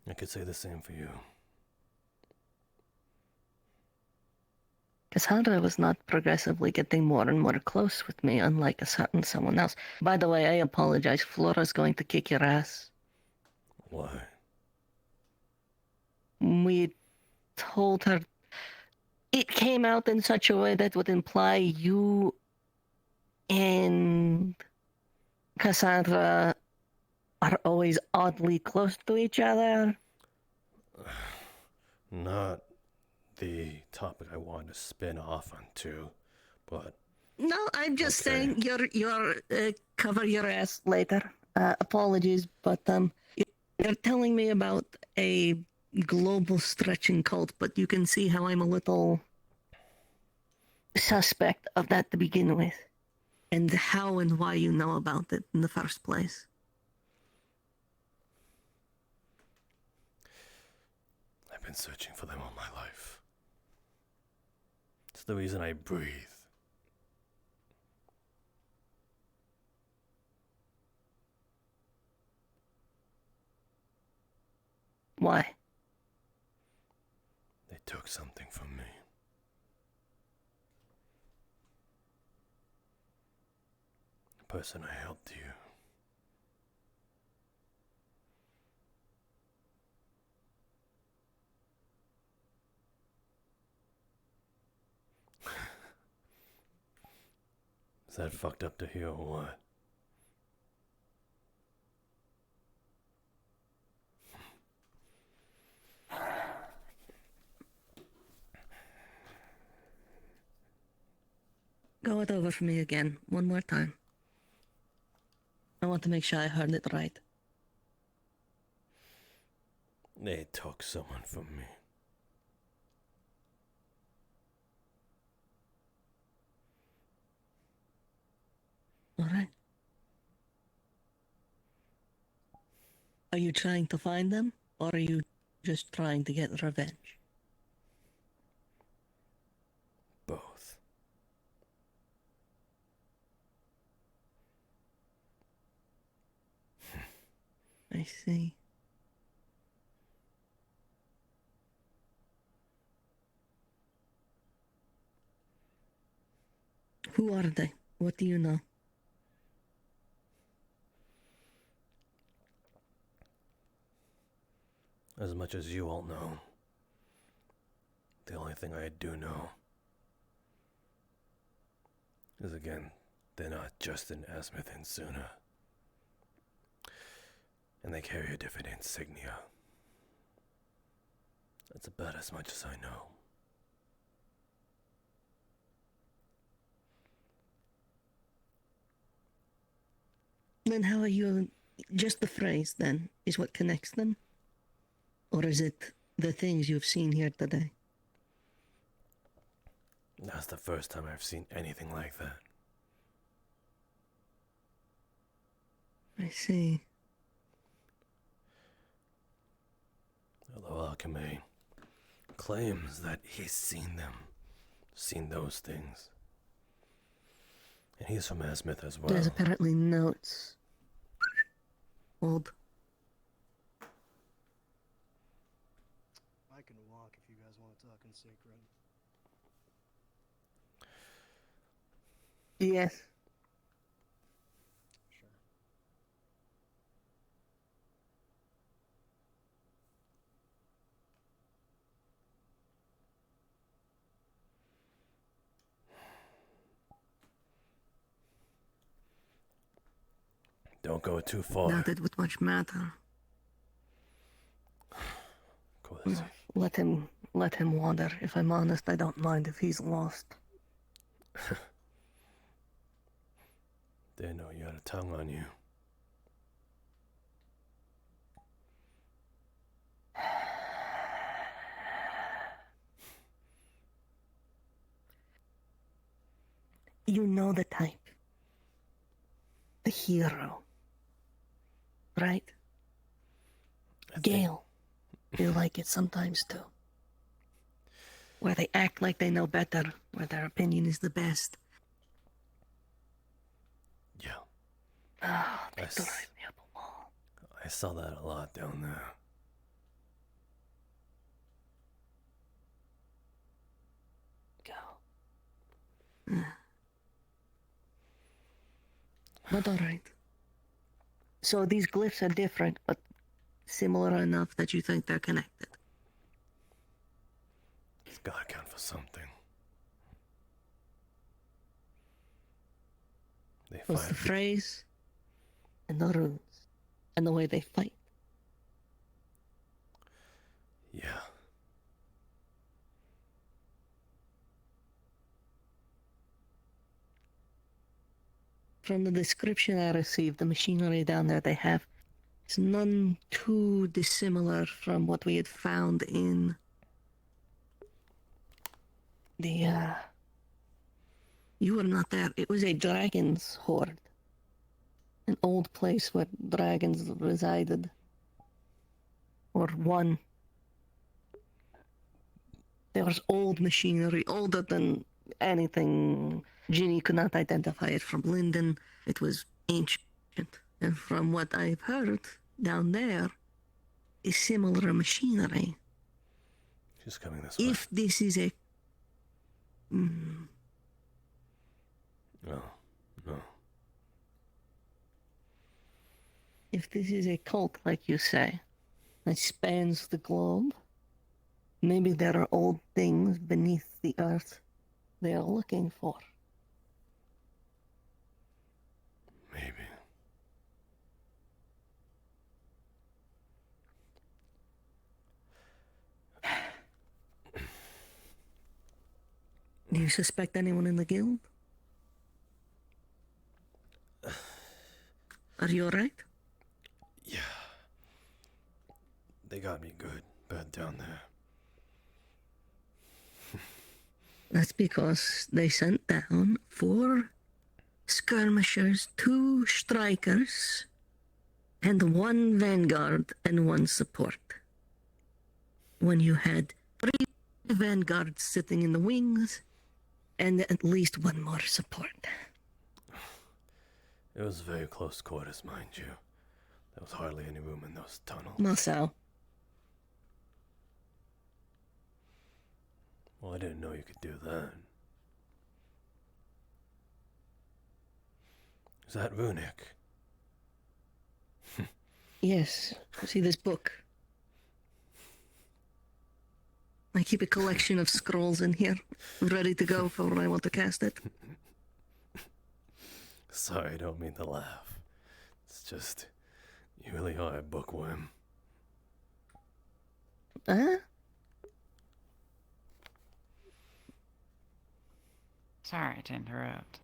I could say the same for you. Cassandra was not progressively getting more and more close with me, unlike a certain someone else. By the way, I apologize. Flora's going to kick your ass. Why? We told her it came out in such a way that would imply you and Cassandra are always oddly close to each other. Not the topic I wanted to spin off onto, but... No, I'm just Okay. saying you're cover your ass later. Apologies, but you're telling me about a global stretching cult, but you can see how I'm a little suspect of that to begin with, and how and why you know about it in the first place. I've been searching for them all my life. It's the reason I breathe. Why? They took something from me. The person I held dear. Is that fucked up to hear or what? Go it over for me again, one more time. I want to make sure I heard it right. They took someone from me. All right. Are you trying to find them, or are you just trying to get revenge? Both. I see. Who are they? What do you know? As much as you all know, the only thing I do know is, again, they're not Justin, Asmith, and Suna. And they carry a different insignia. That's about as much as I know. Then how are you? Just the phrase, then, is what connects them? Or is it the things you've seen here today? That's the first time I've seen anything like that. I see. Although Alchemy claims that he's seen them, seen those things. And he's from Asmith as well. There's apparently notes. Old. I can walk if you guys want to talk in secret. Yes. Sure. Oh. Don't go too far. Not that would much matter. Cool. Let him wander. If I'm honest, I don't mind if he's lost. They know you had a tongue on you. You know the type. The hero. Right? Gale. You like it sometimes too. Where they act like they know better, where their opinion is the best. Yeah. Oh, they I drive me up a wall. I saw that a lot down there. Go. But alright. So these glyphs are different, but similar enough that you think they're connected. It's gotta count for something. They Was fight. the phrase and the runes and the way they fight. Yeah. From the description I received, the machinery down there they have is none too dissimilar from what we had found in the, you were not there. It was a dragon's hoard. An old place where dragons resided. Or one. There was old machinery, older than anything. Ginny could not identify it from Linden. It was ancient. And from what I've heard, down there is similar machinery. She's coming this way. If this is a... No. No. If this is a cult, like you say, that spans the globe, maybe there are old things beneath the earth they are looking for. Maybe. Do you suspect anyone in the guild? Are you alright? Yeah. They got me good, bad down there. That's because they sent down 4 skirmishers, 2 strikers, and 1 vanguard and 1 support. When you had 3 vanguards sitting in the wings, and at least 1 more support. It was very close quarters, mind you. There was hardly any room in those tunnels. Masou. Well, I didn't know you could do that. Is that runic? Yes, see this book. I keep a collection of scrolls in here, ready to go for when I want to cast it. Sorry, I don't mean to laugh. It's just, you really are a bookworm. Huh? Sorry to interrupt.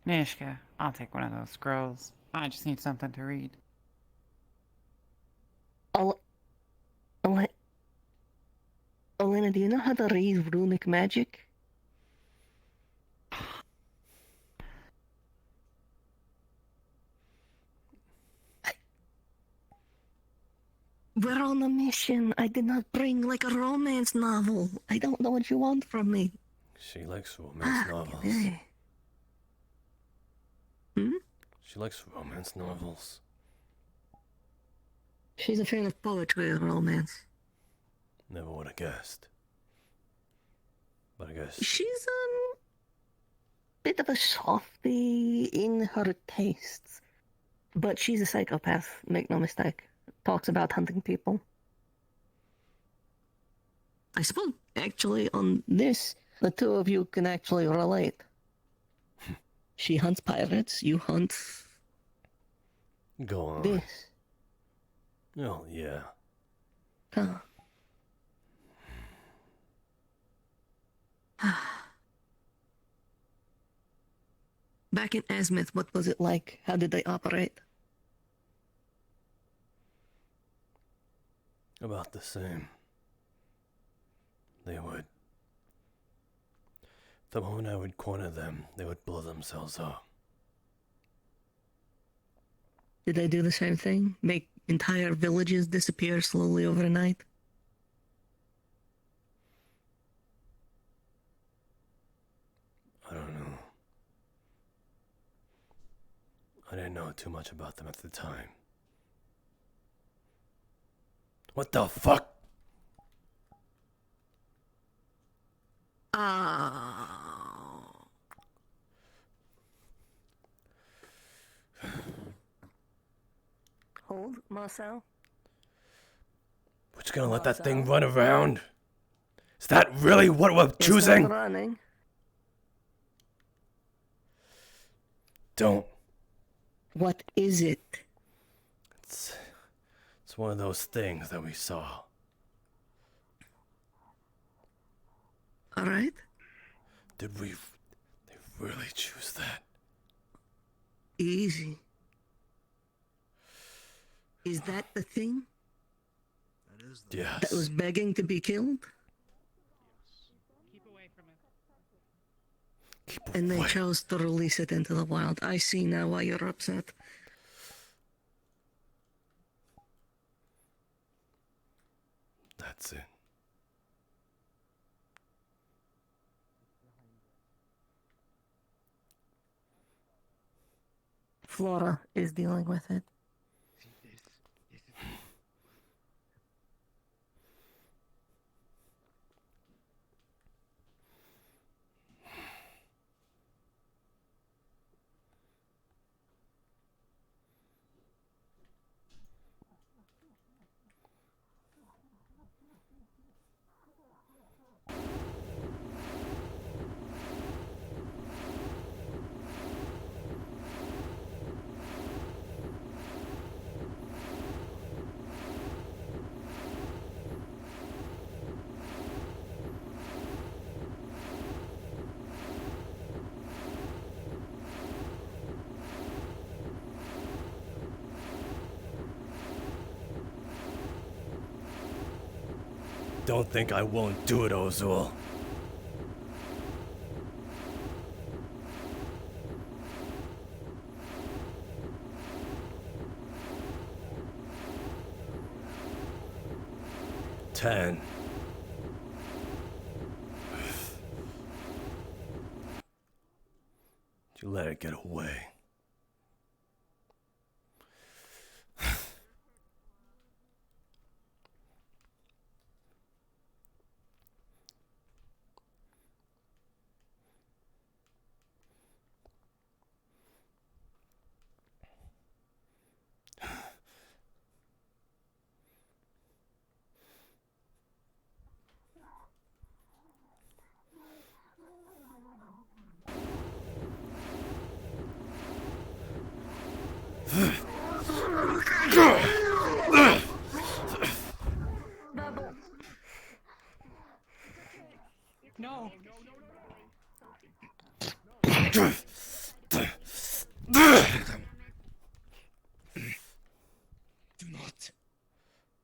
Nishka, I'll take one of those scrolls. I just need something to read. Elena, do you know how to read runic magic? We're on a mission. I did not bring like a romance novel. I don't know what you want from me. She likes romance novels. She likes romance novels. She's a fan of poetry and romance. Never would have guessed. But I guess She's bit of a softie in her tastes. But she's a psychopath, make no mistake. Talks about hunting people. I suppose, actually, on this, the two of you can actually relate. She hunts pirates, you hunt... Go on. this. Oh, yeah. Huh. Back in Azimuth, what was it like? How did they operate? About the same. They would. The moment I would corner them, they would blow themselves up. Did they do the same thing? Make entire villages disappear slowly overnight? I don't know. I didn't know too much about them at the time. What the fuck? Hold, Masou. We're just gonna let that thing run around? Is that really what we're choosing? It's not running. Don't. What is it? It's one of those things that we saw. All right. They really choose that? Easy. Is that the thing? Yes. That was begging to be killed? Keep away from it. And they chose to release it into the wild. I see now why you're upset. That's it. Flora is dealing with it. Don't think I won't do it, Ozul. Ten. You let it get away. No. Do not.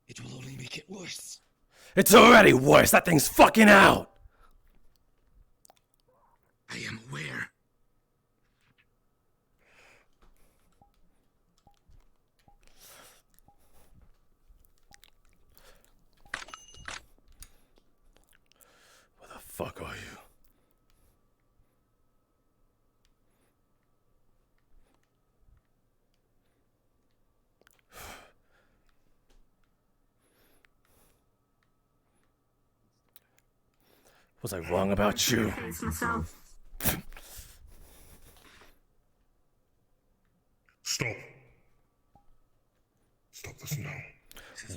It will only make it worse. It's already worse. That thing's fucking out. I am aware. Where the fuck are you? Was I wrong about you? Stop. Stop this now.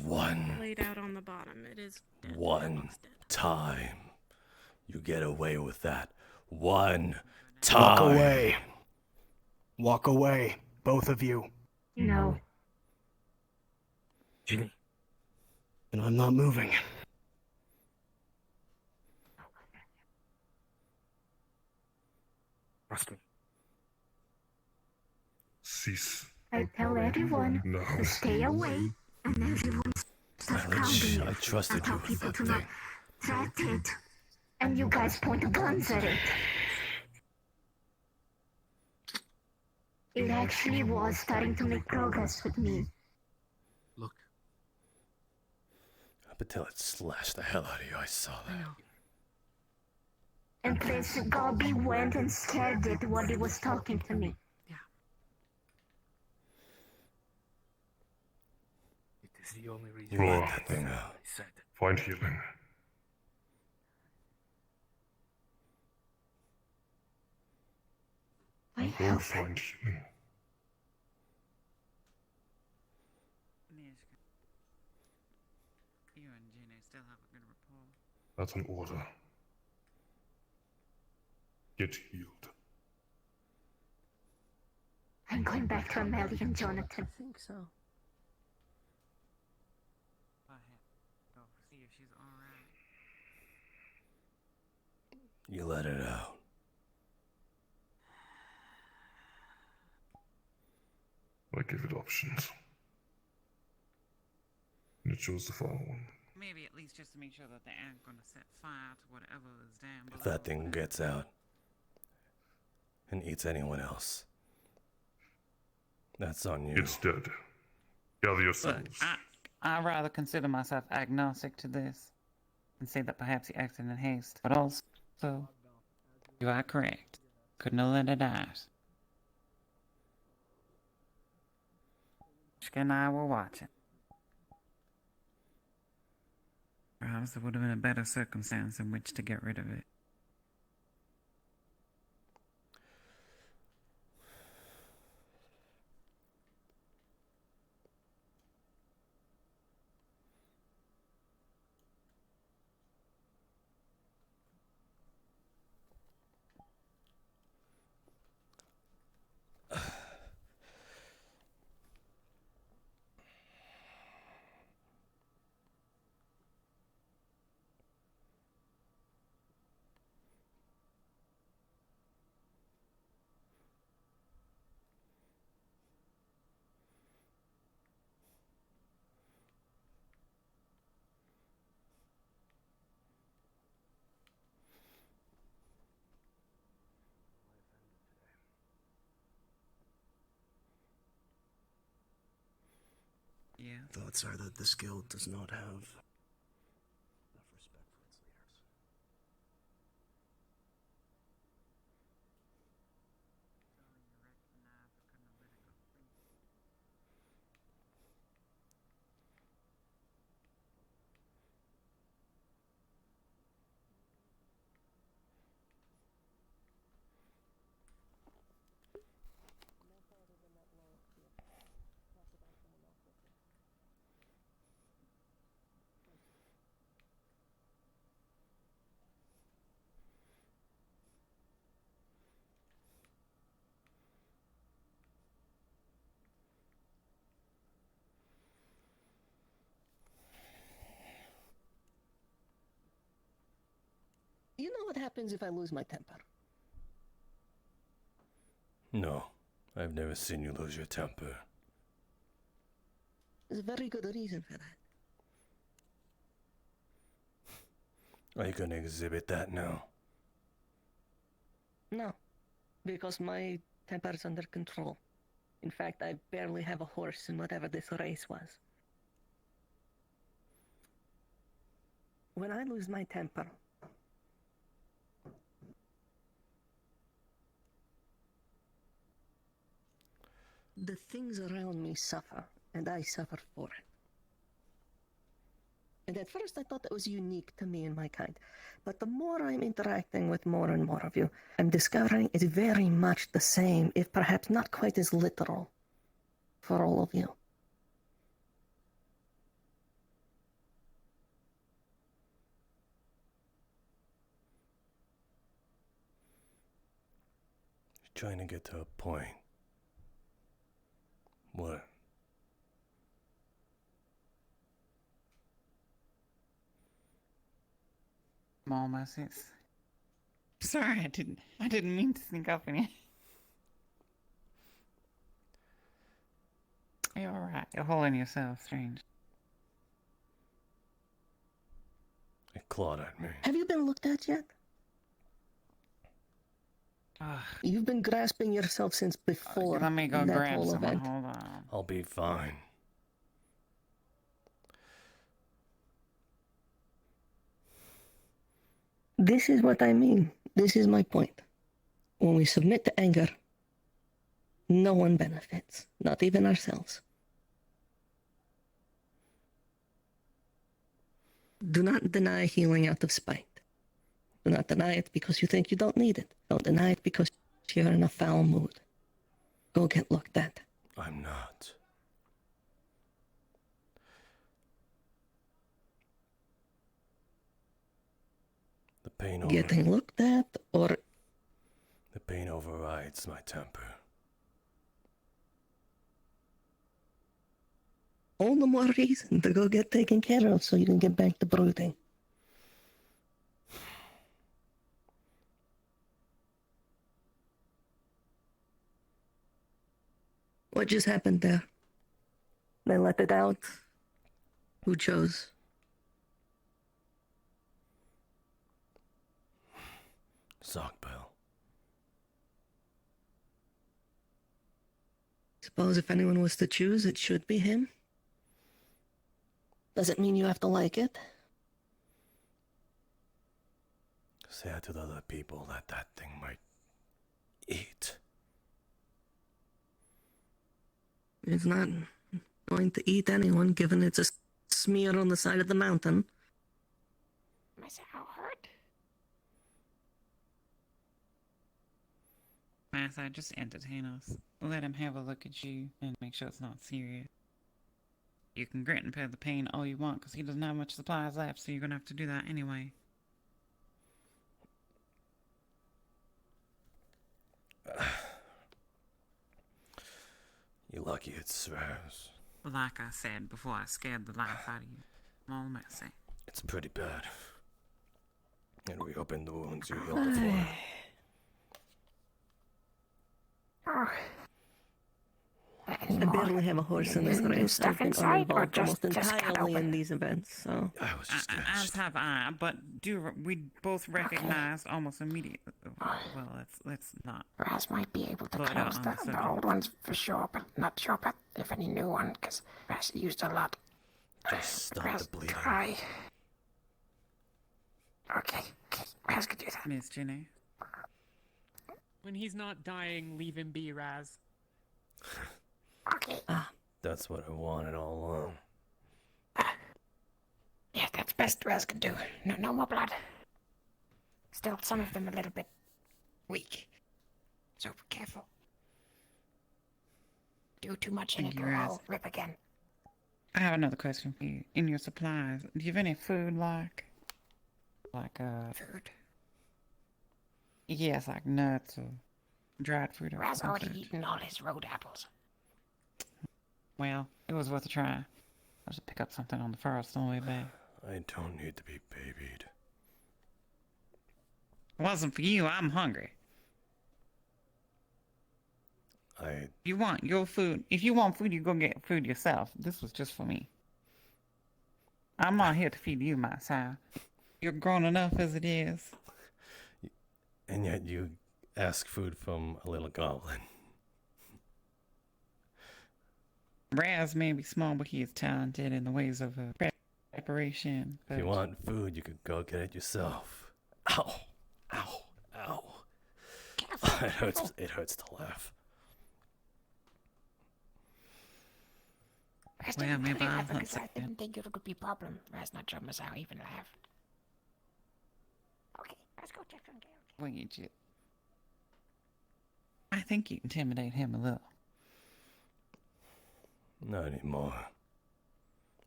One Laid out on the bottom. It is dead. One time. You get away with that. One time. Walk away. Walk away, both of you. No. And I'm not moving. Trust me. Cease. I tell everyone No. to stay away, and everyone starts counting. I trusted you with people that to thing. not track it, and you guys point guns at it. It actually was starting to make progress with me. Look. Up until it slashed the hell out of you, I saw that. And this Gobby went and scared it while he was talking to me. It is the only reason Roar. why That thing out. I said Find healing. Go find healing. You and Jenny still have a good rapport. That's an order. Get healed. I'm going back to Amelia and Jonathan. I think so. Go see if she's alright. You let it out. I give it options. And it chose the far one. Maybe at least just to make sure that they aren't gonna set fire to whatever is down below. If that thing gets out and eats anyone else, that's on you. It's dead. Gather Look, yourselves. I rather consider myself agnostic to this and say that perhaps he acted in haste, but also, you are correct. Couldn't have let it out. Chica and I were watching. Perhaps there would have been a better circumstance in which to get rid of it. Yeah. Thoughts are that this guild does not have enough respect for its leaders. happens if I lose my temper? No, I've never seen you lose your temper. There's a very good reason for that. Are you gonna exhibit that now? No, because my temper's under control. In fact, I barely have a horse in whatever this race was. When I lose my temper, the things around me suffer, and I suffer for it. And at first I thought that was unique to me and my kind. But the more I'm interacting with more and more of you, I'm discovering it's very much the same, if perhaps not quite as literal, for all of you. You're trying to get to a point. What? Small messages. Sorry, I didn't mean to sneak up on you. You're alright. You're holding yourself strange. It clawed at me. Have you been looked at yet? You've been grasping yourself since before Let me go that grab whole someone. event. Hold on. I'll be fine. This is what I mean. This is my point. When we submit to anger, no one benefits, not even ourselves. Do not deny healing out of spite. Do not deny it because you think you don't need it. Don't deny it because you're in a foul mood. Go get looked at. I'm not. The pain Getting looked at, or The pain overrides my temper. all the more reason to go get taken care of so you can get back to brooding. What just happened there? They let it out? Who chose? Zogbel. Suppose if anyone was to choose, it should be him? Doesn't mean you have to like it. Say to the other people that that thing might eat. It's not going to eat anyone, given it's a smear on the side of the mountain. Masou hurt? Masou, just entertain us. Let him have a look at you and make sure it's not serious. You can grit and bear the pain all you want, because he doesn't have much supplies left, so you're gonna have to do that anyway. You're lucky it swears. Like I said before, I scared the life out of you. Small messy. It's pretty bad. And we open the wounds you healed before. I barely have a horse in this race. Stuff I've been inside, or uninvolved almost just cut entirely open? in these events, so... I was just As have I, but we both recognized almost immediately. Well, let's not. Raz might be able to But, close on the the subject. old ones for sure, but not sure about if any new one, because Raz used a lot. Just stop Raz, the bleeding. try. Okay, Raz could do that. Miss Jenny. When he's not dying, leave him be, Raz. Okay. That's what I wanted all along. Yeah, that's best Raz could do. No more blood. Still, some of them a little bit weak. So be careful. Do too much and Thank it you, will Raz. all rip again. I have another question for you. In your supplies, do you have any food like food? Yes, like nuts or dried fruit or Raz already something. eaten all his road apples. Well, it was worth a try. I'll just pick up something on the forest on the way back. I don't need to be babied. If it wasn't for you, I'm hungry. You want your food. If you want food, you go get food yourself. This was just for me. I'm not here to feed you, Masou. You're grown enough as it is. And yet you ask food from a little goblin. Raz may be small, but he is talented in the ways of preparation. If you want food, you could go get it yourself. Ow! Ow! Ow! It hurts. It hurts to laugh. Well, maybe I'll hunt because I some. didn't think it would be a problem. That's not sure Masou even laughed. Okay, let's go check on Gale. Wait, you. I think you intimidate him a little. Not anymore.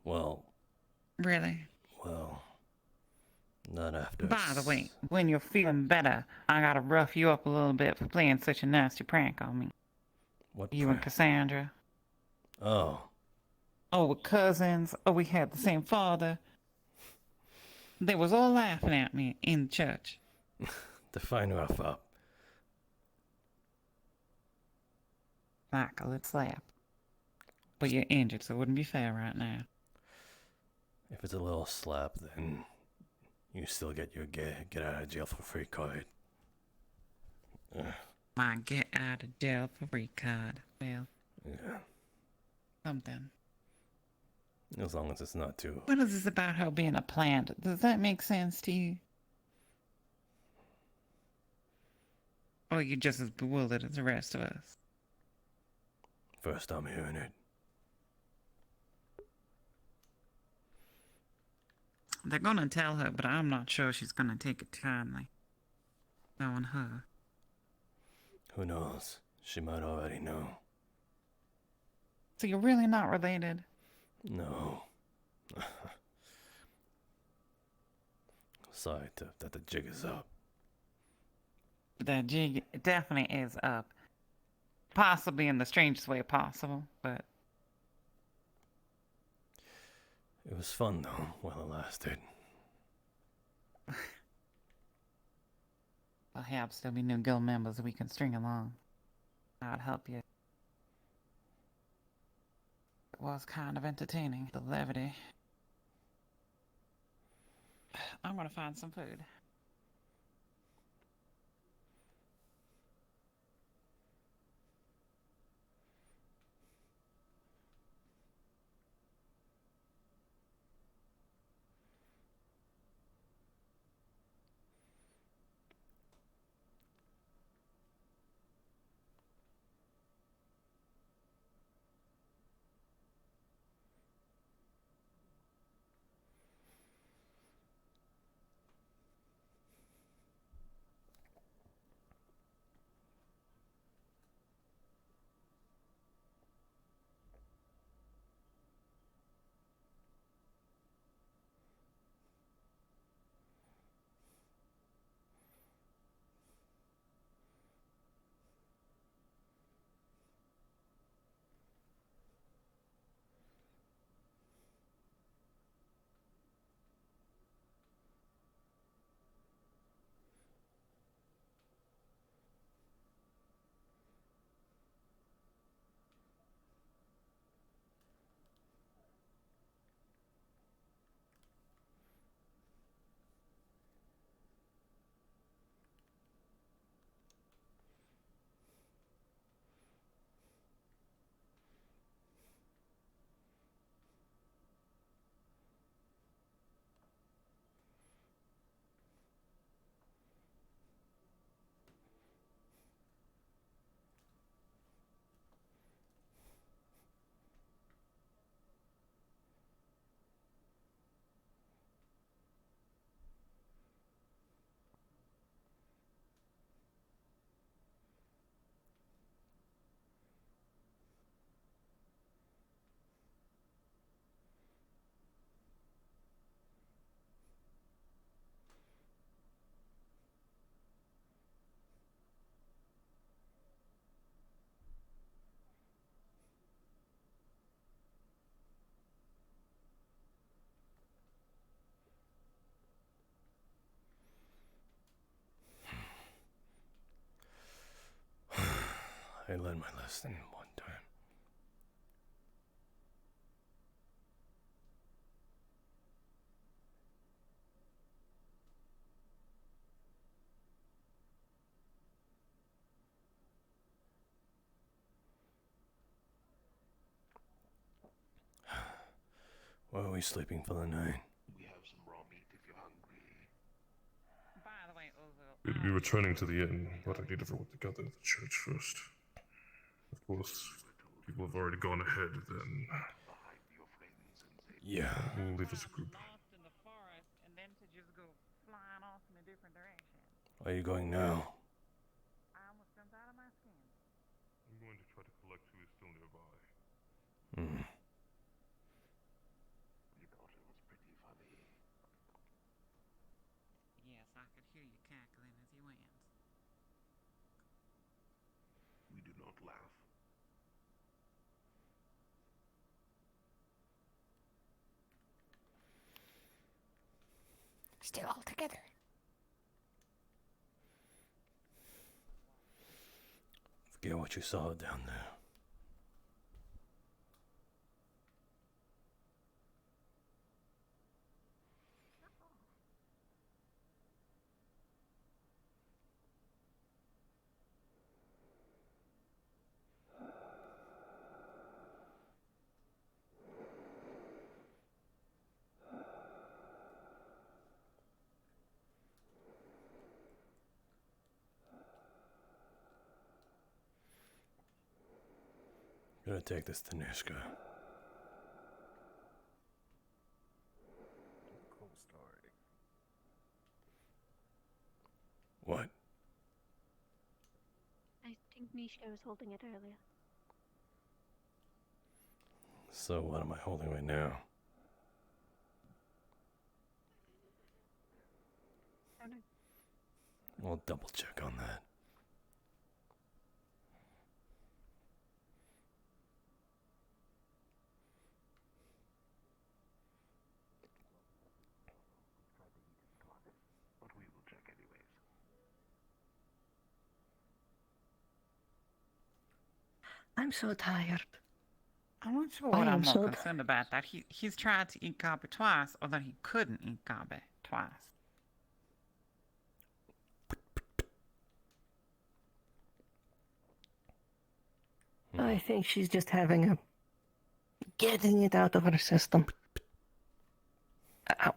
Well. Really? Well. Not after. By the way, when you're feeling better, I gotta rough you up a little bit for playing such a nasty prank on me. What You prank? and Cassandra. Oh. Oh, we're cousins. Oh, we had the same father. They was all laughing at me in church. Define rough up. Like a little slap. But you're injured, so it wouldn't be fair right now. If it's a little slap, then you still get your get out of jail for free card. My get out of jail for free card. Well, Yeah. something. As long as it's not too. What is this about her being a plant? Does that make sense to you? Or you're just as bewildered as the rest of us? First time hearing it. They're gonna tell her, but I'm not sure she's gonna take it kindly. Knowing her. Who knows? She might already know. So you're really not related? No. Sorry that the jig is up. That jig definitely is up. Possibly in the strangest way possible, but... It was fun though, while it lasted. Perhaps there'll be new guild members we can string along. I'd help you. It was kind of entertaining, the levity. I'm gonna find some food. I learned my lesson one time. Where are we sleeping for the night? We have some raw meat if you're hungry. By the way, Uzu, We'd be returning to the inn, but I need everyone to gather at the church first. Of course, people have already gone ahead, then... Yeah. We'll leave as a group. lost in the forest and then to just go flying off in a different direction. Where are you going now? I almost jumped out of my skin. I'm going to try to collect who is still nearby. Hmm. We thought it was pretty funny. Yes, I could hear you cackling as you went. We do not laugh. Still all together. Forget what you saw down there. Gonna take this to Nishka. Cool story. What? I think Nishka was holding it earlier. So what am I holding right now? Oh no. We'll double check on that. But we will check anyways. I'm so tired. I'm not sure I what am I'm more so concerned about. That he's tried to eat Gobby twice, or that he couldn't eat Gobby twice. I think she's just having a... getting it out of her system. Ow.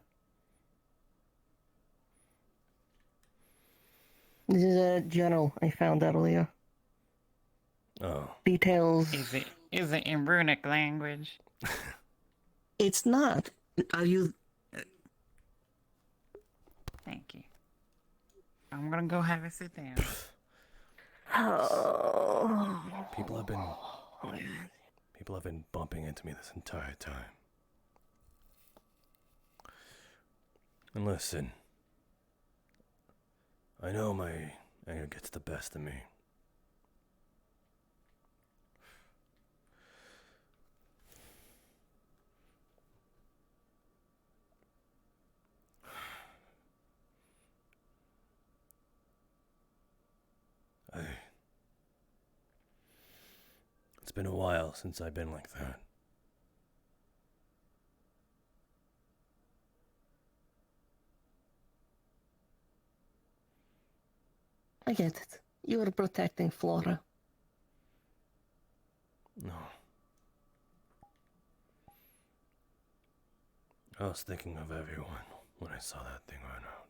This is a journal I found earlier. Oh. Details... Is it in runic language? It's not. Are you... Thank you. I'm gonna go have a sit down. Oh. People have been bumping into me this entire time. And listen, I know my anger gets the best of me. It's been a while since I've been like that. I get it. You were protecting Flora. No. I was thinking of everyone when I saw that thing run out.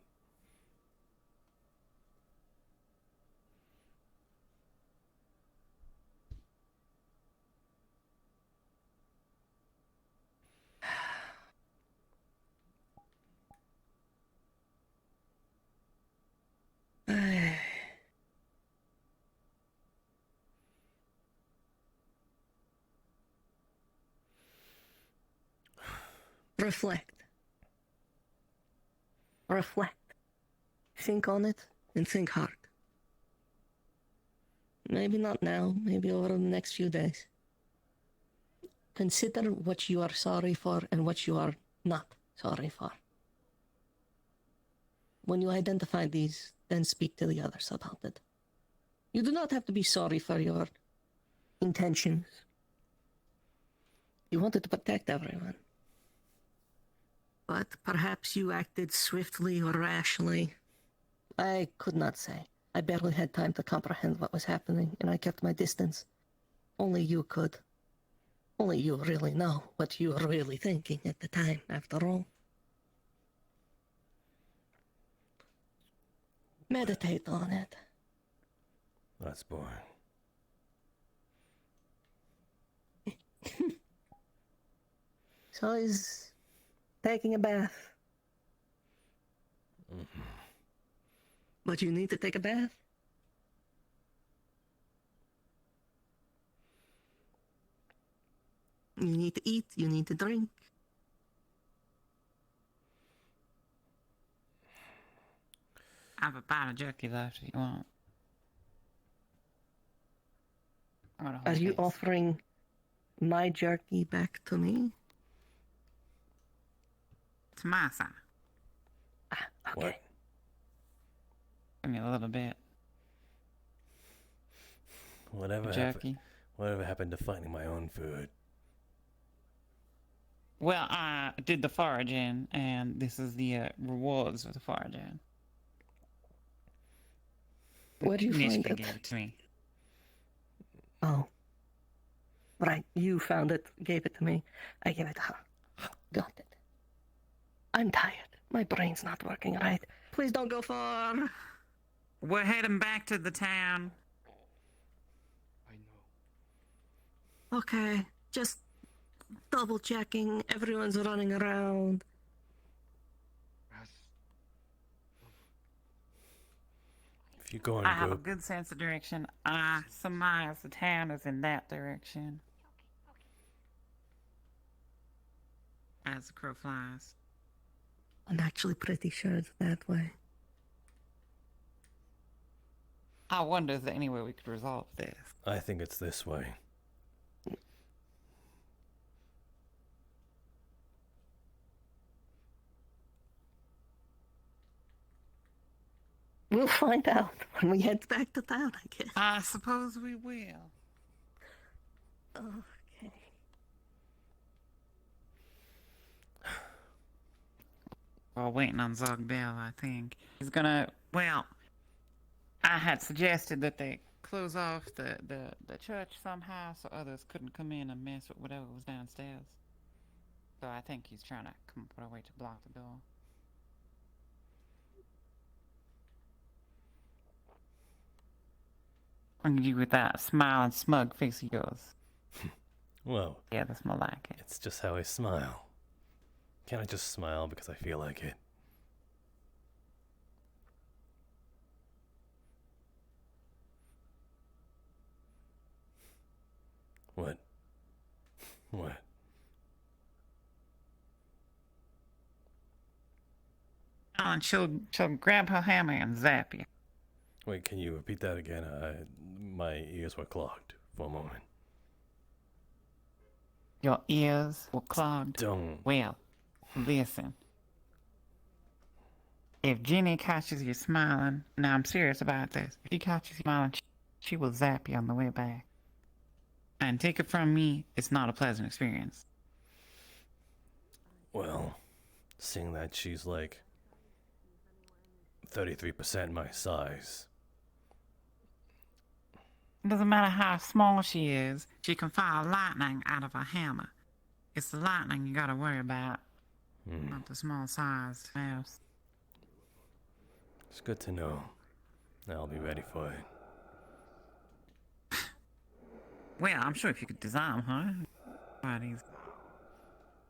Reflect. Reflect. Think on it and think hard. Maybe not now, maybe over the next few days. Consider what you are sorry for and what you are not sorry for. When you identify these, then speak to the others about it. You do not have to be sorry for your intentions. You wanted to protect everyone. But perhaps you acted swiftly or rashly. I could not say. I barely had time to comprehend what was happening, and I kept my distance. Only you could. Only you really know what you were really thinking at the time, after all. Meditate on it. That's boring. So he's taking a bath. Mm-hmm. But you need to take a bath? You need to eat, you need to drink. I have a bite of jerky left if you want. Are you offering my jerky back to me? It's my side. Okay. What? Give me a little bit. Whatever happened to finding my own food? Well, I did the foraging, and this is the rewards for the foraging. Where do you find it? Gave it to me. Oh. Right, you found it, gave it to me. I gave it to her. Got it. I'm tired. My brain's not working right. Please don't go far. We're heading back to the town. Okay, just double checking. Everyone's running around. If you go in I a have a group, good sense of direction. I surmise the town is in that direction. As the crow flies. I'm actually pretty sure it's that way. I wonder if there's any way we could resolve this. I think it's this way. We'll find out when we head back to town, I guess. I suppose we will. Okay. We're waiting on Zog Bell, I think. He's gonna... Well, I had suggested that they close off the church somehow so others couldn't come in and mess with whatever was downstairs. So I think he's trying to come up with a way to block the door. And you with that smiling, smug face of yours. Well, yeah, that's more like it. It's just how I smile. Can't I just smile because I feel like it? What? What? And she'll grab her hammer and zap you. Wait, can you repeat that again? My ears were clogged for a moment. Your ears were clogged? Don't. Well, listen. If Jenny catches you smiling, now I'm serious about this. If she catches you smiling, she will zap you on the way back. And take it from me, it's not a pleasant experience. Well, seeing that she's like 33% my size. It doesn't matter how small she is, she can fire lightning out of her hammer. It's the lightning you gotta worry about, not the small sized mouse. It's good to know. I'll be ready for it. Well, I'm sure if you could disarm her.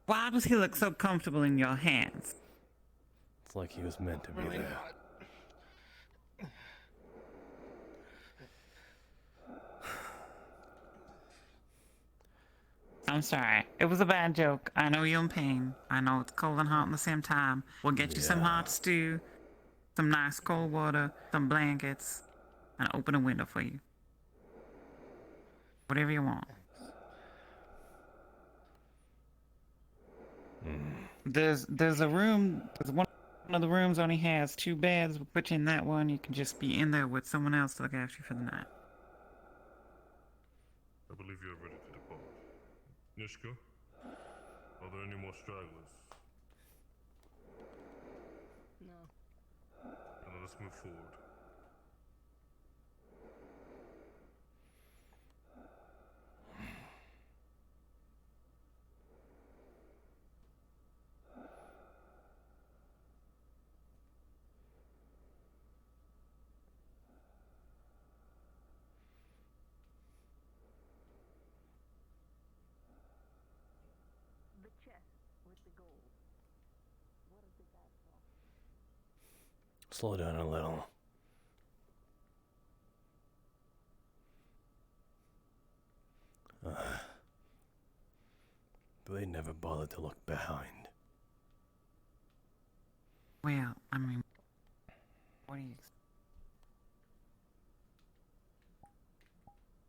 Why does he look so comfortable in your hands? It's like he was meant to be there. I'm sorry. It was a bad joke. I know you're in pain. I know it's cold and hot at the same time. We'll get you some hot stew, some nice cold water, some blankets, and open a window for you. Whatever you want. There's a room. One of the rooms only has 2 beds. We'll put you in that one. You can just be in there with someone else to look after you for the night. I believe you are ready to depart. Nishka, are there any more stragglers? No. Then let us move forward. The chest with the gold. What is it that for? Slow down a little. But they never bothered to look behind. Well, I mean, what do you...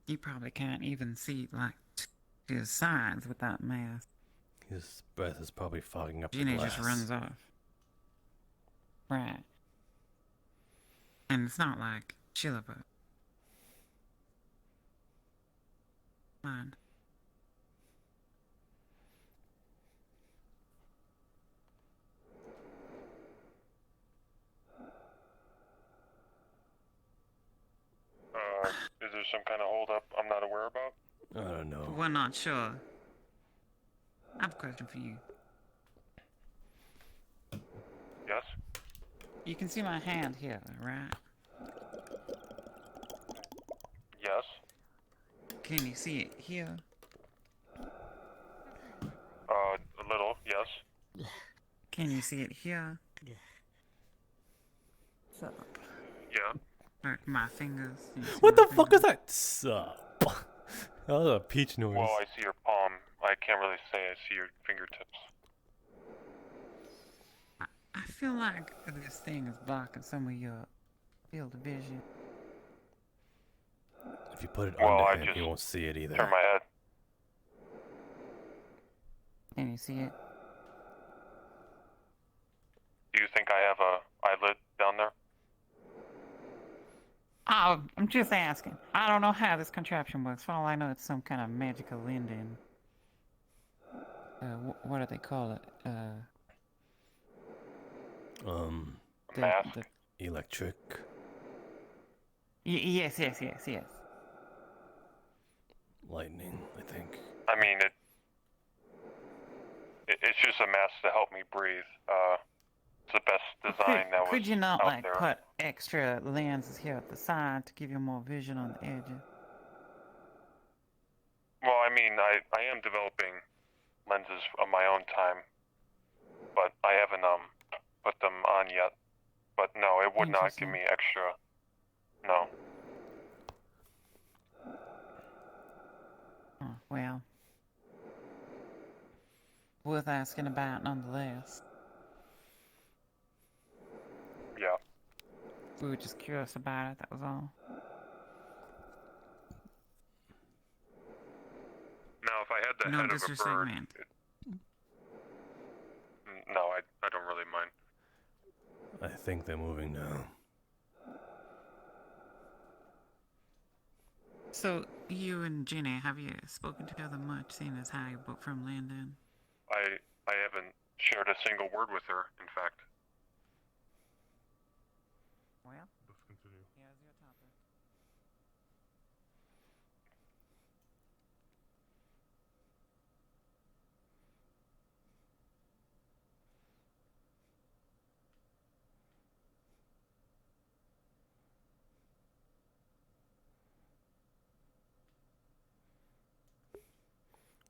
You probably can't even see, like, his sides with that mask. His breath is probably fogging up the Ginny glass. just runs off. Right. And it's not like Chillaba. Mind. Is there some kind of holdup I'm not aware about? I don't know. We're not sure. I have a question for you. Yes? You can see my hand here, right? Yes? Can you see it here? A little, yes. Can you see it here? So, Yeah. like my fingers. You see What my the fuck fingers? is that? Sup? That was a peach noise. Well, I see your palm. I can't really say I see your fingertips. I feel like this thing is blocking some of your field of vision. If you put it Well, under I him, just you won't see it either. Turn my head. Can you see it? Do you think I have a eyelid down there? Oh, I'm just asking. I don't know how this contraption works. For all I know, it's some kind of magical ending. What do they call it? Mask? Electric. Yes. Lightning, I think. I mean, it's just a mask to help me breathe. It's the best design that was Could you not, out like, there. put extra lenses here at the side to give you more vision on the edges? Well, I mean, I am developing lenses on my own time, but I haven't put them on yet. But no, it would not give me extra. No. Oh, well. Worth asking about nonetheless. Yeah. We were just curious about it, that was all. Now, if I had the No head of a disrespect, bird, man. no, I don't really mind. I think they're moving now. So, you and Ginny, have you spoken together much, seeing as how you both from London? I haven't shared a single word with her, in fact. Well, Let's continue. here's your topic.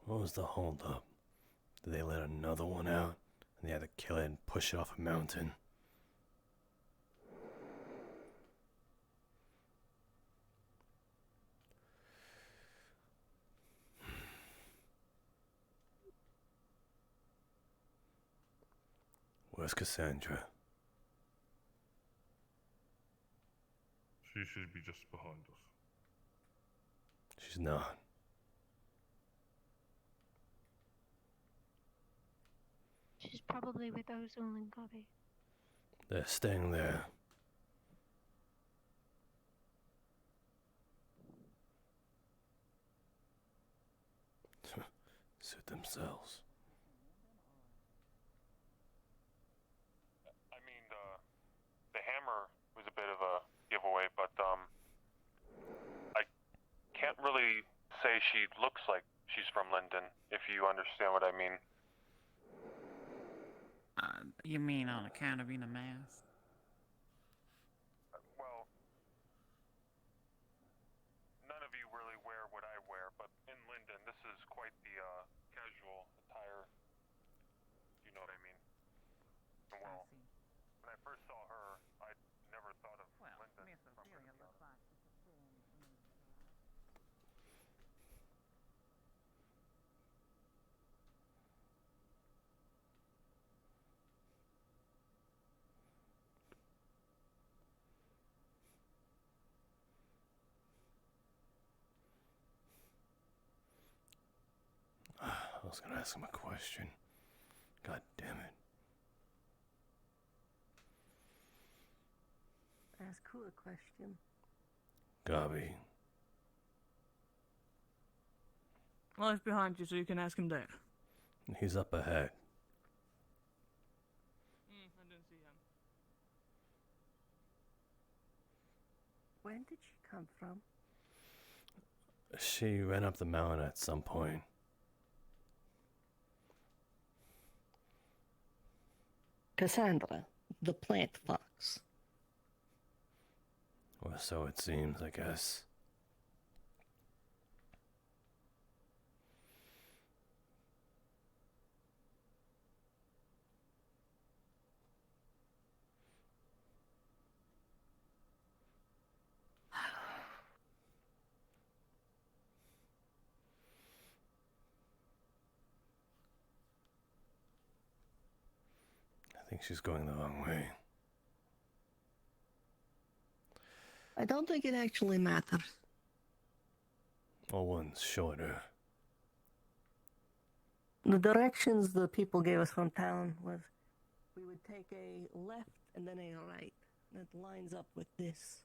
What was the holdup? Did they let another one out? And they had to kill it and push it off a mountain? Where's Cassandra? She should be just behind us. She's not. She's probably with Ozone and Gobby. They're staying there. it themselves. I mean, the hammer was a bit of a giveaway, but I can't really say she looks like she's from Linden, if you understand what I mean. You mean on account of being a mask? Well, none of you really wear what I wear, but in Linden, this is quite the casual attire. You know what I mean? And well, when I first saw her, I never thought of Linden. Miss Ophelia looks like I was gonna ask him a question. God damn it. Ask who a question? Gabi, Well, he's behind you, so you can ask him there. he's up ahead. I didn't see him. When did she come from? She ran up the mountain at some point. Cassandra, the plant fox. Or so it seems, I guess. I think she's going the wrong way. I don't think it actually matters. Well, one's shorter. The directions the people gave us from town was we would take a left and then a right. That lines up with this.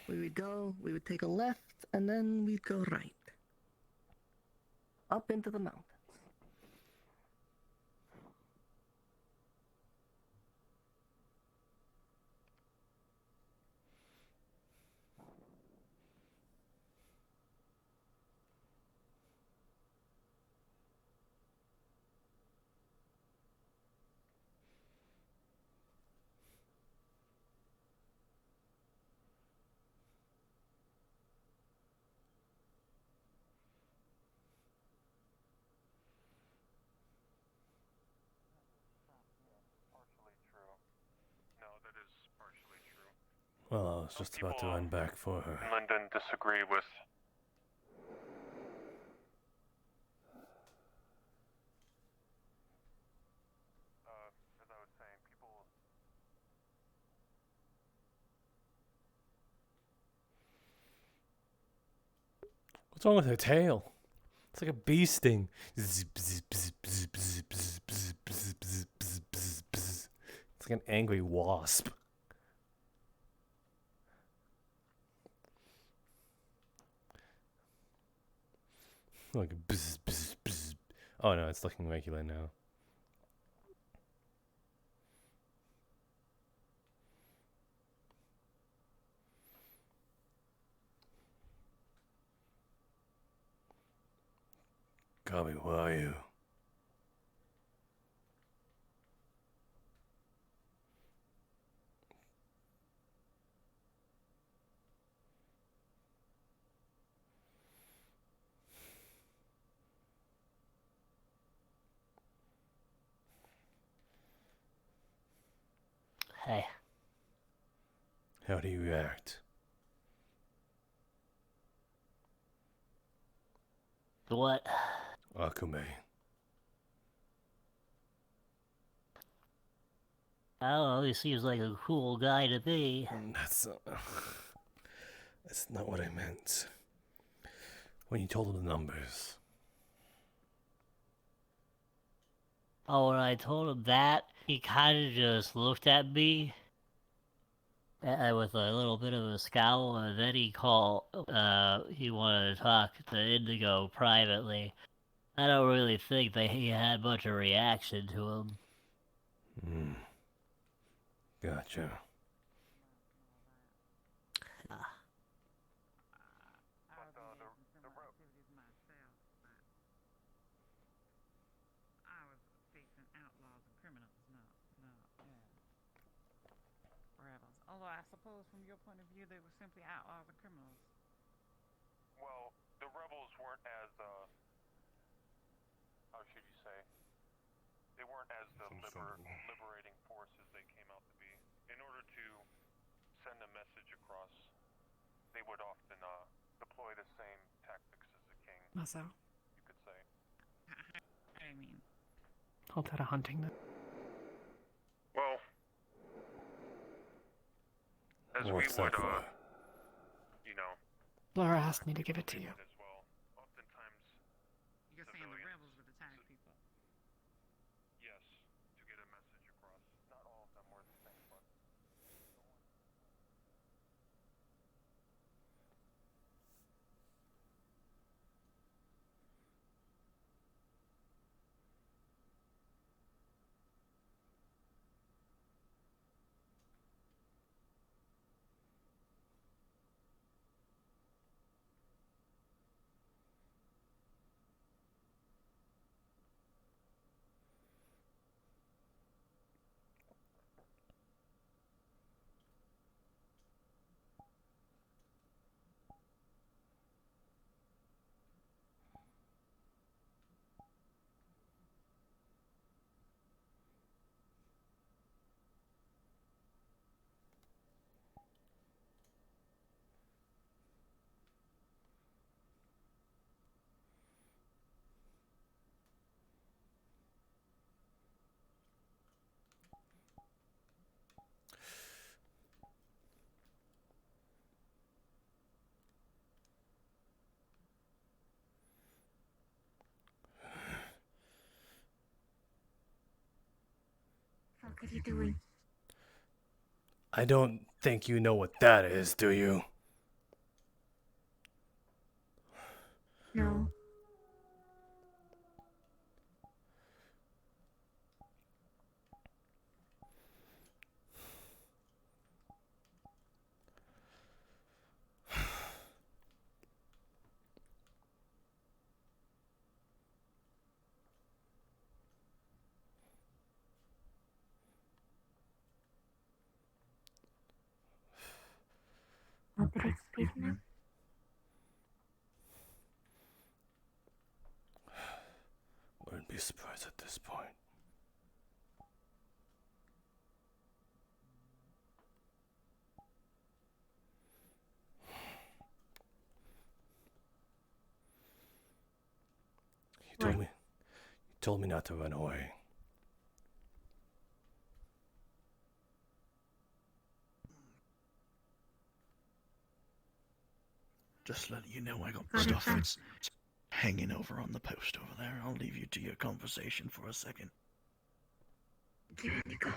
We would take a left and then we'd go right. Up into the mountains. Well, I was just about to run back for her. Linden disagree with. As I was saying, people. What's wrong with her tail? It's like a bee sting. It's like an angry wasp. Like a bzz, bzz, bzz. Oh no, it's looking regular now. Gabi, where are you? Hey. How do you react? What? Akume. I don't know, he seems like a cool guy to me. That's not what I meant. When you told him the numbers. Oh, when I told him that, he kind of just looked at me. with a little bit of a scowl, and then he wanted to talk to Indigo privately. I don't really think that he had much of a reaction to him. Hmm. Gotcha. Although I suppose from your point of view they were simply outlaws and criminals. Well, the rebels weren't as, how should you say? They weren't as the liberating force as they came out to be. In order to send a message across, they would often, deploy the same tactics as the king. Masou. You could say. I mean... Call that a hunting then? Well... As What's we would, that for? you know... Laura asked me to give it to you. As well. Oftentimes... You're saying the rebels would attack people? Yes, to get a message across. Not all of them were the same, but... What are you doing? I don't think you know what that is, do you? No. Want to explain now? Wouldn't be surprised at this point. You told me not to run away. Just letting you know I got stuff that's hanging over on the post over there. I'll leave you to your conversation for a second. Here you go.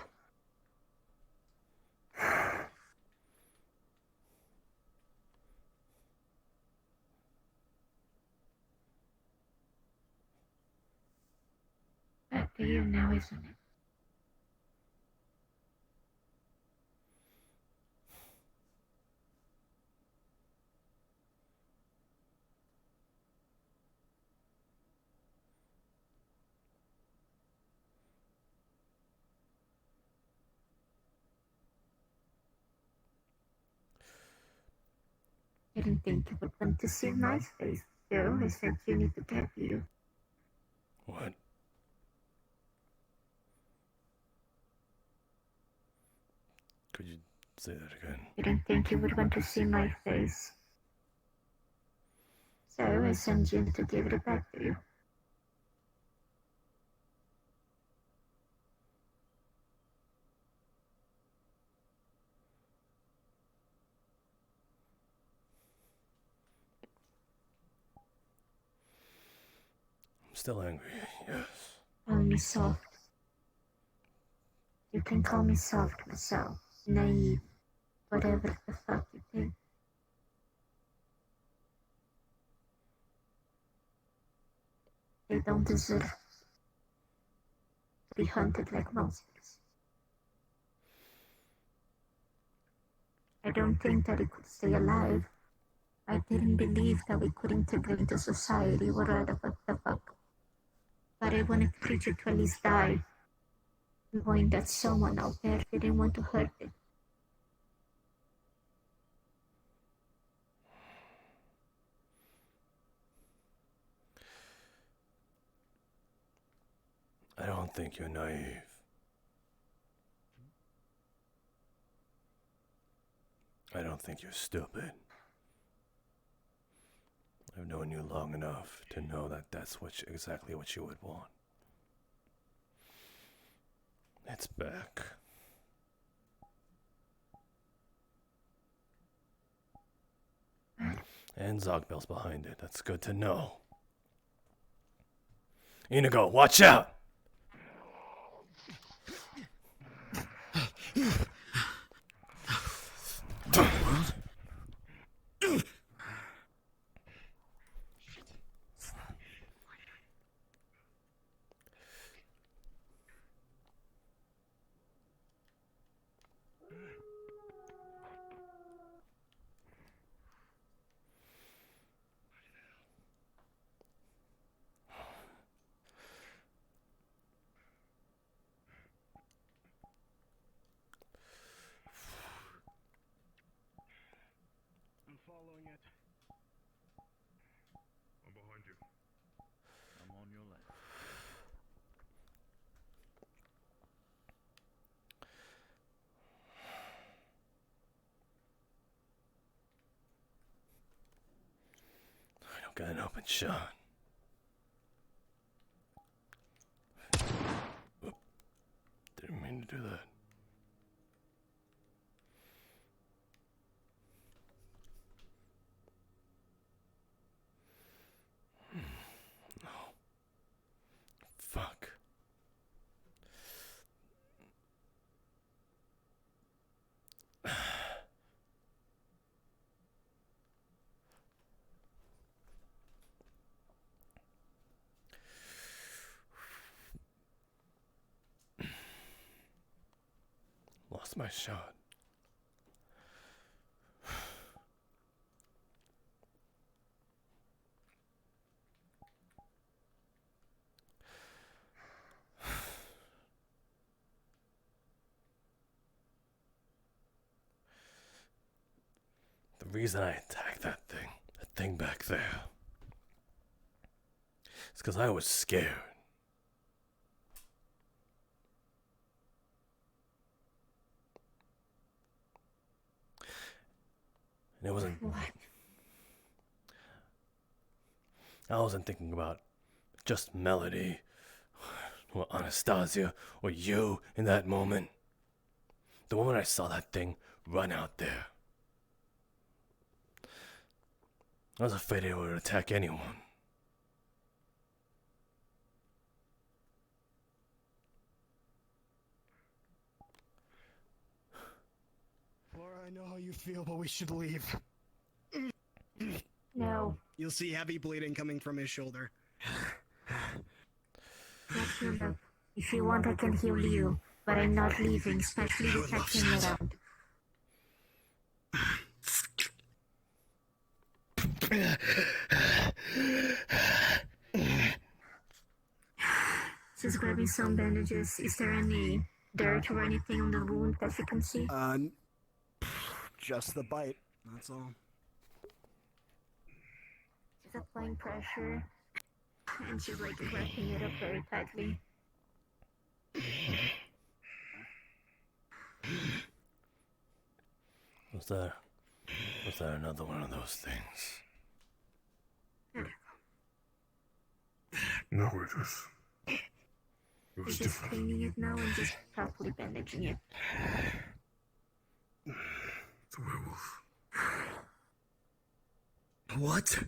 Back to you now, isn't it? Didn't think you would want to see my face, so I sent Jimmy to get you. What? Could you say that again? Didn't think you would want to see my face, so I sent Jim to give it back to you. I'm still angry, yes. Call me soft. You can call me soft myself, naive. Whatever the fuck you think. They don't deserve to be hunted like monsters. I don't think that it could stay alive. I didn't believe that we could integrate into society, or rather, what the fuck. But I want a creature to at least die, knowing that someone out there didn't want to hurt it. I don't think you're naive. I don't think you're stupid. I've known you long enough to know that that's exactly what you would want. It's back. And Zogbel's behind it. That's good to know. Inigo, watch out! I'm following it. I'm behind you. I'm on your left. I don't got an open shot. Oop. Didn't mean to do that. No. Fuck. Lost my shot. The reason I attacked that thing back there, is because I was scared. And it wasn't. I wasn't thinking about just Melody, or Anastasia, or you in that moment. The moment I saw that thing run out there, I was afraid it would attack anyone. Flora, I know how you feel, but we should leave. No. You'll see heavy bleeding coming from his shoulder. Let's heal up. If you want, I can heal you, but I'm not leaving, especially with that thing around. She's grabbing some bandages. Is there any dirt or anything on the wound that you can see? Just the bite, that's all. She's applying pressure, and she's like wrapping it up very tightly. Was that another one of those things? No, it was She's just different. cleaning it now and just properly bandaging it. It's a werewolf. What?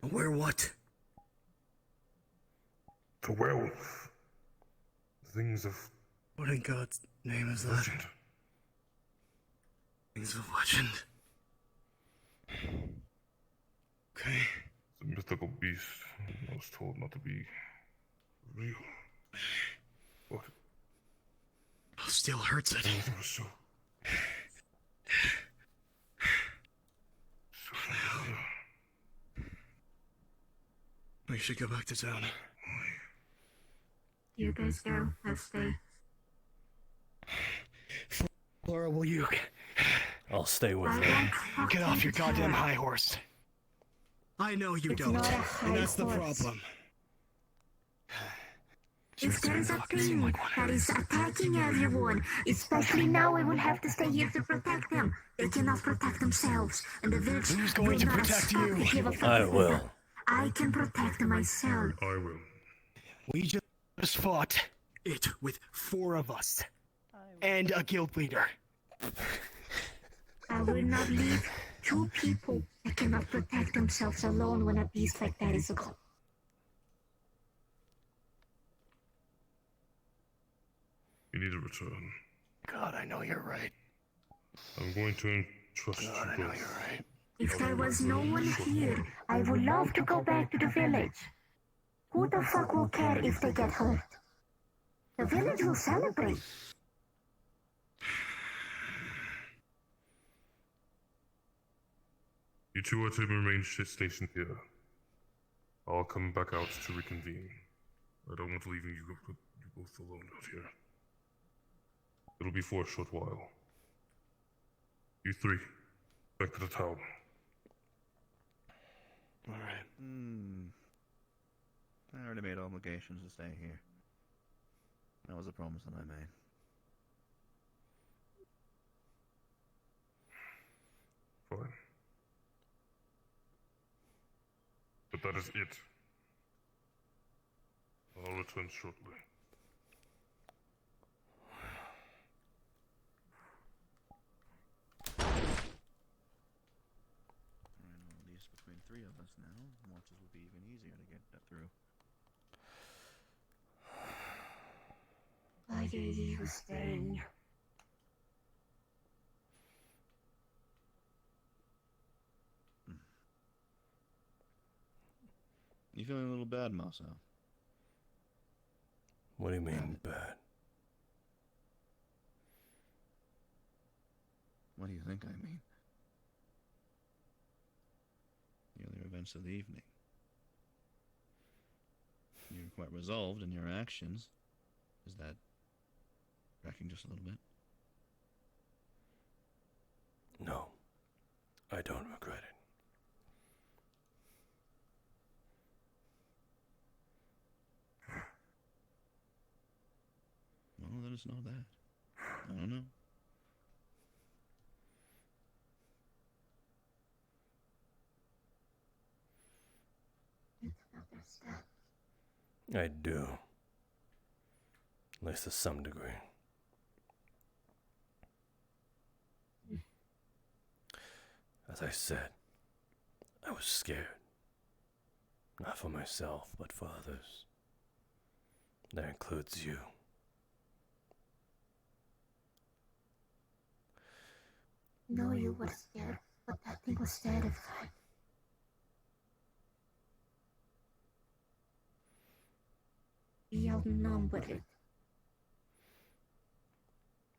Where what? The werewolf. Things of What in God's name is that? legend. Things of legend. Okay. It's a mythical beast. I was told not to be real. What? Still hurts it. So. We should go back to town. You guys go. I'll stay. Flora, will you? I'll stay with you. Get off your goddamn high horse. I know you It's don't, not a high and that's the horse. problem. It's there's a thing that is attacking everyone. Especially now, we will have to stay here to protect them. They cannot protect themselves, and the village Who's going will to not protect stop you? to give a fuck I about will. them. I can protect myself. I will. We just fought it with 4 of us. And a guild leader. I will not leave 2 people that cannot protect themselves alone when a beast like that is close. You need to return. God, I know you're right. I'm going to entrust you God, I know both. you're right. If there was no one here, I would love to go back to the village. Who the fuck will care if they get hurt? The village will celebrate. You two are to remain stationed here. I'll come back out to reconvene. I don't want leaving you both alone out here. It'll be for a short while. You 3, back to the town. Alright. I already made obligations to stay here. That was a promise that I made. Fine. But that is it. I'll return shortly. Alright, well, at least between 3 of us now, watches will be even easier to get that through. Why did you stay? You feeling a little bad, Masou? What do you mean, bad? What do you think I mean? The earlier events of the evening. You're quite resolved in your actions. Is that tracking just a little bit? No, I don't regret it. Well, let us know that. I don't know. I do. At least to some degree. As I said, I was scared. Not for myself, but for others. That includes you. No, you were scared, but that thing was terrifying. We outnumbered it.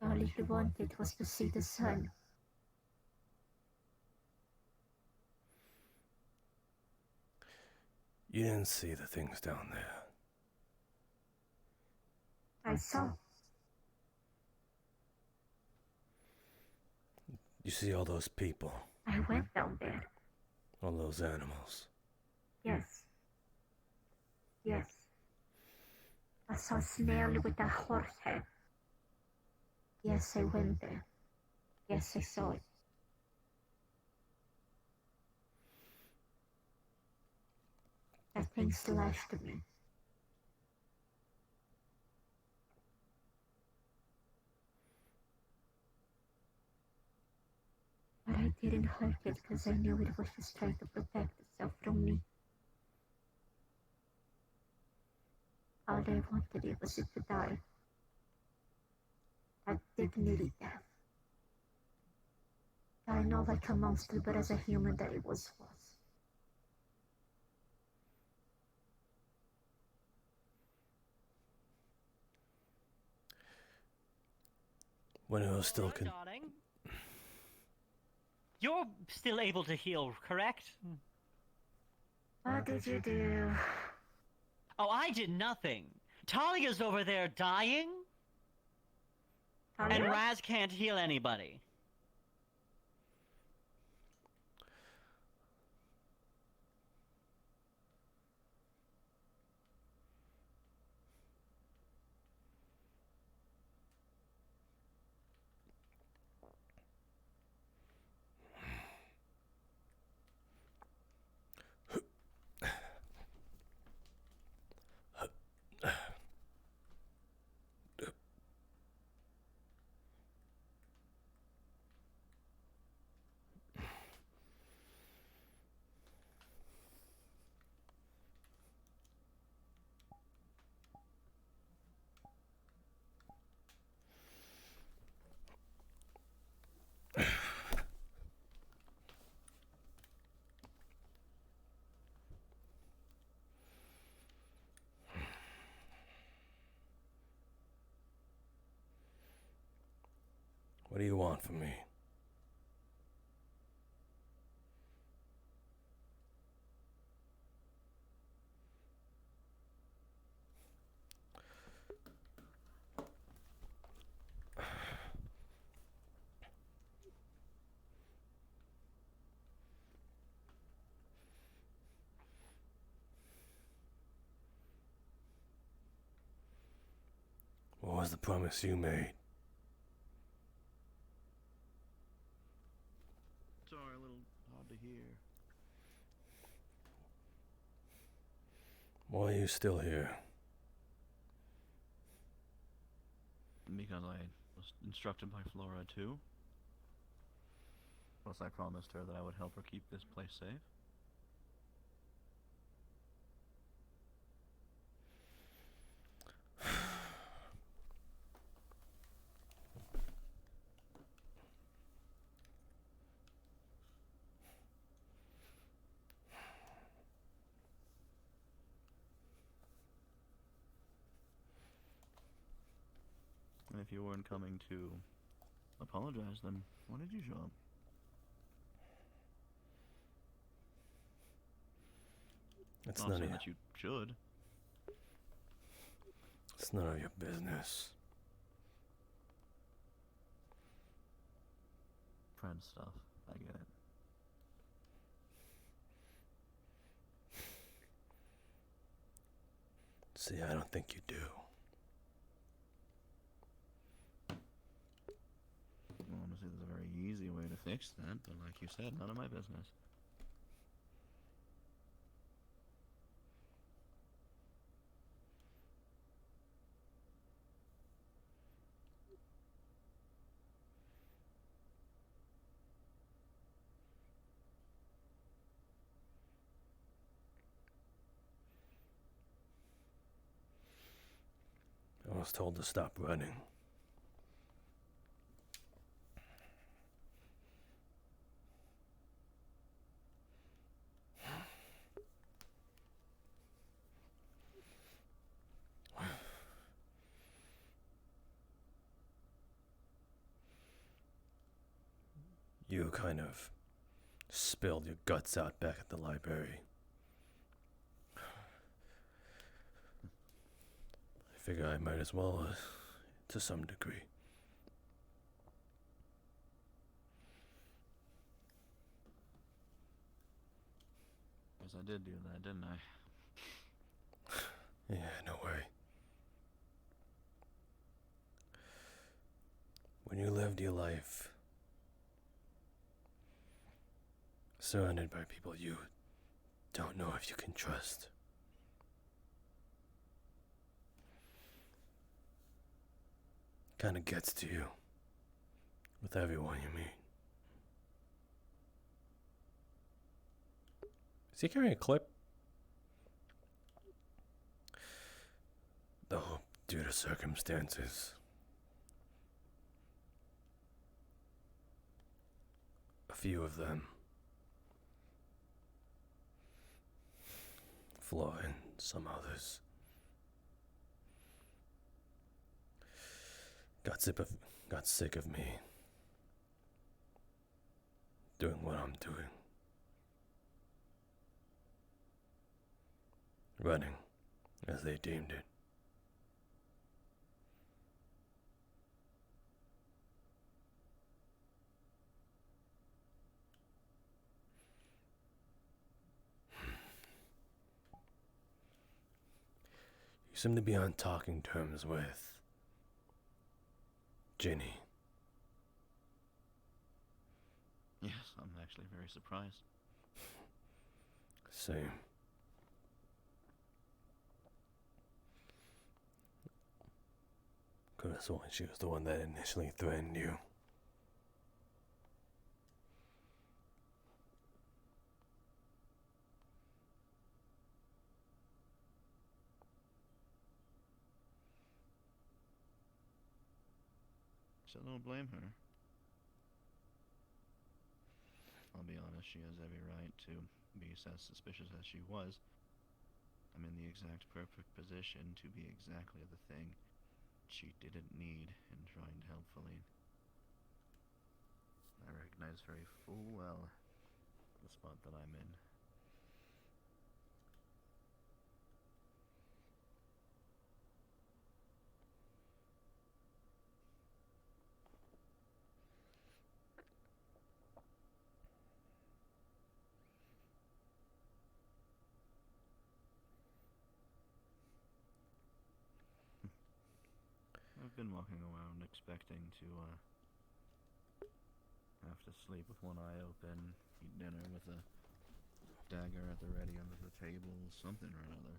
All he wanted was to see the sun. You didn't see the things down there. I saw. You see all those people, I went down there. all those animals. Yes. Yes. I saw a snail with a horse head. Yes, I went there. Yes, I saw it. That thing slashed me. But I didn't hurt it because I knew it was just trying to protect itself from me. All I wanted it was it to die. A dignity death. I know like a monster, but as a human that it was worse. When it was still Darling, you're still able to heal, correct? What did you do? Oh, I did nothing. Talia's over there dying, and Talia? Raz can't heal anybody. What do you want from me? What was the promise you made? Sorry, a little hard to hear. Why are you still here? Because I was instructed by Flora too. Plus, I promised her that I would help her keep this place safe. And if you weren't coming to apologize, then why did you show up? It's Not none of saying your, that you should. it's none of your business. Friend stuff. I get it. See, I don't think you do. Well, honestly, there's a very easy way to fix that, but like you said, none of my business. I was told to stop running. You kind of spilled your guts out back at the library. I figure I might as well, to some degree. Guess I did do that, didn't I? Yeah, no way. When you lived your life surrounded by people you don't know if you can trust, kind of gets to you with everyone you meet. Is he carrying a clip? Though, due to circumstances, a few of them. Flaw in some others. Got sick of me doing what I'm doing. Running, as they deemed it. You seem to be on talking terms with Ginny. Yes, I'm actually very surprised. Same. Could have sworn she was the one that initially threatened you. So don't blame her. I'll be honest, she has every right to be as suspicious as she was. I'm in the exact perfect position to be exactly the thing she didn't need in trying to help Feline. I recognize very full well the spot that I'm in. I've been walking around expecting to have to sleep with one eye open, eat dinner with a dagger at the ready under the table, something or another.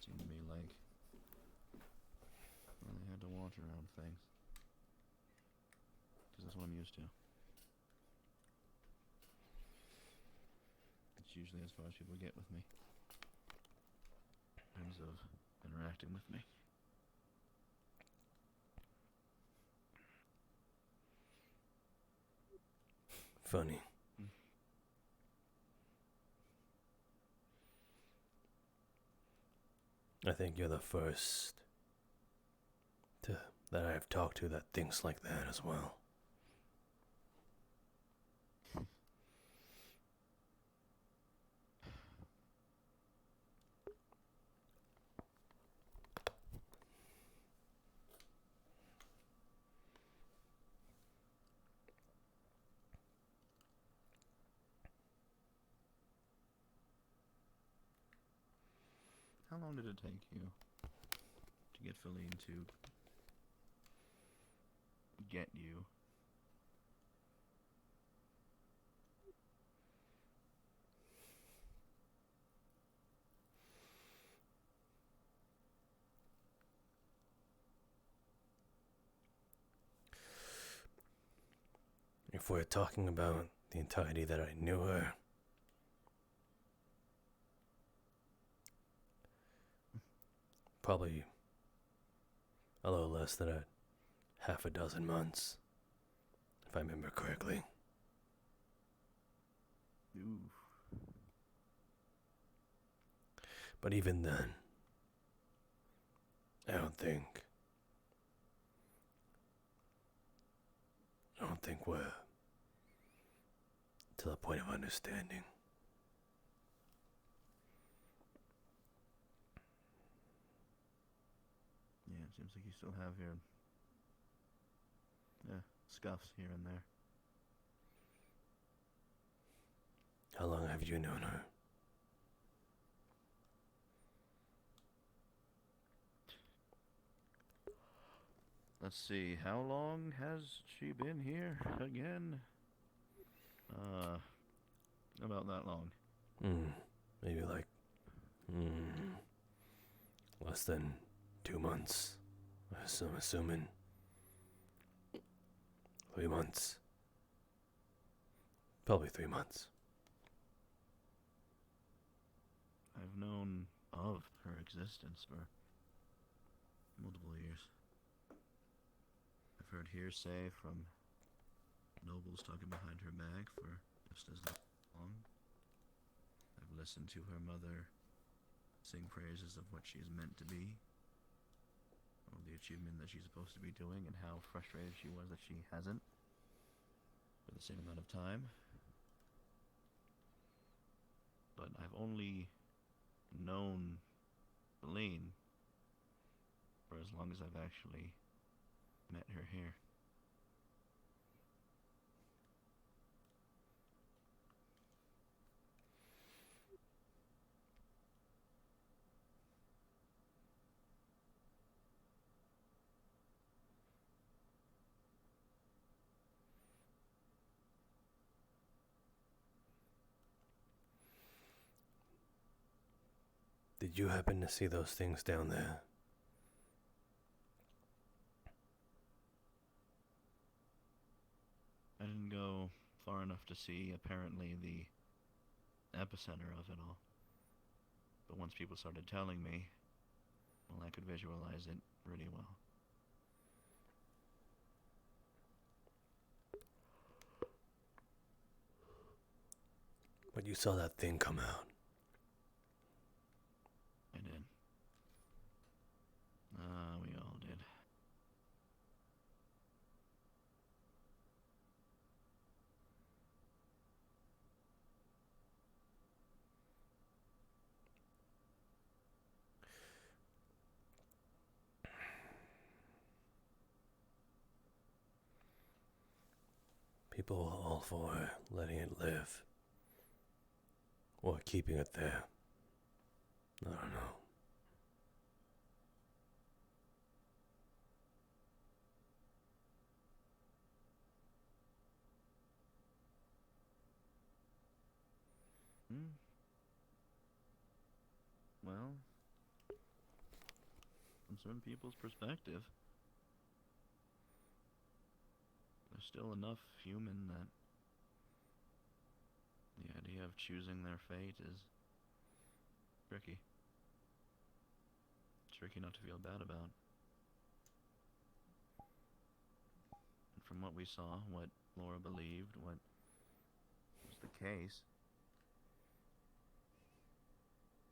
Seemed to me like, well, they had to watch around things. Because that's what I'm used to. It's usually as far as people get with me. In terms of interacting with me. Funny. I think you're the first that I've talked to that thinks like that as well. How long did it take you to get Feline to get you? If we're talking about the entirety that I knew her, probably a little less than a half a dozen months, if I remember correctly. Ooh. But even then, I don't think we're to the point of understanding. Yeah, it seems like you still have your scuffs here and there. How long have you known her? Let's see, how long has she been here again? About that long. Maybe like, less than 2 months. I'm assuming 3 months. Probably 3 months. I've known of her existence for multiple years. I've heard hearsay from nobles talking behind her back for just as long. I've listened to her mother sing praises of what she's meant to be, all the achievement that she's supposed to be doing, and how frustrated she was that she hasn't for the same amount of time. But I've only known Celine for as long as I've actually met her here. Did you happen to see those things down there? I didn't go far enough to see, apparently, the epicenter of it all. But once people started telling me, well, I could visualize it pretty well. But you saw that thing come out. I did. We all did. People are all for letting it live. Or keeping it there. I don't know. Well, from certain people's perspective, there's still enough human that the idea of choosing their fate is tricky. It's tricky not to feel bad about. And from what we saw, what Laura believed, what was the case,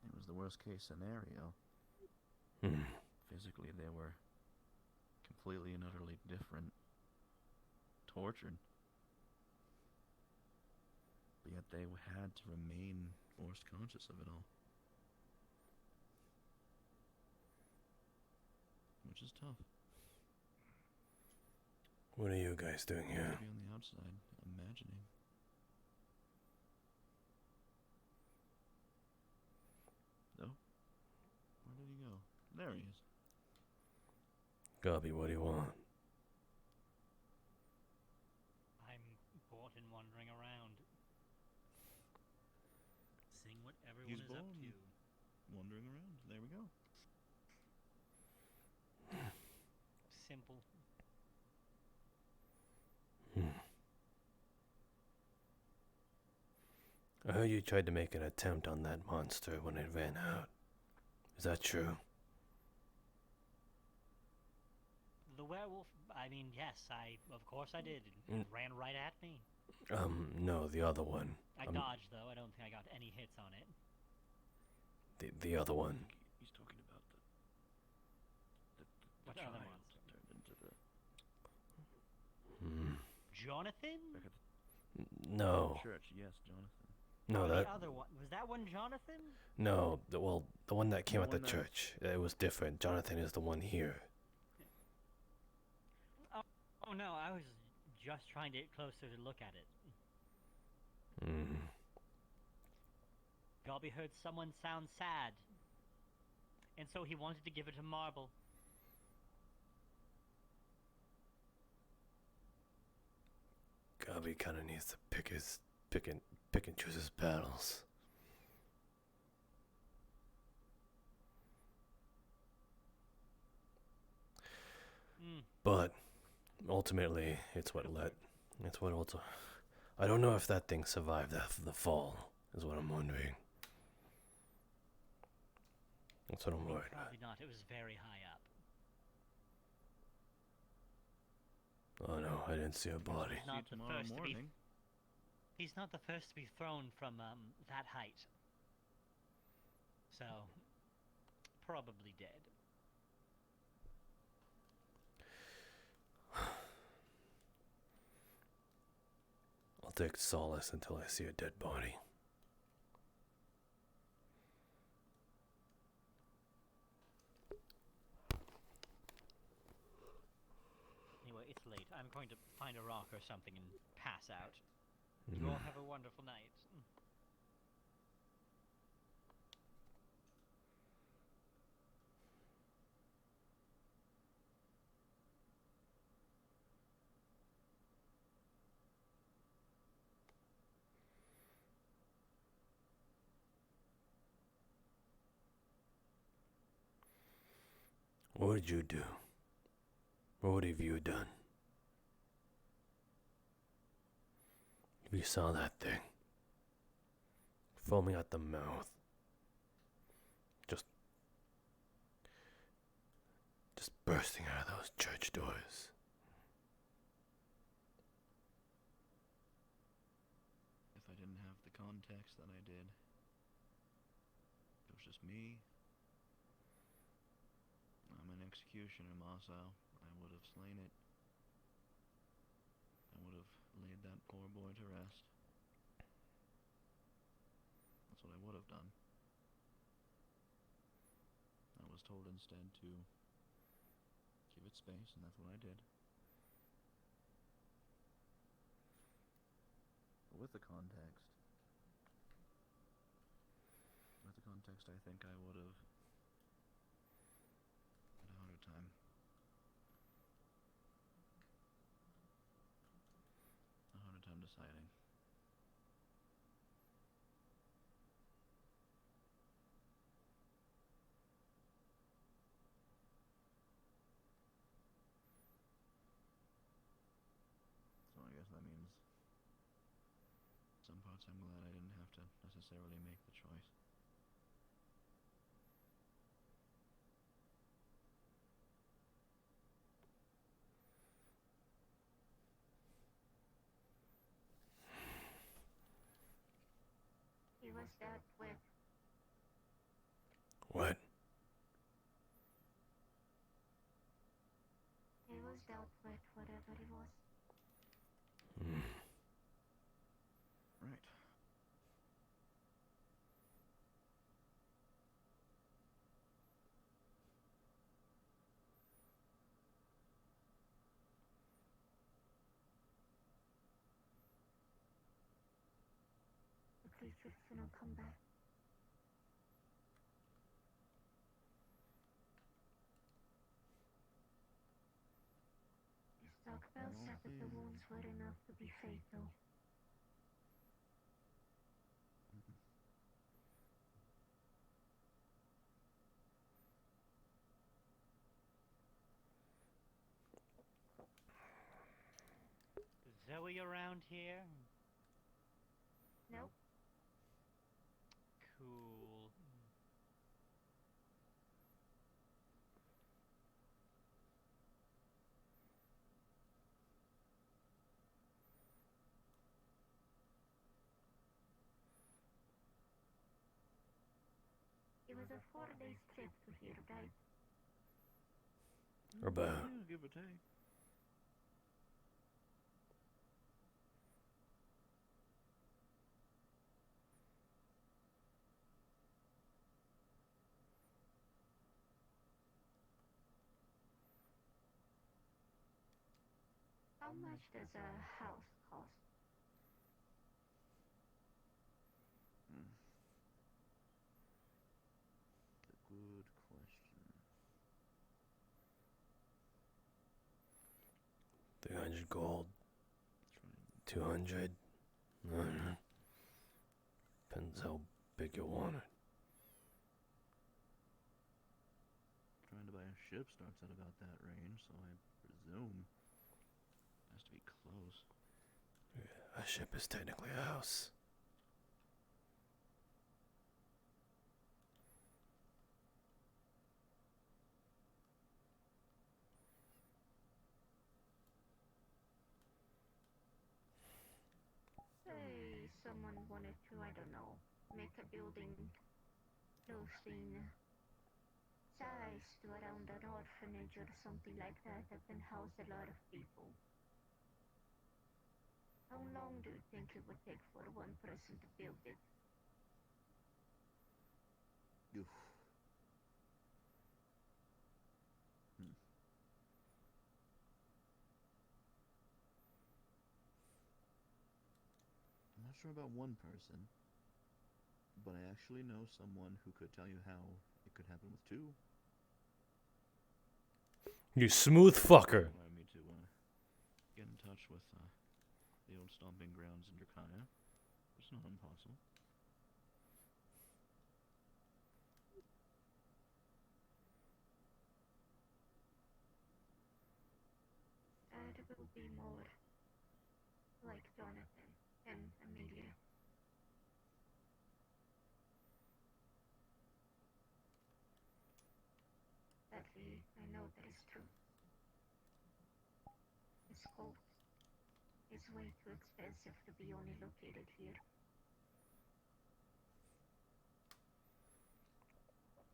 it was the worst case scenario. Physically, they were completely and utterly different, tortured. But yet they had to remain forced conscious of it all. Which is tough. What are you guys doing here? To be on the outside, imagining. No? Where did he go? There he is. Gobby, what do you want? I'm bored and wandering around, seeing what everyone He's is up bored. to. Wandering around. There we go. Simple. I heard you tried to make an attempt on that monster when it ran out. Is that true? The werewolf, I mean, yes, of course I did. It ran right at me. No, the other one. I dodged, though. I don't think I got any hits on it. The other one. He's talking about the What child other monster? turned into the... Jonathan? No. Church, yes, Jonathan. No, The that. other one. Was that one Jonathan? No, the one that came The at the one that- church. It was different. Jonathan is the one here. Oh no, I was just trying to get closer to look at it. Gobby heard someone sound sad, and so he wanted to give it a marble. Gobby kind of needs to pick and choose his battles. But ultimately, it's what I don't know if that thing survived the fall. Is what I'm wondering. That's what I'm worried about. Probably not. It was very high up. Oh no, I didn't see a body. He's not the tomorrow first to be. morning. He's not the first to be thrown from that height. So, probably dead. I'll take solace until I see a dead body. Anyway, it's late. I'm going to find a rock or something and pass out. You all have a wonderful night. What did you do? What have you done? You saw that thing. Foaming at the mouth. Just bursting out of those church doors. If I didn't have the context that I did, it was just me. I'm an executioner, Masou. I would have slain it. I would have laid that poor boy to rest. That's what I would have done. I was told instead to give it space, and that's what I did. But with the context, I think I would have had a harder time. A harder time deciding. So I guess that means some parts I'm glad I didn't have to necessarily make the choice. He was dealt with. What? He was dealt with, whatever it was. Right. The creature's gonna come back. The stockpile said that the wounds were enough to be fatal. Zoe around here? Nope. Cool. It was a 4-day trip to here, right? About. Yeah, give or take. How much does a house cost? That's a good question. 300 gold. 200. I don't know. Depends how big you want it. Trying to buy a ship starts at about that range, so I presume it has to be close. Yeah, a ship is technically a house. don't know, make a building close in size to around an orphanage or something like that can house a lot of people. How long do you think it would take for one person to build it? Oof. I'm not sure about one person, but I actually know someone who could tell you how it could happen with two. You smooth fucker. Allow me to get in touch with the old stomping grounds in Drakaya. It's not impossible. It will be more like Jonathan and Amelia. Sadly, I know that is true. This coat is way too expensive to be only located here.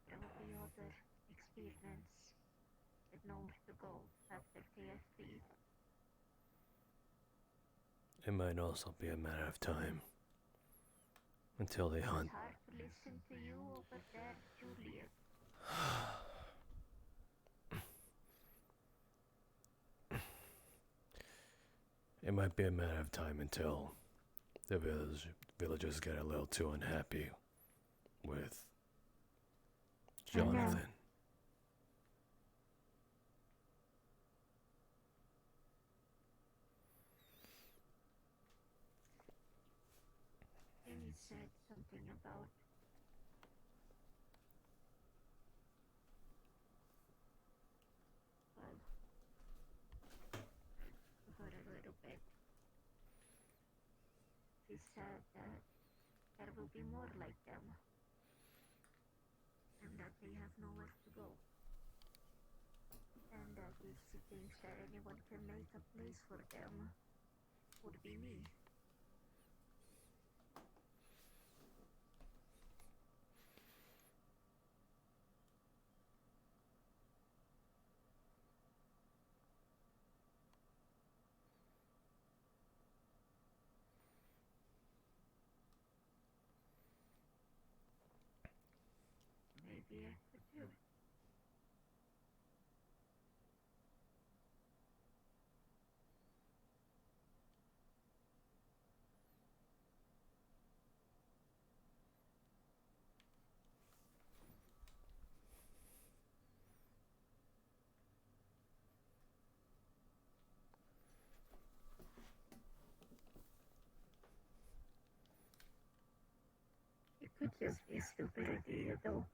There will be other experiments with nowhere to go after KFB. It might also be a matter of time until they hunt. It's hard to listen to you over there, Juliet. It might be a matter of time until the villagers get a little too unhappy with Jonathan. And he said something about for a little bit. He said that there will be more like them, and that they have nowhere to go. And that if he thinks that anyone can make a place for them, would be me. Maybe I could do it. It could just be a stupid idea, though.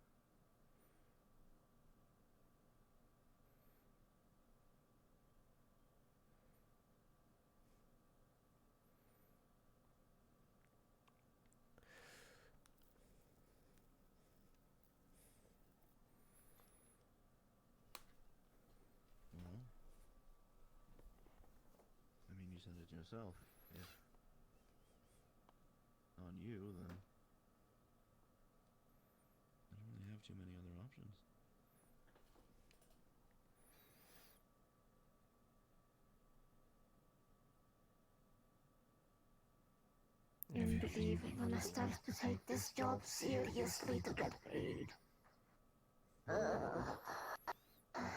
Well, I mean, you said it yourself. If on you, then I don't really have too many other options. And believe I'm gonna start to take this job seriously to get paid.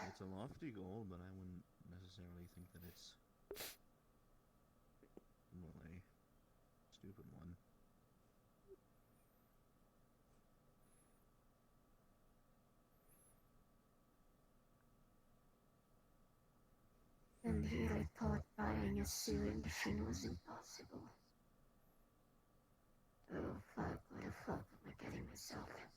It's a lofty goal, but I wouldn't necessarily think that it's, well, a stupid one. And here I thought buying a sewing machine was impossible. Oh fuck, what the fuck am I getting myself in?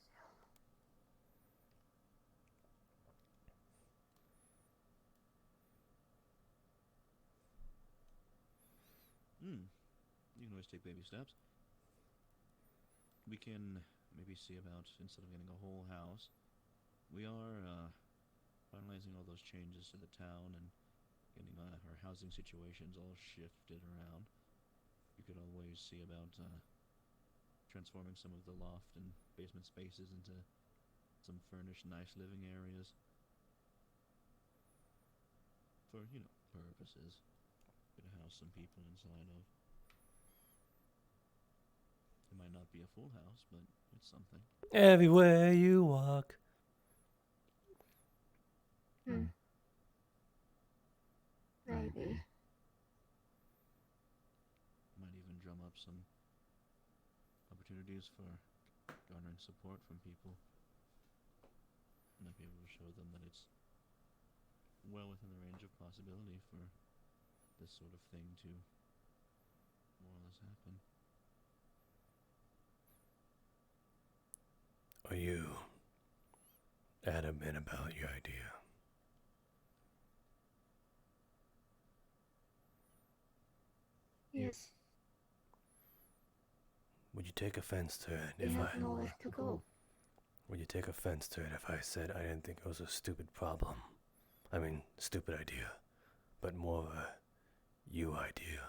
You can always take baby steps. We can maybe see about, instead of getting a whole house, we are finalizing all those changes to the town and getting our housing situations all shifted around. You could always see about transforming some of the loft and basement spaces into some furnished, nice living areas. For, purposes. To house some people inside of. It might not be a full house, but it's something. Everywhere you walk. Maybe. Might even drum up some opportunities for garnering support from people. Might be able to show them that it's well within the range of possibility for this sort of thing to more or less happen. Are you adamant about your idea? Yes. Would you take offense to it We if have I... nowhere to go. Would you take offense to it if I said I didn't think it was a stupid problem? I mean, stupid idea, but more of a you idea.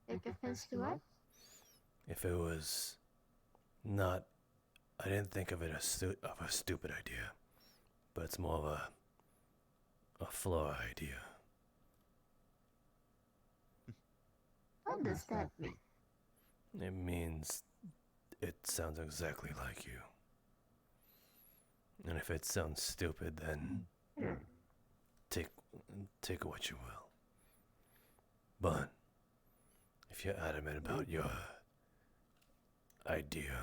Take offense to what? If it was not... I didn't think of it as of a stupid idea, but it's more of a flaw idea. What does that mean? It means it sounds exactly like you. And if it sounds stupid, then take what you will. But if you're adamant about your idea,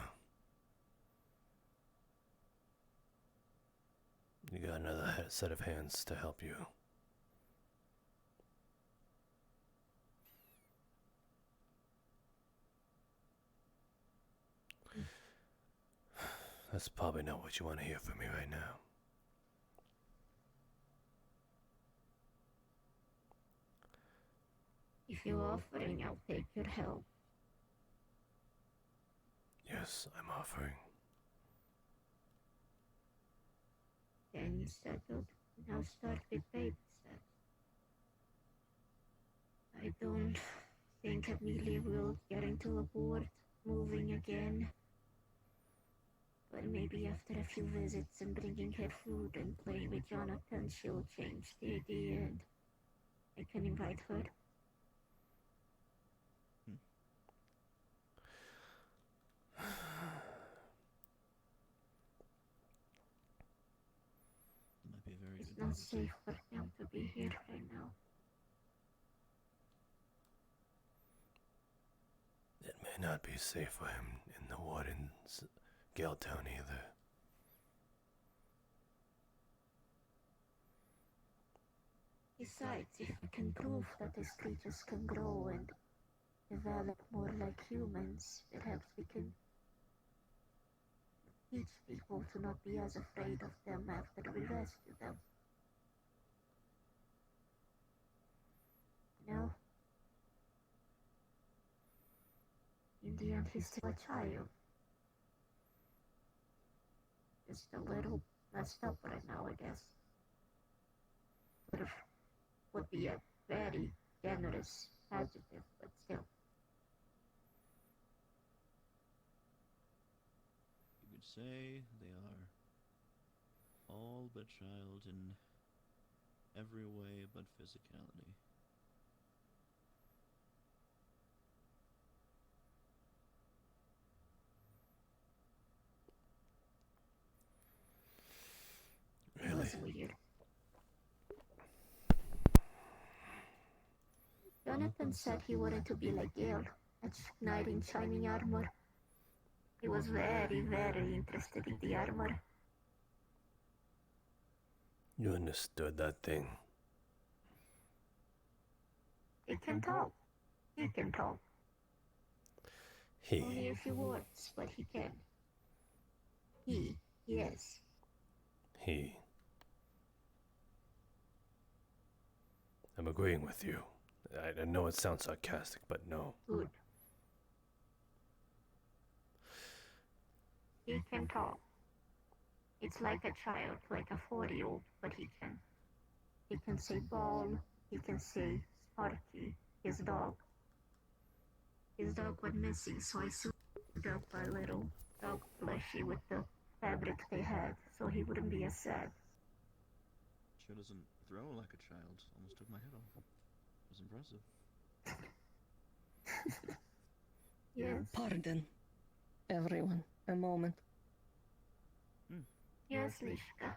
you got another set of hands to help you. That's probably not what you want to hear from me right now. If you're offering, I'll take your help. Yes, I'm offering. Then you settled. Now start with baby steps. I don't think Amelia will get into a board moving again. But maybe after a few visits and bringing her food and playing with Jonathan, she'll change the idea and I can invite her. Might be a very It's good not policy. safe for him to be here right now. It may not be safe for him in the Wardens Guild Town either. Besides, if we can prove that these creatures can grow and develop more like humans, perhaps we can teach people to not be as afraid of them after we rescue them. You know? In the end, he's still a child. Just a little messed up right now, I guess. Would be a very generous adjective, but still. You could say they are all but child in every way but physicality. It was weird. Jonathan said he wanted to be like Gale, a knight in shining armor. He was very, very interested in the armor. You understood that thing. He can talk. He can talk. Only a few words, but he can. Yes. I'm agreeing with you. I know it sounds sarcastic, but no. Good. He can talk. It's like a child, like a 40-year-old, but he can. He can say ball, he can say Archie, his dog. His dog went missing, so I sewed up a little dog plushie with the fabric they had, so he wouldn't be as sad. Sure doesn't throw like a child. Almost took my head off. It was impressive. Yes. Pardon, everyone. A moment. Yes, Lishka.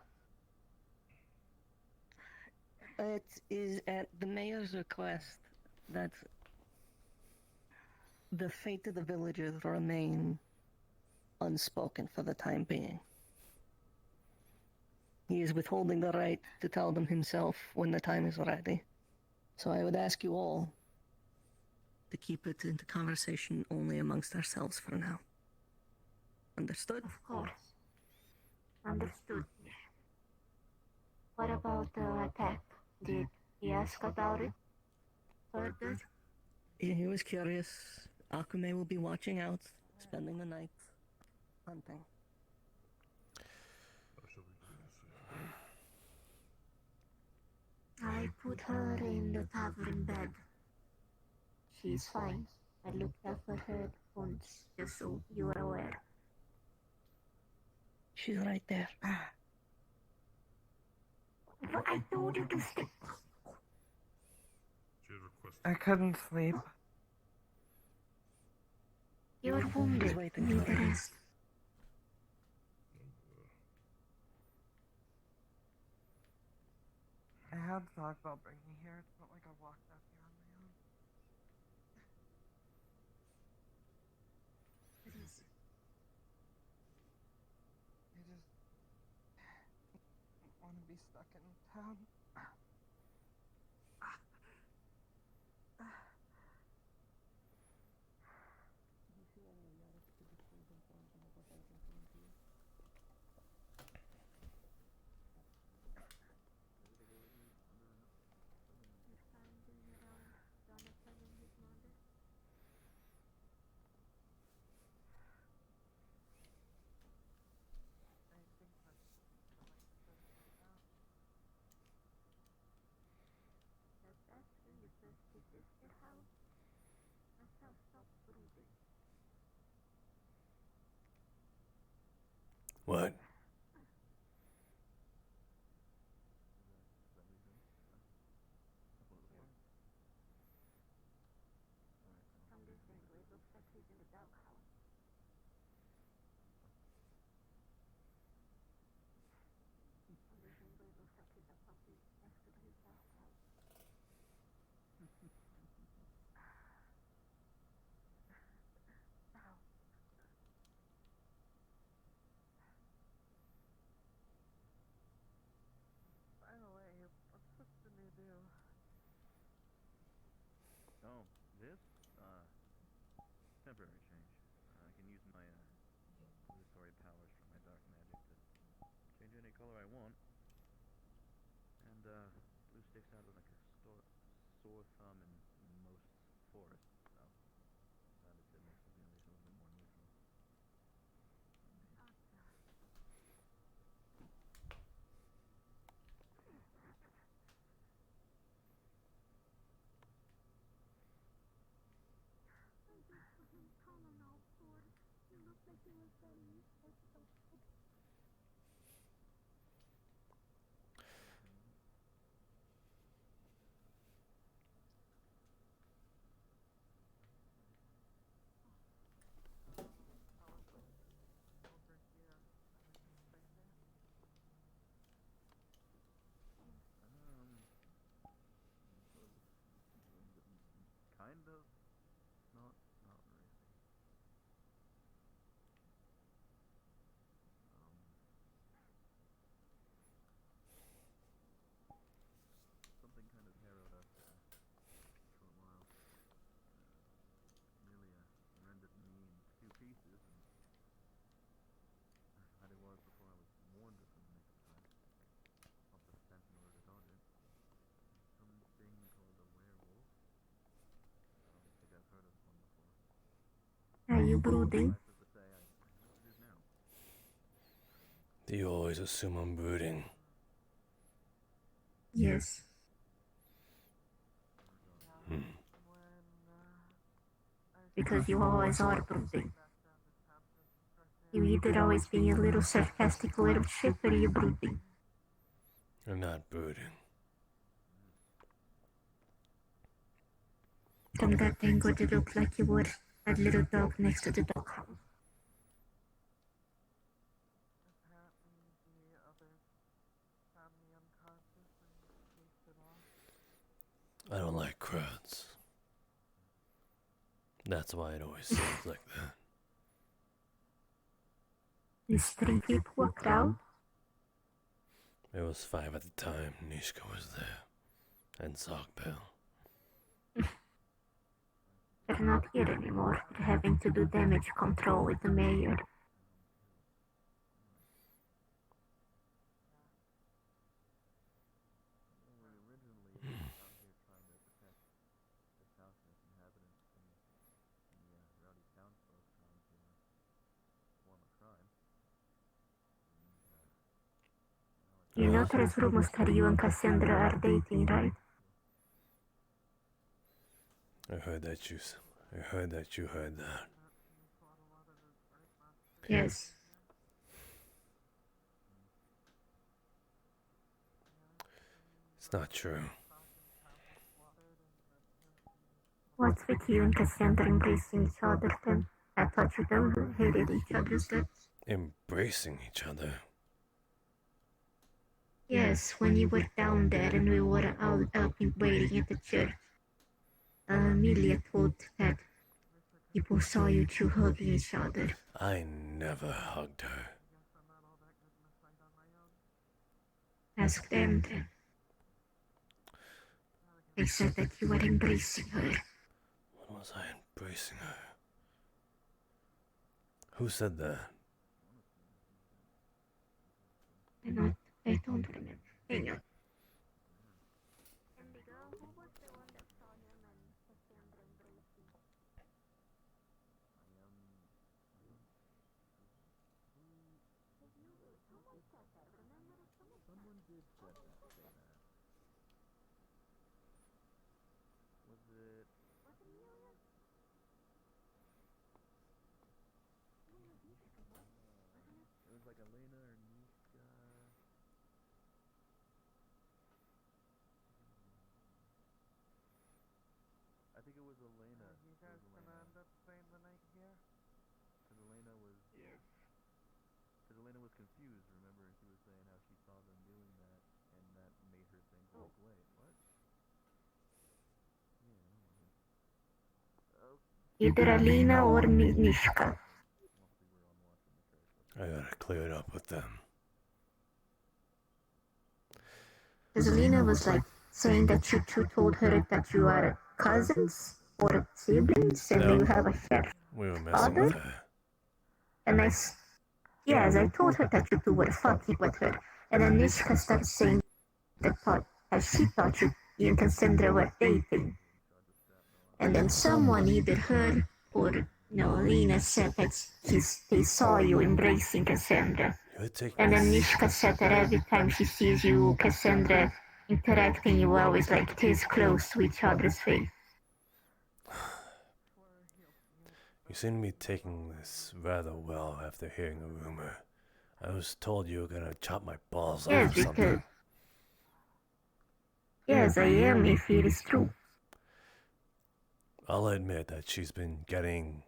It is at the mayor's request that the fate of the villagers remain unspoken for the time being. He is withholding the right to tell them himself when the time is ready. So I would ask you all to keep it into conversation only amongst ourselves for now. Understood? Of course. Understood. What about the attack? Did he ask about it? Further? He was curious. Akume will be watching out, spending the night hunting. I put her in the tavern bed. She's fine. I looked after her once, just so you are aware. She's right there. But I told you to stay. I couldn't sleep. You're wounded. Need rest. I had thought about bringing you here. It's not like I walked out here on my own. It is. I just don't want to be stuck in town. What? By the way, what's the new do? Oh, this? Temporary change. I can use my, illusory powers from my dark magic to change any color I want. And, blue sticks out like a sore thumb in most forests, so decided to make something at least a little bit more neutral. Kind of. Not really. Something kind of harrowed us for a short while. Nearly rendered me in two pieces, and as bad it was before I was warned of the next time. Off the scent in order to dodge it. Something called a werewolf. I don't think I've heard of one before. Are you brooding? Do you always assume I'm brooding? Yes. Because you always are brooding. You either always being a little sarcastic little shit or you brooding. I'm not brooding. From that angle, you look like you were that little dog next to the doghouse. I don't like crowds. That's why it always seems like that. Is 3 people a crowd? It was 5 at the time. Nishka was there. And Zogbel. They're not here anymore. They're having to do damage control with the mayor. You know there's rumors that you and Cassandra are dating, right? I heard that you heard that. Yes. It's not true. What's with you and Cassandra embracing each other then? I thought you never hated each other's guts. Embracing each other. Yes, when you were down there and we were all up and waiting at the church. Amelia told that people saw you two hugging each other. I never hugged her. Ask them then. They said that you were embracing her. When was I embracing her? Who said that? I don't remember. Hang on. It was like Elena or Nishka. I think it was Elena. You guys gonna end up staying the night here? Because Elena was. Yeah. Because Elena was confused. Remember, she was saying how she saw them doing that, and that made her think, like, wait, what? Either Alina or Nishka. I gotta clear it up with them. Because Alina was like saying that you two told her that you are cousins or siblings and you have a shared We were messing father. with her. And yes, I told her that you two were fucking with her. And then Nishka started saying that she thought you and Cassandra were dating. And then someone, either her or Alina, said that they saw you embracing Cassandra. And then Nishka said that every time she sees you, Cassandra, interacting, you always like this close to each other's face. You seem to be taking this rather well after hearing the rumor. I was told you were gonna chop my balls off Yes, or something. Yes, I am, if it is true. I'll admit that she's been getting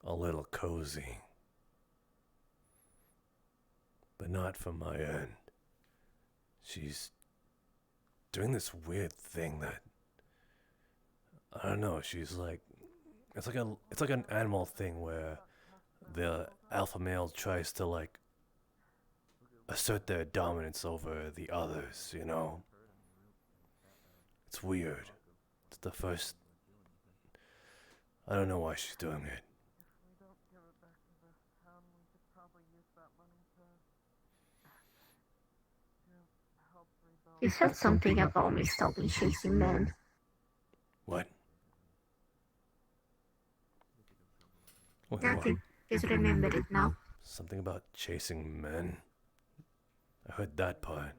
a little cozy. But not from my end. She's doing this weird thing that I don't know, she's like it's like an animal thing where the alpha male tries to like assert their dominance over the others, you know? It's weird. It's the first I don't know why she's doing it. You said something about me stopping chasing men. What? Nothing. Just remember it now. Something about chasing men? I heard that part.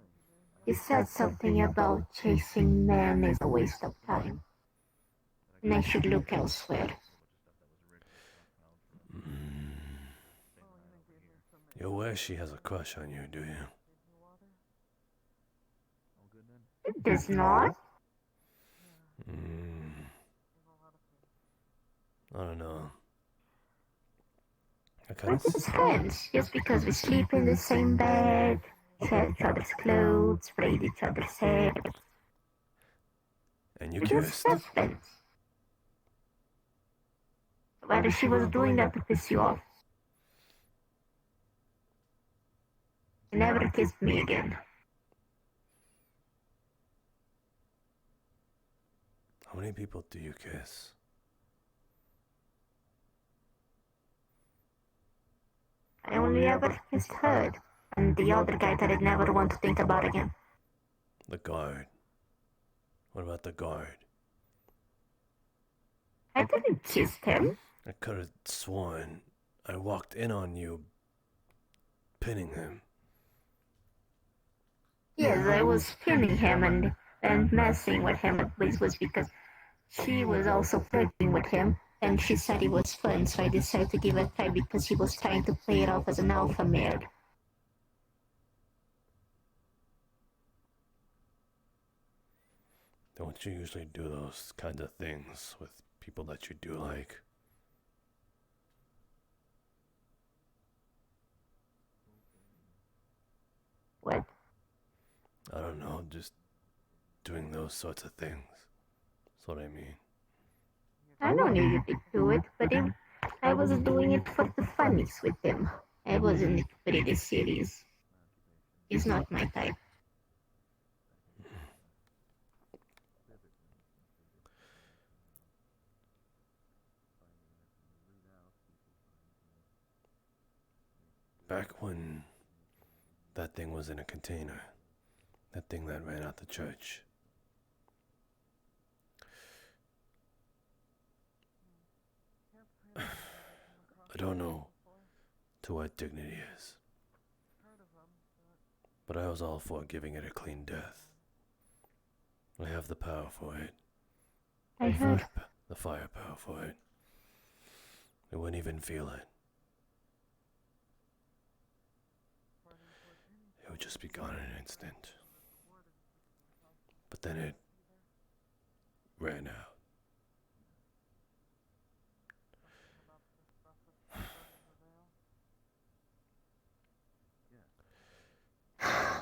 You said something about chasing men is a waste of time. and I should look elsewhere. You're aware she has a crush on you, do you? It does not. I don't know. We're just friends, just because we sleep in the same bed, share each other's clothes, braid each other's hair. And you We're just kissed. best friends. Whether she was doing that to piss you off. She never kissed me again. How many people do you kiss? I only ever kissed her, and the other guy that I'd never want to think about again. The guard. What about the guard? I didn't kiss him. I could have sworn I walked in on you pinning him. Yes, I was pinning him and messing with him, at least was because she was also flirting with him, and she said it was fun, so I decided to give it a try because he was trying to play it off as an alpha male. Don't you usually do those kind of things with people that you do like? What? I don't know, just doing those sorts of things. That's what I mean. I know you did do it, but I was doing it for the funnies with him. I wasn't pretty serious. He's not my type. Back when that thing was in a container, that thing that ran out the church. I don't know to what dignity is, but I was all for giving it a clean death. I have the power for it. I heard. The firepower for it. I wouldn't even feel it. It would just be gone in an instant. But then it ran out.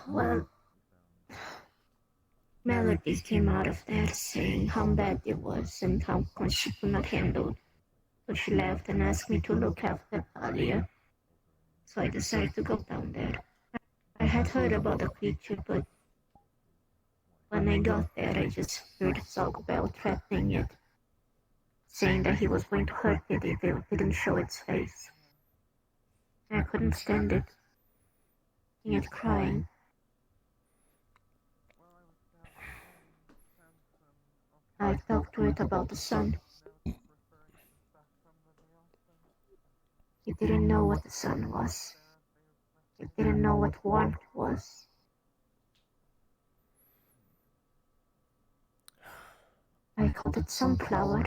Well, Melody came out of there saying how bad it was and how much she could not handle it. So she left and asked me to look after Talia. So I decided to go down there. I had heard about the creature, but when I got there, I just heard Zogbel threatening it, saying that he was going to hurt it if it didn't show its face. I couldn't stand it. Seeing it crying. I talked to it about the sun. It didn't know what the sun was. It didn't know what warmth was. I called it sunflower.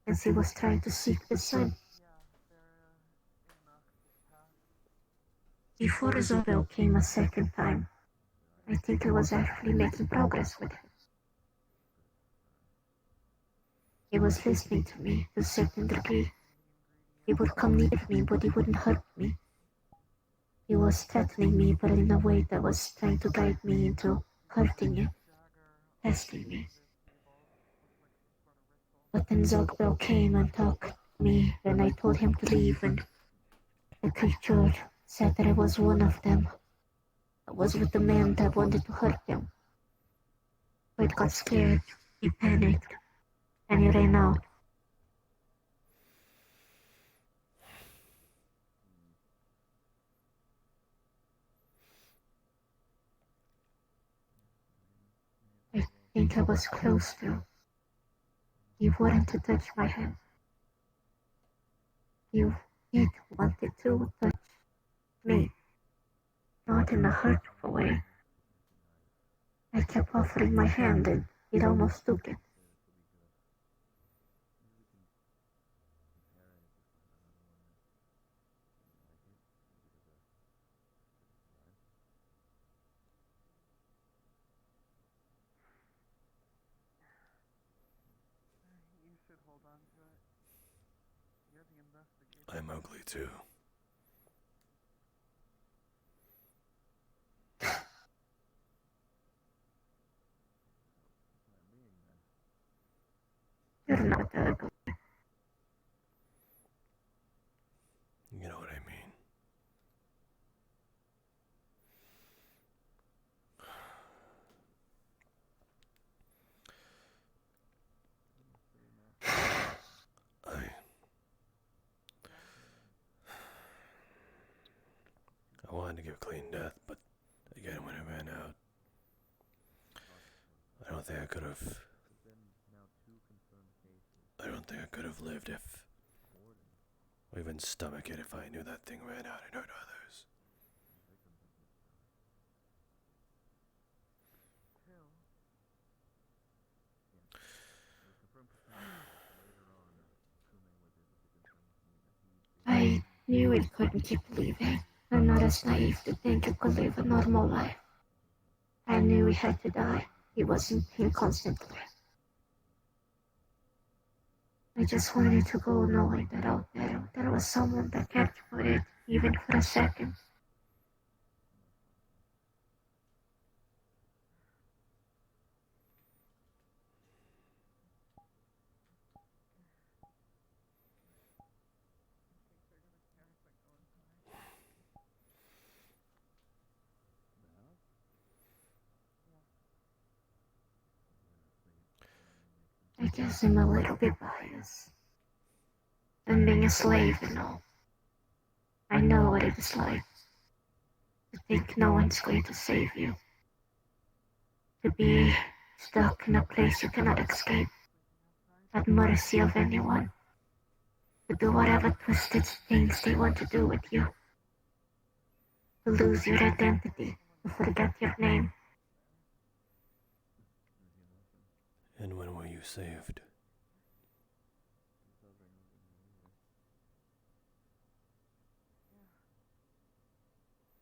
As he was trying to seek the sun. Before Isabel came a second time, I think I was actually making progress with him. He was listening to me to a certain degree. He would come near me, but he wouldn't hurt me. He was threatening me, but in a way that was trying to guide me into hurting it, testing me. But then Zogbel came and talked to me, and I told him to leave, and the creature said that I was one of them. I was with the man that wanted to hurt him. But it got scared, he panicked, and he ran out. I think I was close to. He wanted to touch my hand. He wanted to touch me. Not in a hurtful way. I kept offering my hand and It almost took it. You should hold on to it. You're the investigator. I'm ugly too. You're not ugly. You know what I mean. I wanted to give a clean death, but again, when it ran out, I don't think I could have. I don't think I could have lived if, or even stomach it if I knew that thing ran out and hurt others. I knew it couldn't keep living. I'm not as naive to think it could live a normal life. I knew he had to die. He wasn't in constant threat. I just wanted to go knowing that out there was someone that cared for it, even for a second. I guess I'm a little bit biased. And being a slave and all. I know what it is like. To think no one's going to save you. To be stuck in a place you cannot escape. At mercy of anyone. To do whatever twisted things they want to do with you. To lose your identity. To forget your name. And when were you saved?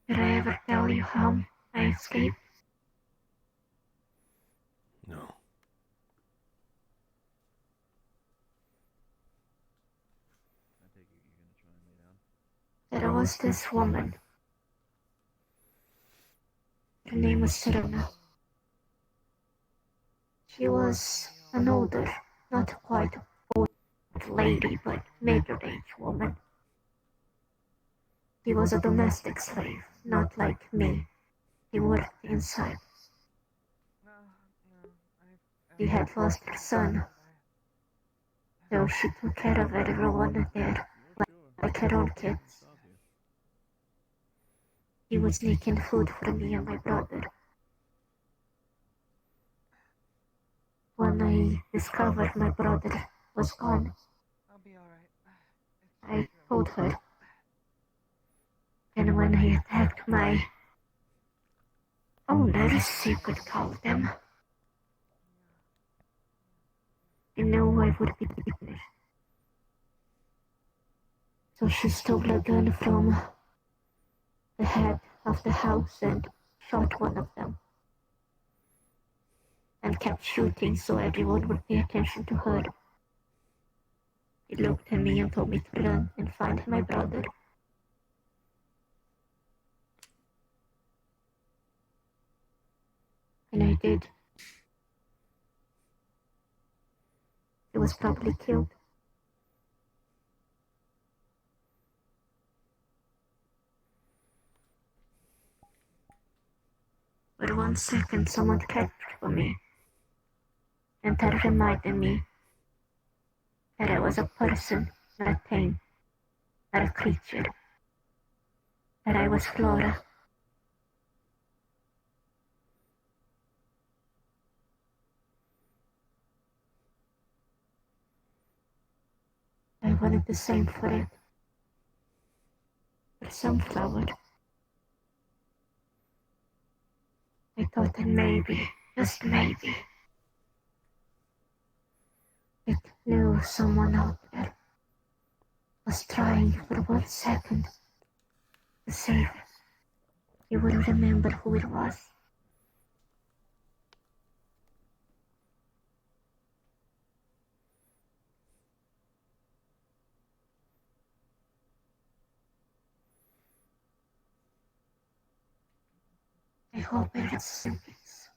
Did I ever tell you how I escaped? No. I take it you're gonna try and lay down. There was this woman. Her name was Serena. She was an older, not quite old lady, but middle-aged woman. He was a domestic slave, not like me. He worked inside. She had lost her son, so she took care of everyone there, like her own kids. He was sneaking food for me and my brother. When I discovered my brother was gone, I'll be alright. I told her. And when he attacked my owners, you could call them, I knew I would be punished. So she stole a gun from the head of the house and shot one of them. And kept shooting so everyone would pay attention to her. He looked at me and told me to run and find my brother. And I did. He was probably killed. For 1 second, someone cared for me. And that reminded me that I was a person, not a thing, not a creature. That I was Flora. I wanted the same for it. For Sunflower. I thought that maybe, just maybe, It knew someone out there was trying for 1 second to save us. You will remember who it was. I hope it rests in peace.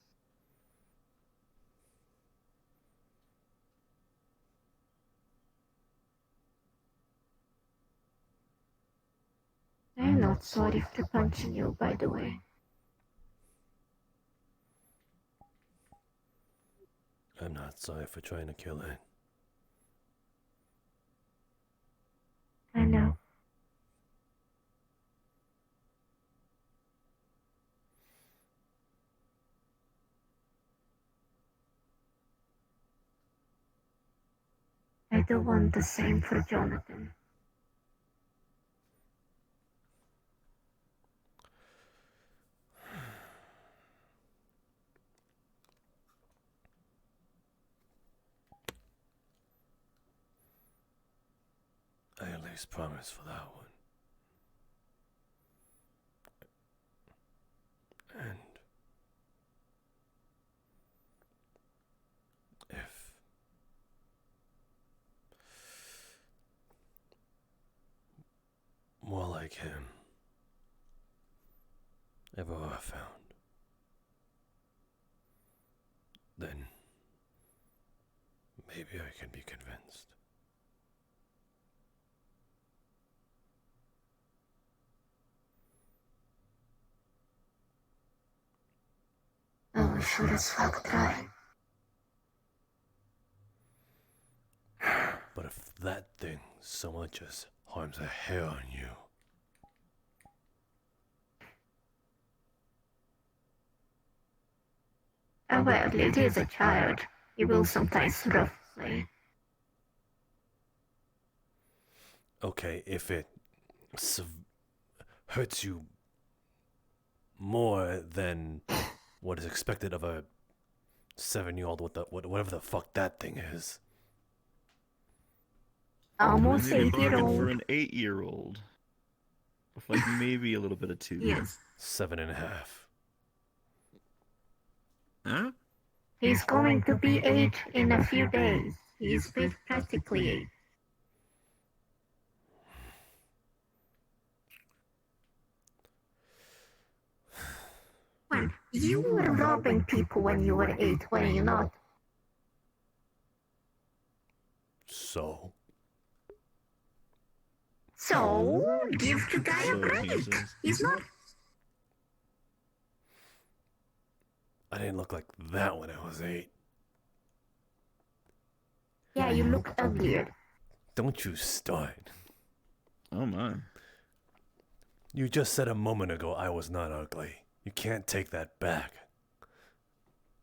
I'm not sorry for punching you, by the way. I'm not sorry for trying to kill it. I know. I don't want the same for Jonathan. I at least promise for that one. And if more like him ever are found, then maybe I can be convinced. Oh, we sure as fuck try. But if that thing so much as harms a hair on you, Oh well, it is a child. He will sometimes roughly. okay, if it hurts you more than what is expected of a 7-year-old with whatever the fuck that thing is. Almost Maybe bargain 8-year-old. for an 8-year-old. With like maybe a little bit of 2. Yes. 7.5. Huh? He's going to be 8 in a few days. He's practically 8. Well, you were robbing people when you were 8, were you not? So? So, give the guy a So break. he says. He's not. I didn't look like that when I was 8. Yeah, you look uglier. Don't you start. Oh my. You just said a moment ago I was not ugly. You can't take that back.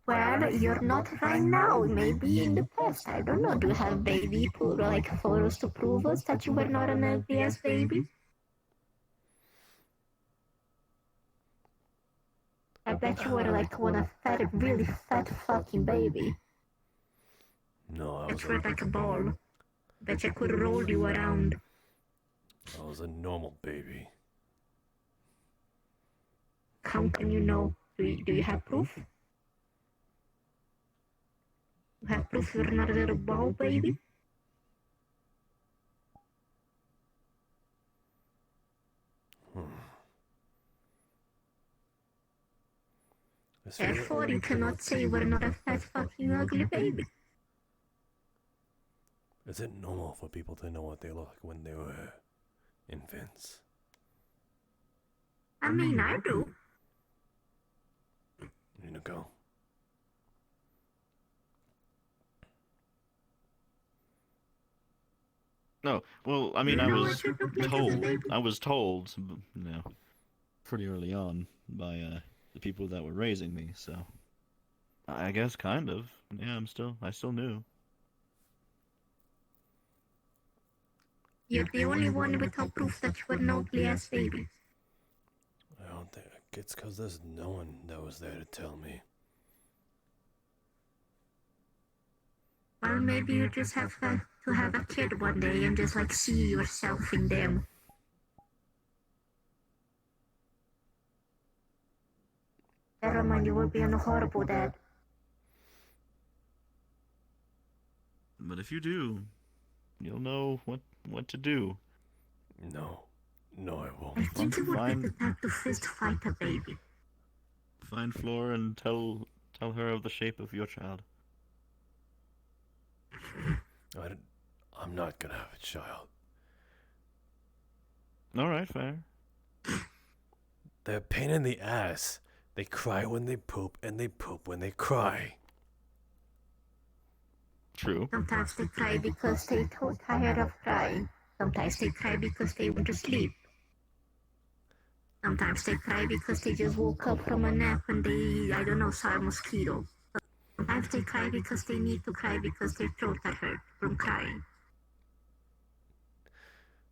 Well, you're not right now. Maybe in the past. I don't know. Do you have baby photos to prove us that you were not an ugly ass baby? I bet you were like one really fat fucking baby. No, I Bet was you were like a ball. Bet you could roll you around. I was a normal baby. How can you know? Do you have proof? You have proof you're not a little ball baby? Therefore, you cannot say you were not a fat fucking ugly baby. Is it normal for people to know what they look like when they were infants? I mean, I do. You know, go. No, well, I mean, You I know was what you look like as a told. baby? I was told, pretty early on by the people that were raising me. So, I guess kind of. Yeah, I still knew. You're the only one without proof that you were an ugly ass baby. I don't think it's because there's no one that was there to tell me. Well, maybe you just have to have a kid one day and just like see yourself in them. Never mind, you will be a horrible dad. But if you do, you'll know what to do. No. No, I won't. I think you would be the type to fist fight a baby. Find Flora and tell her of the shape of your child. I'm not gonna have a child. Alright, fair. They're a pain in the ass. They cry when they poop, and they poop when they cry. True. Sometimes they cry because they're too tired of crying. Sometimes they cry because they want to sleep. Sometimes they cry because they just woke up from a nap and they, I don't know, saw a mosquito. Sometimes they cry because they need to cry because their throat are hurt from crying.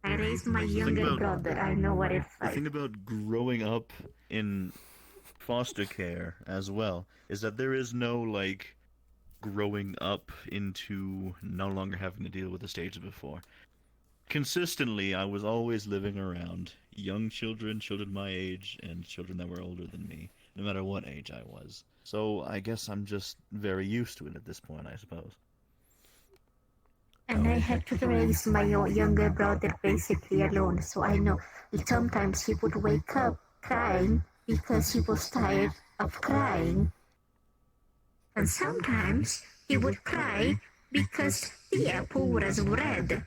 I raised my younger brother. I know what it's The like. thing about growing up in foster care as well is that there is no, like, growing up into no longer having to deal with the stages before. Consistently, I was always living around young children, children my age, and children that were older than me, no matter what age I was. So I guess I'm just very used to it at this point, I suppose. And I had to raise my younger brother basically alone, so I know sometimes he would wake up crying because he was tired of crying. And sometimes he would cry because the apple was red.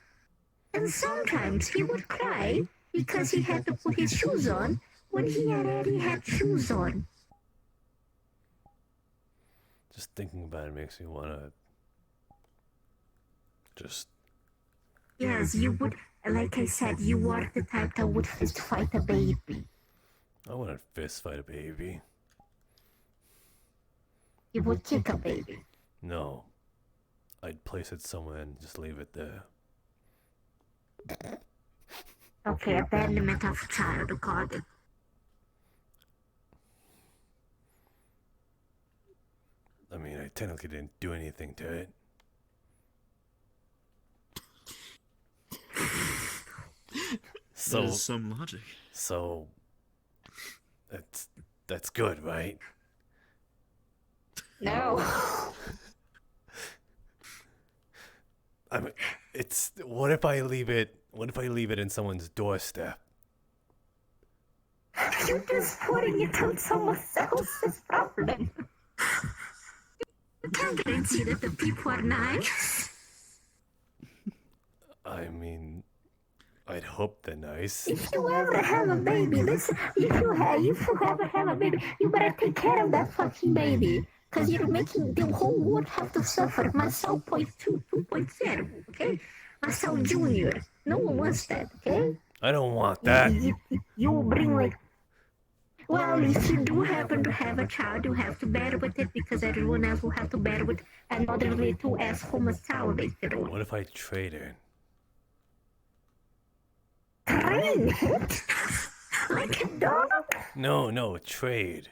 And sometimes he would cry because he had to put his shoes on when he already had shoes on. Just thinking about it makes me wanna just... Yes, you would, like I said, you are the type that would fist fight a baby. I wouldn't fist fight a baby. You would kick a baby. No. I'd place it somewhere and just leave it there. Okay, abandonment of child, called it. I mean, I technically didn't do anything to it. So There's some logic. So that's good, right? No. I mean, it's what if I leave it in someone's doorstep? You're just putting it on someone else's problem. You can't guarantee that the people are nice. I mean, I'd hope they're nice. If you ever have a baby, listen, if you ever have a baby, you better take care of that fucking baby. Because you're making the whole world have to suffer. Masou 2.0, okay? Masou Junior. No one wants that, okay? I don't want that. You bring like... Well, if you do happen to have a child, you have to bear with it because everyone else will have to bear with another little asshole Masou later on. What if I trade it? Train it? Like a dog? No, trade.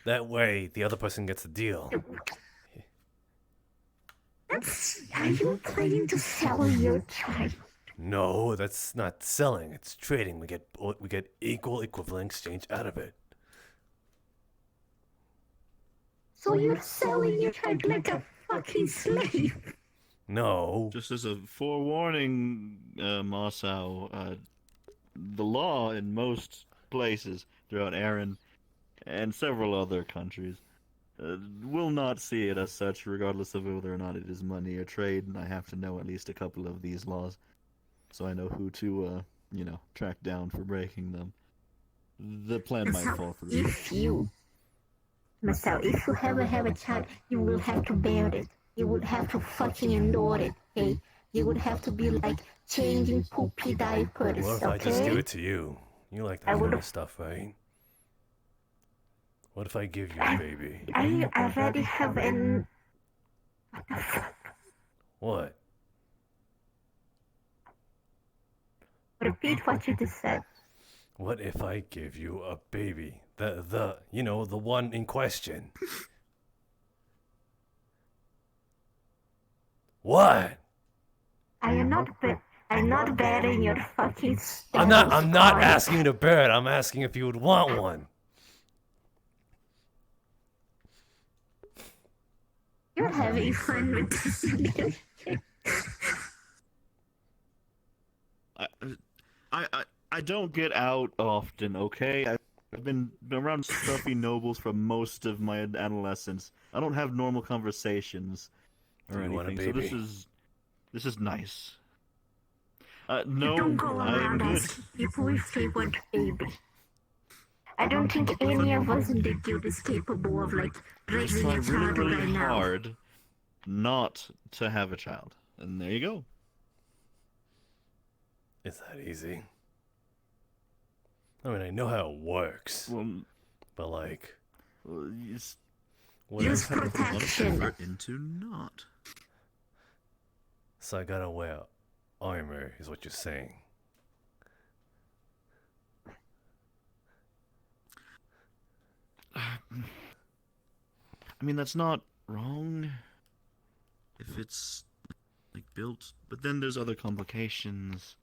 That way, the other person gets a deal. Are you planning to sell your child? No, that's not selling. It's trading. We get equal equivalent exchange out of it. So you're selling your child like a fucking slave? No. Just as a forewarning, Masou, the law in most places throughout Erin and several other countries will not see it as such, regardless of whether or not it is money or trade, and I have to know at least a couple of these laws, so I know who to, track down for breaking them. The plan might fall through. Masou, if you ever have a child, you will have to bear it. You would have to fucking endure it, okay? You would have to be like changing poopy diapers, What if I just give it to you? You like that kind of stuff, right? What if I give you a baby? I already have an... What the fuck? What? Repeat what you just said. What if I give you a baby? The one in question. What? I am not I'm not bearing your fucking I'm not stethoscope. asking you to bear it. I'm asking if you would want one. You're having fun with this. I don't get out often, okay? I've been around stuffy nobles for most of my adolescence. I don't have normal conversations or You want a anything, so baby? this is nice. You No, don't go I'm around good. asking people if they want a baby. I don't think any of us in the guild is capable of like Just raising try a really, child really right now. hard not to have a child, and there you go. Is that easy? I mean, I know how it works. Well, but like, use protection. Into not. So I gotta wear armor, is what you're saying. I mean, that's not wrong if it's like built, but then there's other complications.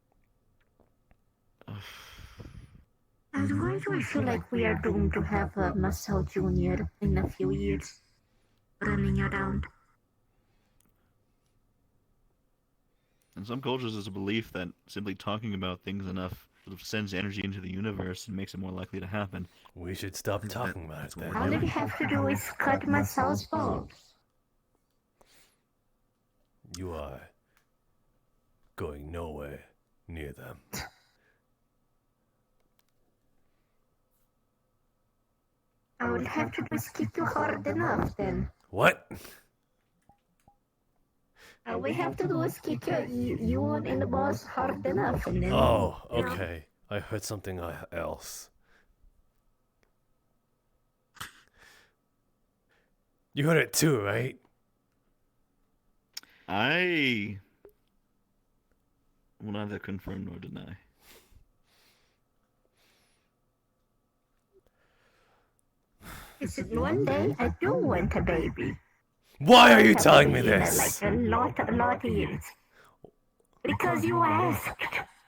And why do I feel like we are doomed to have a Masou Jr. in a few years running around? In some cultures, there's a belief that simply talking about things enough sort of sends energy into the universe and makes it more likely to happen. We should stop talking about it then. All we have to do is cut Masou's balls. You are going nowhere near them. All we have to do is kick you hard enough then. What? All we have to do is kick you in the balls hard enough and then... Oh, you know. okay. I heard something else. You heard it too, right? I will neither confirm nor deny. Listen, one day I do want a baby. Why are you I telling me have been this? Like a lot of years. Because you asked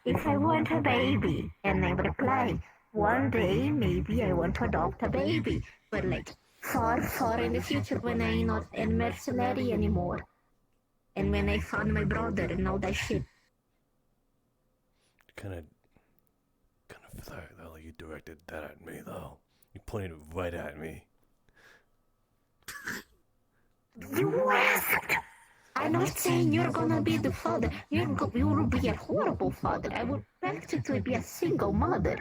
if I want a baby, and I replied, one day maybe I want to adopt a baby, but like far, far in the future when I'm not a mercenary anymore, and when I found my brother and all that shit. Kind of felt like you directed that at me, though. You pointed it right at me. You asked. I'm not saying you're gonna be the father. You will be a horrible father. I would practically be a single mother.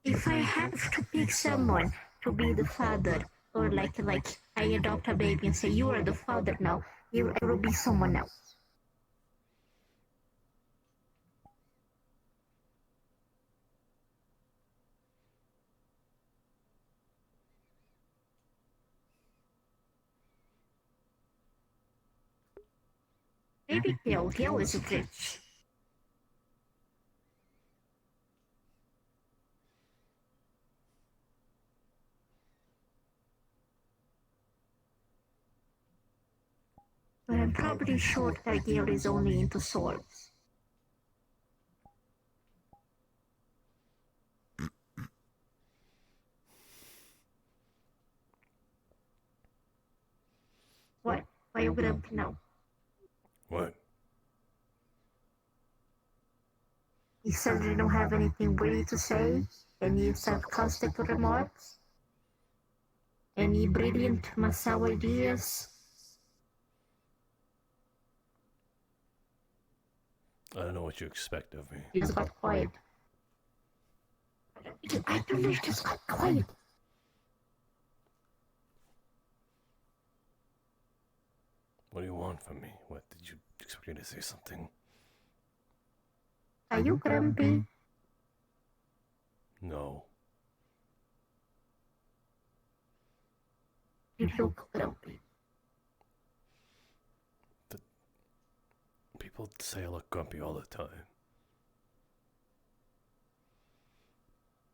If I have to pick someone to be the father, or like I adopt a baby and say you are the father now, it will be someone else. Maybe Gil is rich. But I'm probably sure that Gil is only into swords. What? Why are you grumpy now? What? You said you don't have anything witty to say? Any sarcastic remarks? Any brilliant Masou ideas? I don't know what you expect of me. You just got quiet. I don't know, you just got quiet. What do you want from me? What, did you expect me to say something? Are you grumpy? No. You look grumpy. People say I look grumpy all the time.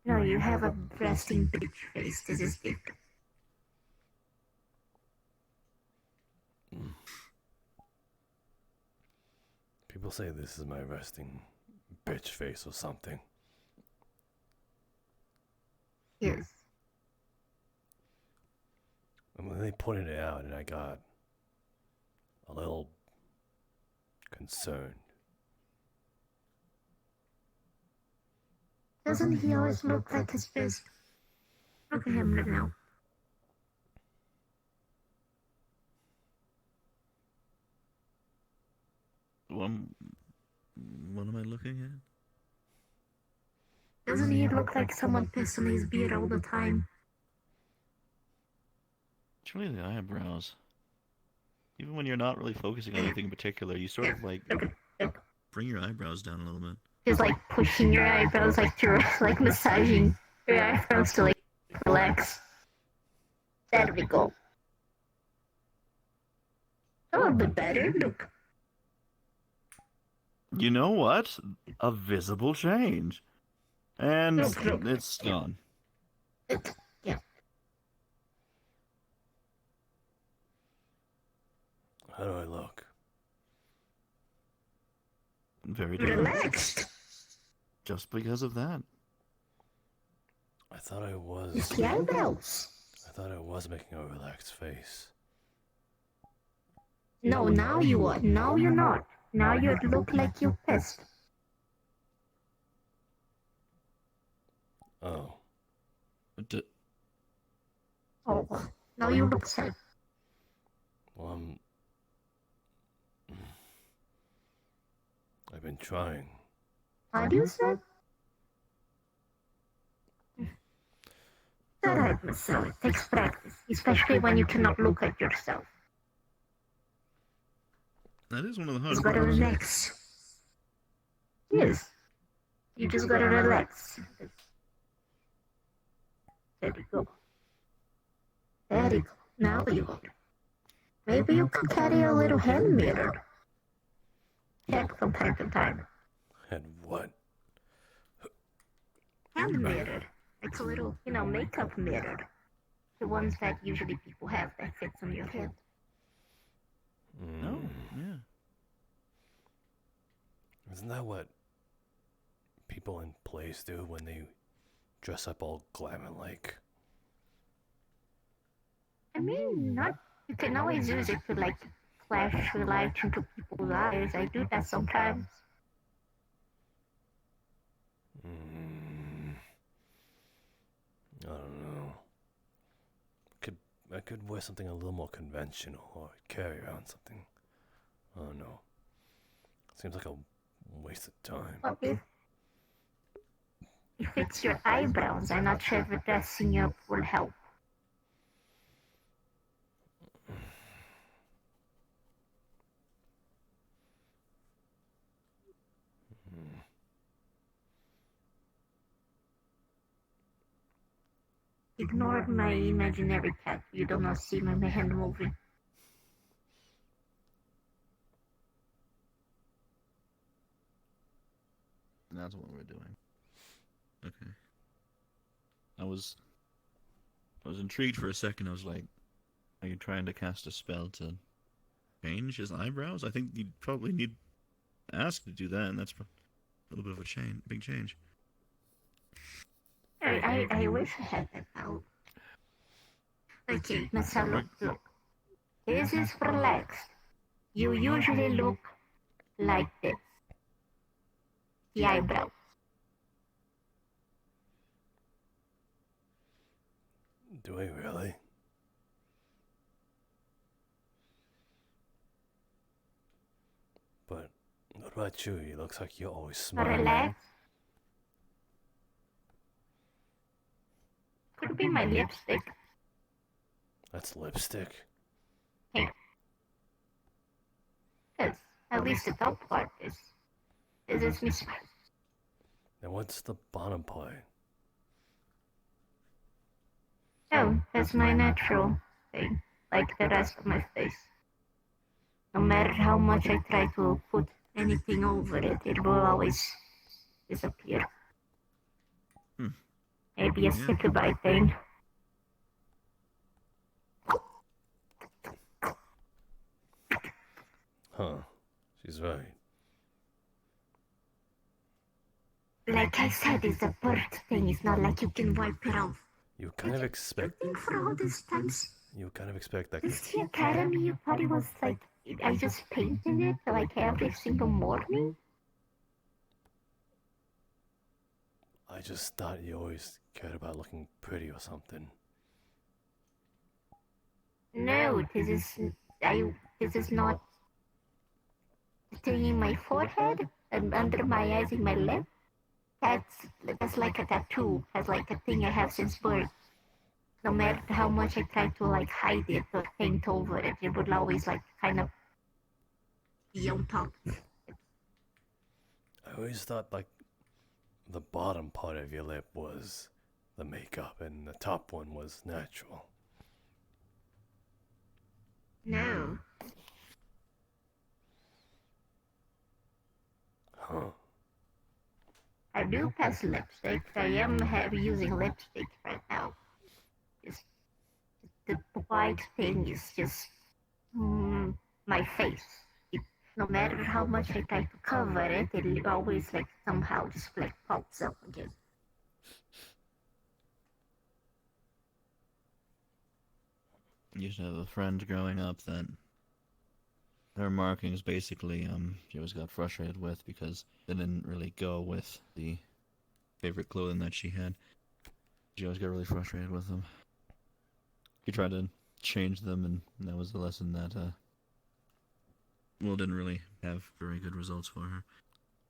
No, you have a resting bitch face. This is it. People say this is my resting bitch face or something. Yes. And when they pointed it out, and I got a little concerned. Doesn't he always look like his fist? Look at him right now. What am I looking at? Doesn't he look like someone pissed on his beard all the time? It's really the eyebrows. Even when you're not really focusing on anything in particular, you sort of like bring your eyebrows down a little bit. Just like pushing your eyebrows, like you're like massaging your eyebrows to like relax. There we go. A little bit better. Look. You know what? A visible change. And it's gone. Yeah. How do I look? Very relaxed. Just because of that. I thought I was. It's the eyebrows. I thought I was making a relaxed face. No, now you are. Now you're not. Now you look like you're pissed. Oh. Oh, now you look sad. Well, I've been trying. Are you sad? Alright, Masou. It takes practice, especially when you cannot look at yourself. That is one of the You hardest gotta parts. relax. Yes. You just gotta relax. There you go. There you go. Now you go. Maybe you could carry a little hand mirror. Check from time to time. And what? Hand mirror. It's a little, makeup mirror. The ones that usually people have that fits on your head. No, yeah. Isn't that what people in plays do when they dress up all glamour-like? I mean, you can always use it to, flash the light into people's eyes. I do that sometimes. I don't know. I could wear something a little more conventional, or carry around something. I don't know. Seems like a waste of time. But if it's your eyebrows, I'm not sure if dressing up will help. Ignore my imaginary cat. You do not see my hand moving. That's what we're doing. Okay. I was intrigued for a second. I was like, are you trying to cast a spell to change his eyebrows? I think you'd probably need to ask to do that, and that's a little bit of a big change. I wish I had that out. Okay, Masou, look. This is relaxed. You usually look like this. The eyebrows. Do I really? But what about you? You looks like you're always smiling. Relax. Could be my lipstick. That's lipstick. Here. Yes, at least the top part is. This is me smiling. Now what's the bottom part? Oh, that's my natural thing, like the rest of my face. No matter how much I try to put anything over it, it will always disappear. Maybe a succubite thing. Huh. She's right. Like I said, it's a birth thing. It's not like you can wipe it off. You kind of expect. Think for all these times, You kind of expect that. this the academy, you thought it was like I just painted it like every single morning. I just thought you always cared about looking pretty or something. No, this is not thing in my forehead and under my eyes in my lip. That's like a tattoo. That's like a thing I have since birth. No matter how much I try to like hide it or paint over it, it would always like kind of be on top. I always thought like the bottom part of your lip was the makeup and the top one was natural. No. Huh. I do pass lipstick. I am using lipstick right now. Just the white thing is just my face. No matter how much I try to cover it, it always like somehow just like pops up again. I used to have a friend growing up that her markings basically she always got frustrated with because they didn't really go with the favorite clothing that she had. She always got really frustrated with them. She tried to change them, and that was the lesson that didn't really have very good results for her.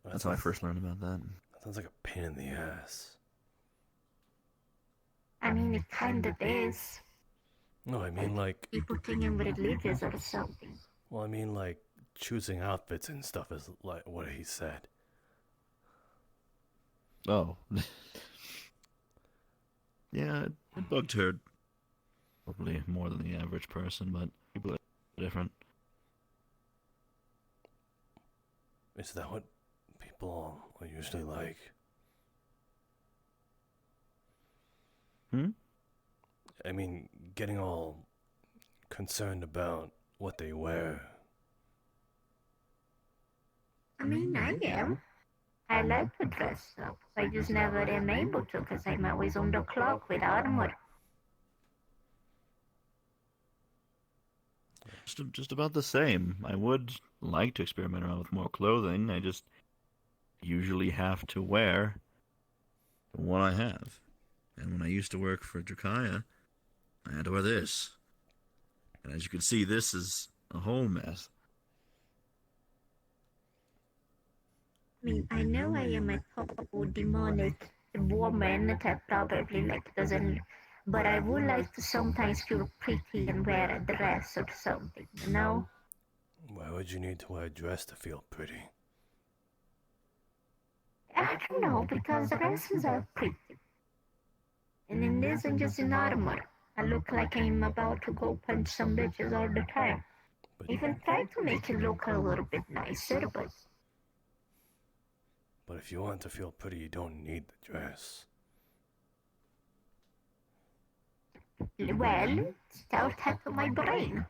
That's how I first learned about that. That sounds like a pain in the ass. I mean, it kind of is. No, I mean like people thinking religious or something. Well, I mean like choosing outfits and stuff is like what he said. Oh. Yeah, it bugged her probably more than the average person, but people are different. Is that what people are usually like? I mean, getting all concerned about what they wear. I mean, I am. I like to dress up. I just never am able to because I'm always on the clock with armor. Just about the same. I would like to experiment around with more clothing. I just usually have to wear what I have. And when I used to work for Drakaya, I had to wear this. And as you can see, this is a whole mess. I mean, I know I am a total demonic woman that probably like doesn't, but I would like to sometimes feel pretty and wear a dress or something, you know? Why would you need to wear a dress to feel pretty? I don't know, because dresses are pretty. And in this, I'm just in armor. I look like I'm about to go punch some bitches all the time. Even try to make it look a little bit nicer, but... But if you want to feel pretty, you don't need the dress. Well, start that to my brain.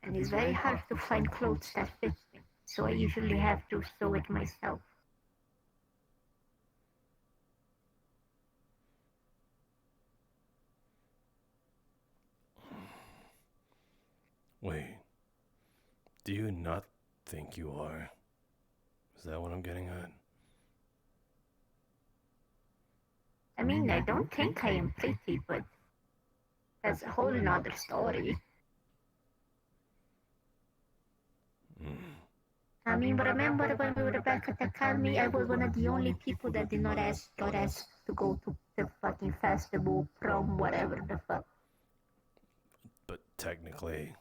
And it's very hard to find clothes that fit me, so I usually have to sew it myself. Wait, do you not think you are? Is that what I'm getting at? I mean, I don't think I am pretty, but that's a whole nother story. I mean, but remember when we were back at the academy, I was one of the only people that did not got asked to go to the fucking festival, prom, whatever the fuck. But technically...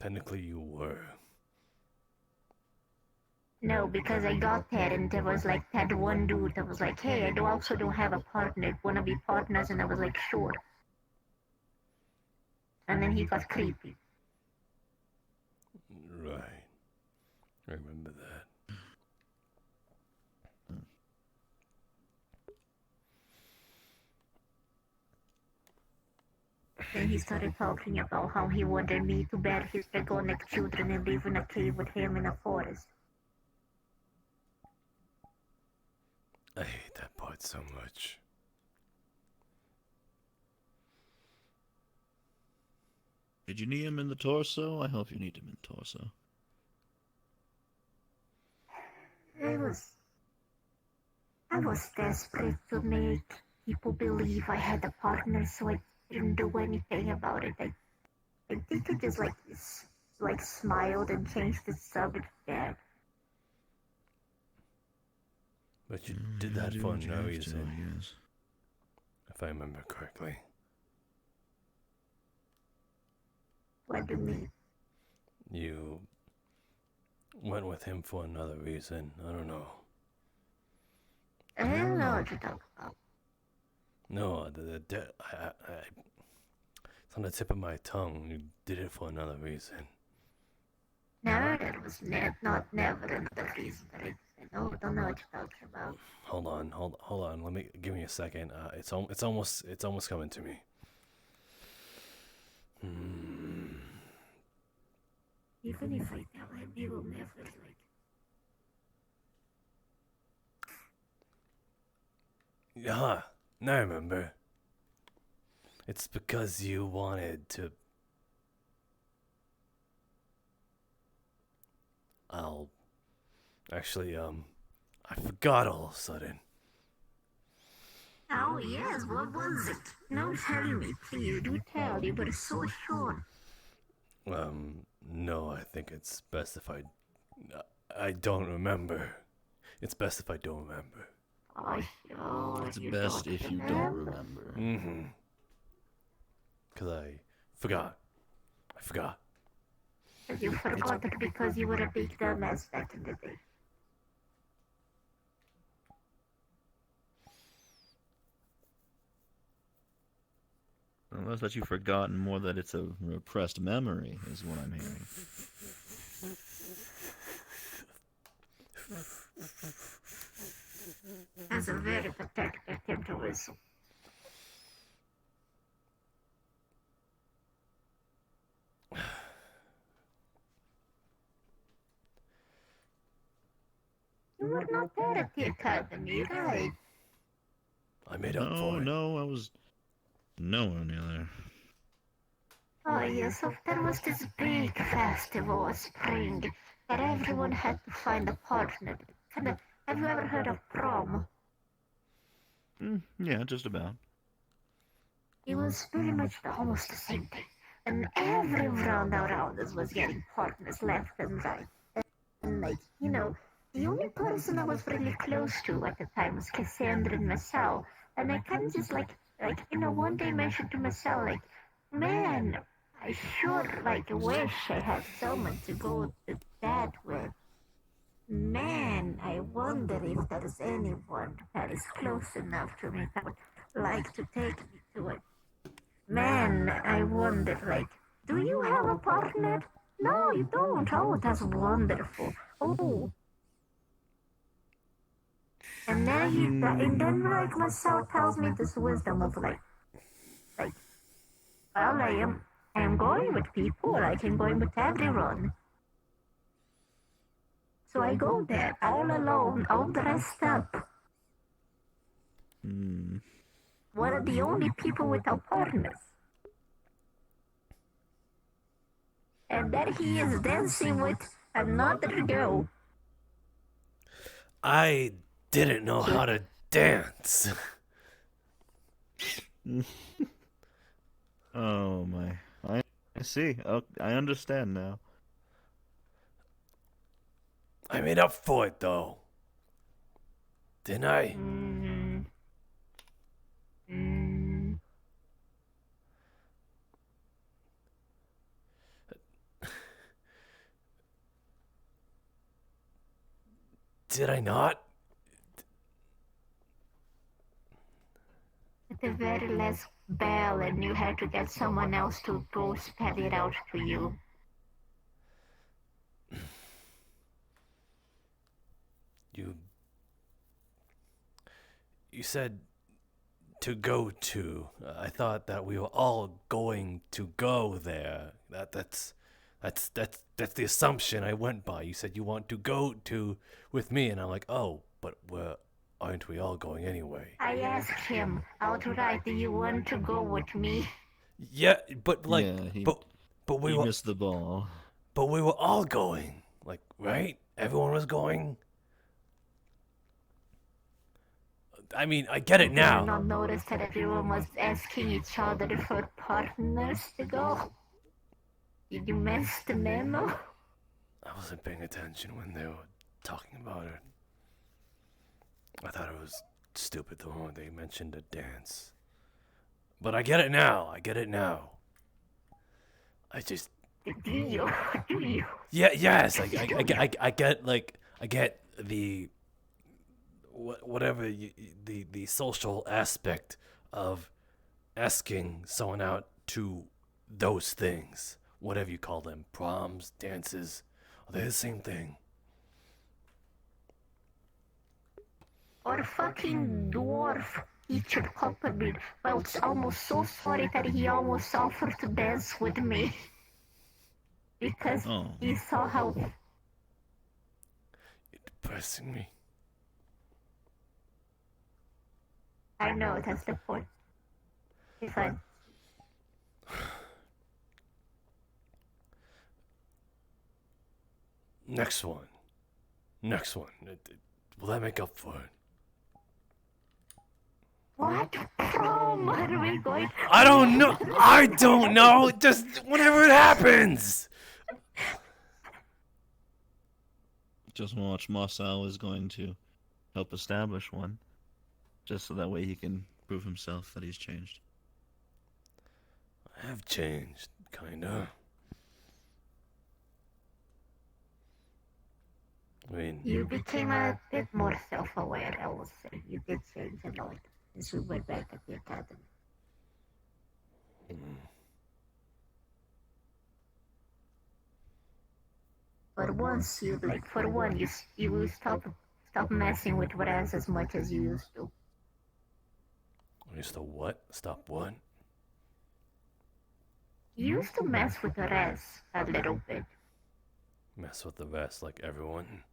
Technically you were. No, because I got there and there was like that one dude that was like, hey, also don't have a partner. Wanna be partners? And I was like, sure. And then he got creepy. Right. I remember that. Then he started talking about how he wanted me to bear his dragonic children and live in a cave with him in a forest. I hate that part so much. Did you need him in the torso? I hope you need him in the torso. I was desperate to make people believe I had a partner, so I didn't do anything about it. I think I just like smiled and changed the subject there. But you did that do for what you no have to, reason. yes. If I remember correctly. What do you mean? You went with him for another reason. I don't know. I don't know what you're talking about. No, it's on the tip of my tongue. You did it for another reason. No, that was not never another reason that I don't know what you're talking about. Hold on. Give me a second. It's almost coming to me. Even if I tell him, he will never like. Yeah, now I remember. It's because you wanted to. I forgot all of a sudden. Oh yes, what was it? No, tell me, please do tell. You were so sure. No, I think it's best if I don't remember. It's best if I don't remember. Oh, sure. It's best if you don't remember. Mm-hmm. 'Cause I forgot. You forgot it because you were a big dumbass back in the day. Unless that you've forgotten more that it's a repressed memory, is what I'm hearing. That's a very pathetic attempt to whistle. You were not there at the academy, right? I made up for it. No, I was nowhere near there. Oh yes, so there was this big festival of spring that everyone had to find a partner. Have you ever heard of prom? Yeah, just about. It was pretty much almost the same thing. And everyone around us was getting partners left and right. And the only person I was really close to at the time was Cassandra and Masou. And I kind of just one day mentioned to Masou, man, I sure wish I had someone to go to that with. Man, I wonder if there's anyone that is close enough to me that would like to take me to it. Man, I wonder, do you have a partner? No, you don't. Oh, that's wonderful. Oh. And then Masou tells me this wisdom of well, I am going with people, I'm going with everyone. So I go there, all alone, all dressed up. One of the only people without partners. And there he is dancing with another girl. I didn't know how to dance. Oh my. I see. Oh, I understand now. I made up for it though. Didn't I? Did I not? At the very last bell, and you had to get someone else to go spell it out to you. You said to go to. I thought that we were all going to go there. That's the assumption I went by. You said you want to go to with me, and I'm like, oh, but aren't we all going anyway? I asked him outright, do you want to go with me? Yeah, but like, Yeah, but we he were missed the ball. But we were all going, like, right? Everyone was going. I mean, I get it Did now. you not notice that everyone was asking each other for partners to go? Did you miss the memo? I wasn't paying attention when they were talking about it. I thought it was stupid the moment they mentioned a dance. But I get it now. I just... Do you? Yeah, yes, I get the... whatever the social aspect of asking someone out to those things, whatever you call them, proms, dances, they're the same thing. Or fucking dwarf teacher Copperbeard felt almost so sorry that he almost offered to dance with me. Because he saw how... You're depressing me. I know, that's the point. It's fine. Next one. Will that make up for it? What prom are we going? I don't know. Just whenever it happens. Just watch. Masou is going to help establish one, just so that way he can prove himself that he's changed. I have changed, kinda. I mean... You became a bit more self-aware, I will say. You did change a lot since we went back at the academy. For once, you stop messing with Raz as much as you used to. Used to what? Stop what? You used to mess with Raz a little bit. Mess with the rest like everyone.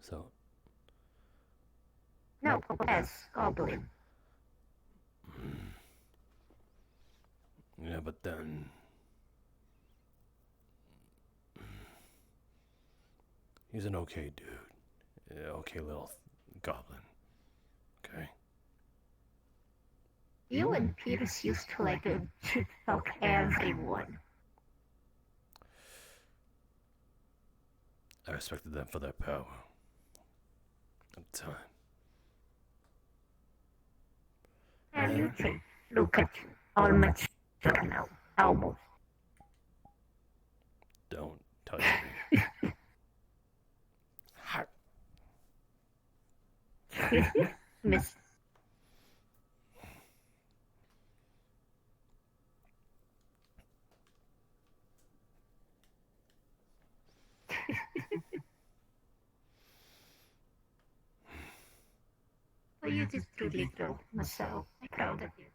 So... No, Raz, Goblin. Yeah, but then... He's an okay dude. Okay little goblin. Okay? You and Pierce used to shit talk everyone. I respected them for their power. At the time. And you think, look at you, all mature now, almost. Don't touch me. Miss. Well, you did truly grow, Masou. I'm proud of you.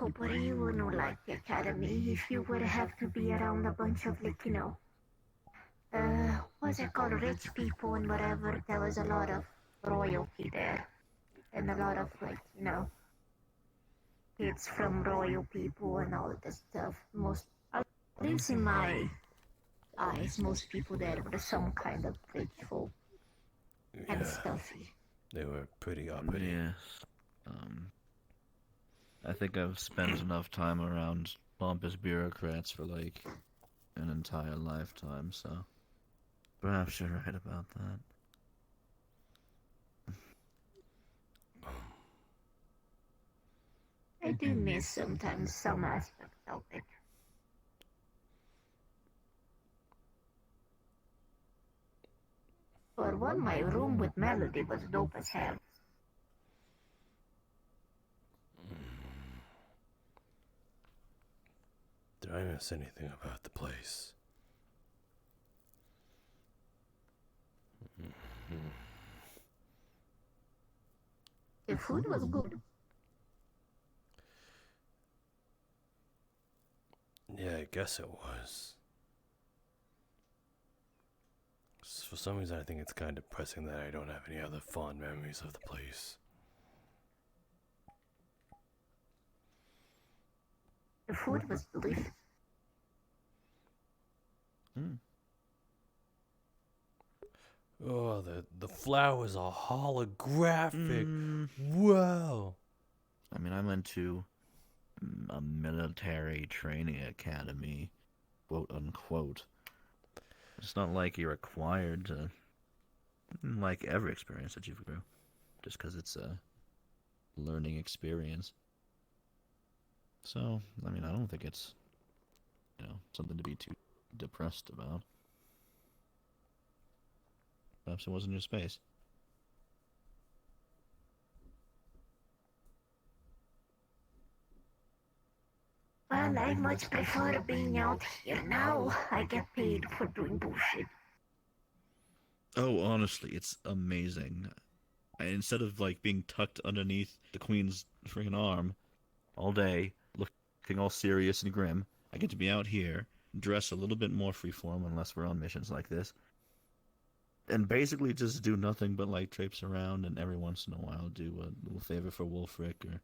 Oh, but you wouldn't like the academy if you would have to be around a bunch of, what's it called, rich people and whatever. There was a lot of royalty there. And a lot of, kids from royal people and all of this stuff. At least in my eyes, most people there were some kind of rich folk and stuffy. They were pretty uppity. Yes. I think I've spent enough time around pompous bureaucrats for an entire lifetime, so Perhaps you're right about that. I do miss sometimes some aspects of it. For one, my room with Melody was dope as hell. Did I miss anything about the place? The food was good. Yeah, I guess it was. For some reason, I think it's kind of depressing that I don't have any other fond memories of the place. The food was delicious. Oh, the flowers are holographic. Wow. I mean, I went to a military training academy, quote unquote. It's not like you're required to like every experience that you've grown, just because it's a learning experience. So, I mean, I don't think it's, something to be too depressed about. Perhaps it wasn't your space. Well, I much prefer being out here now. I get paid for doing bullshit. Oh, honestly, it's amazing. Instead of, being tucked underneath the queen's freaking arm all day, looking all serious and grim, I get to be out here, dress a little bit more freeform unless we're on missions like this, and basically just do nothing but, traipse around and every once in a while do a little favor for Wolfric or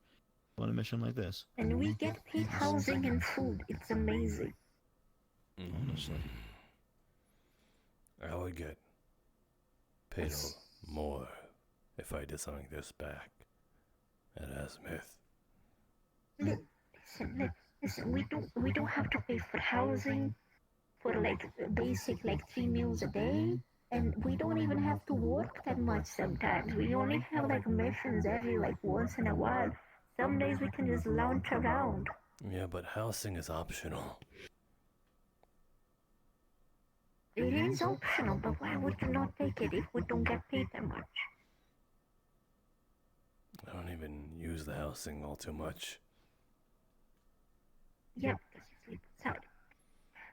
on a mission like this. And we get paid housing and food. It's amazing. Honestly. I would get paid more if I did something this back at Azimuth. Listen, we don't have to pay for housing, for basic 3 meals a day, and we don't even have to work that much sometimes. We only have missions every once in a while. Some days we can just lounge around. Yeah, but housing is optional. It is optional, but why would you not take it if we don't get paid that much? I don't even use the housing all too much. Yep, because you sleep outside.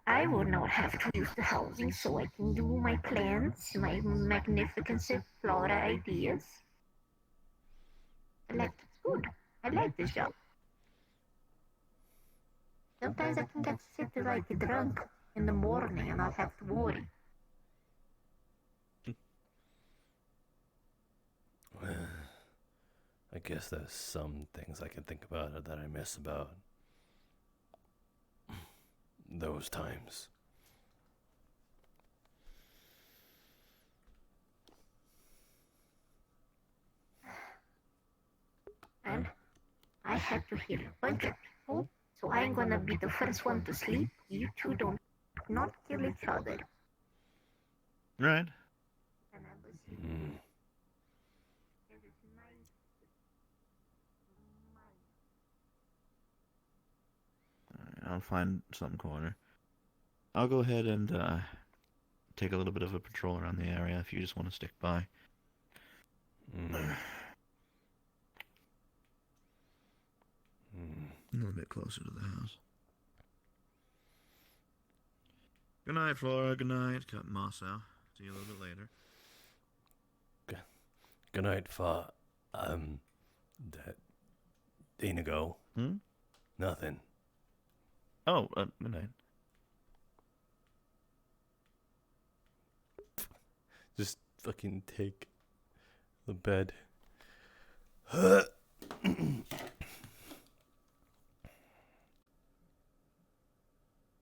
I would not have to use the housing so I can do my plans, my magnificent flora ideas. It's good. I like this job. Sometimes I can get sit drunk in the morning and not have to worry. I guess there's some things I can think about that I miss about those times. And I had to heal a bunch of people, so I'm gonna be the first one to sleep. You two don't not kill each other. Right. I'll find some corner. I'll go ahead and take a little bit of a patrol around the area if you just want to stick by. A little bit closer to the house. Good night, Flora. Good night, Captain Masou. See you a little bit later. Good night, Fa. That Inigo. Nothing. Oh, good night. Just fucking take the bed.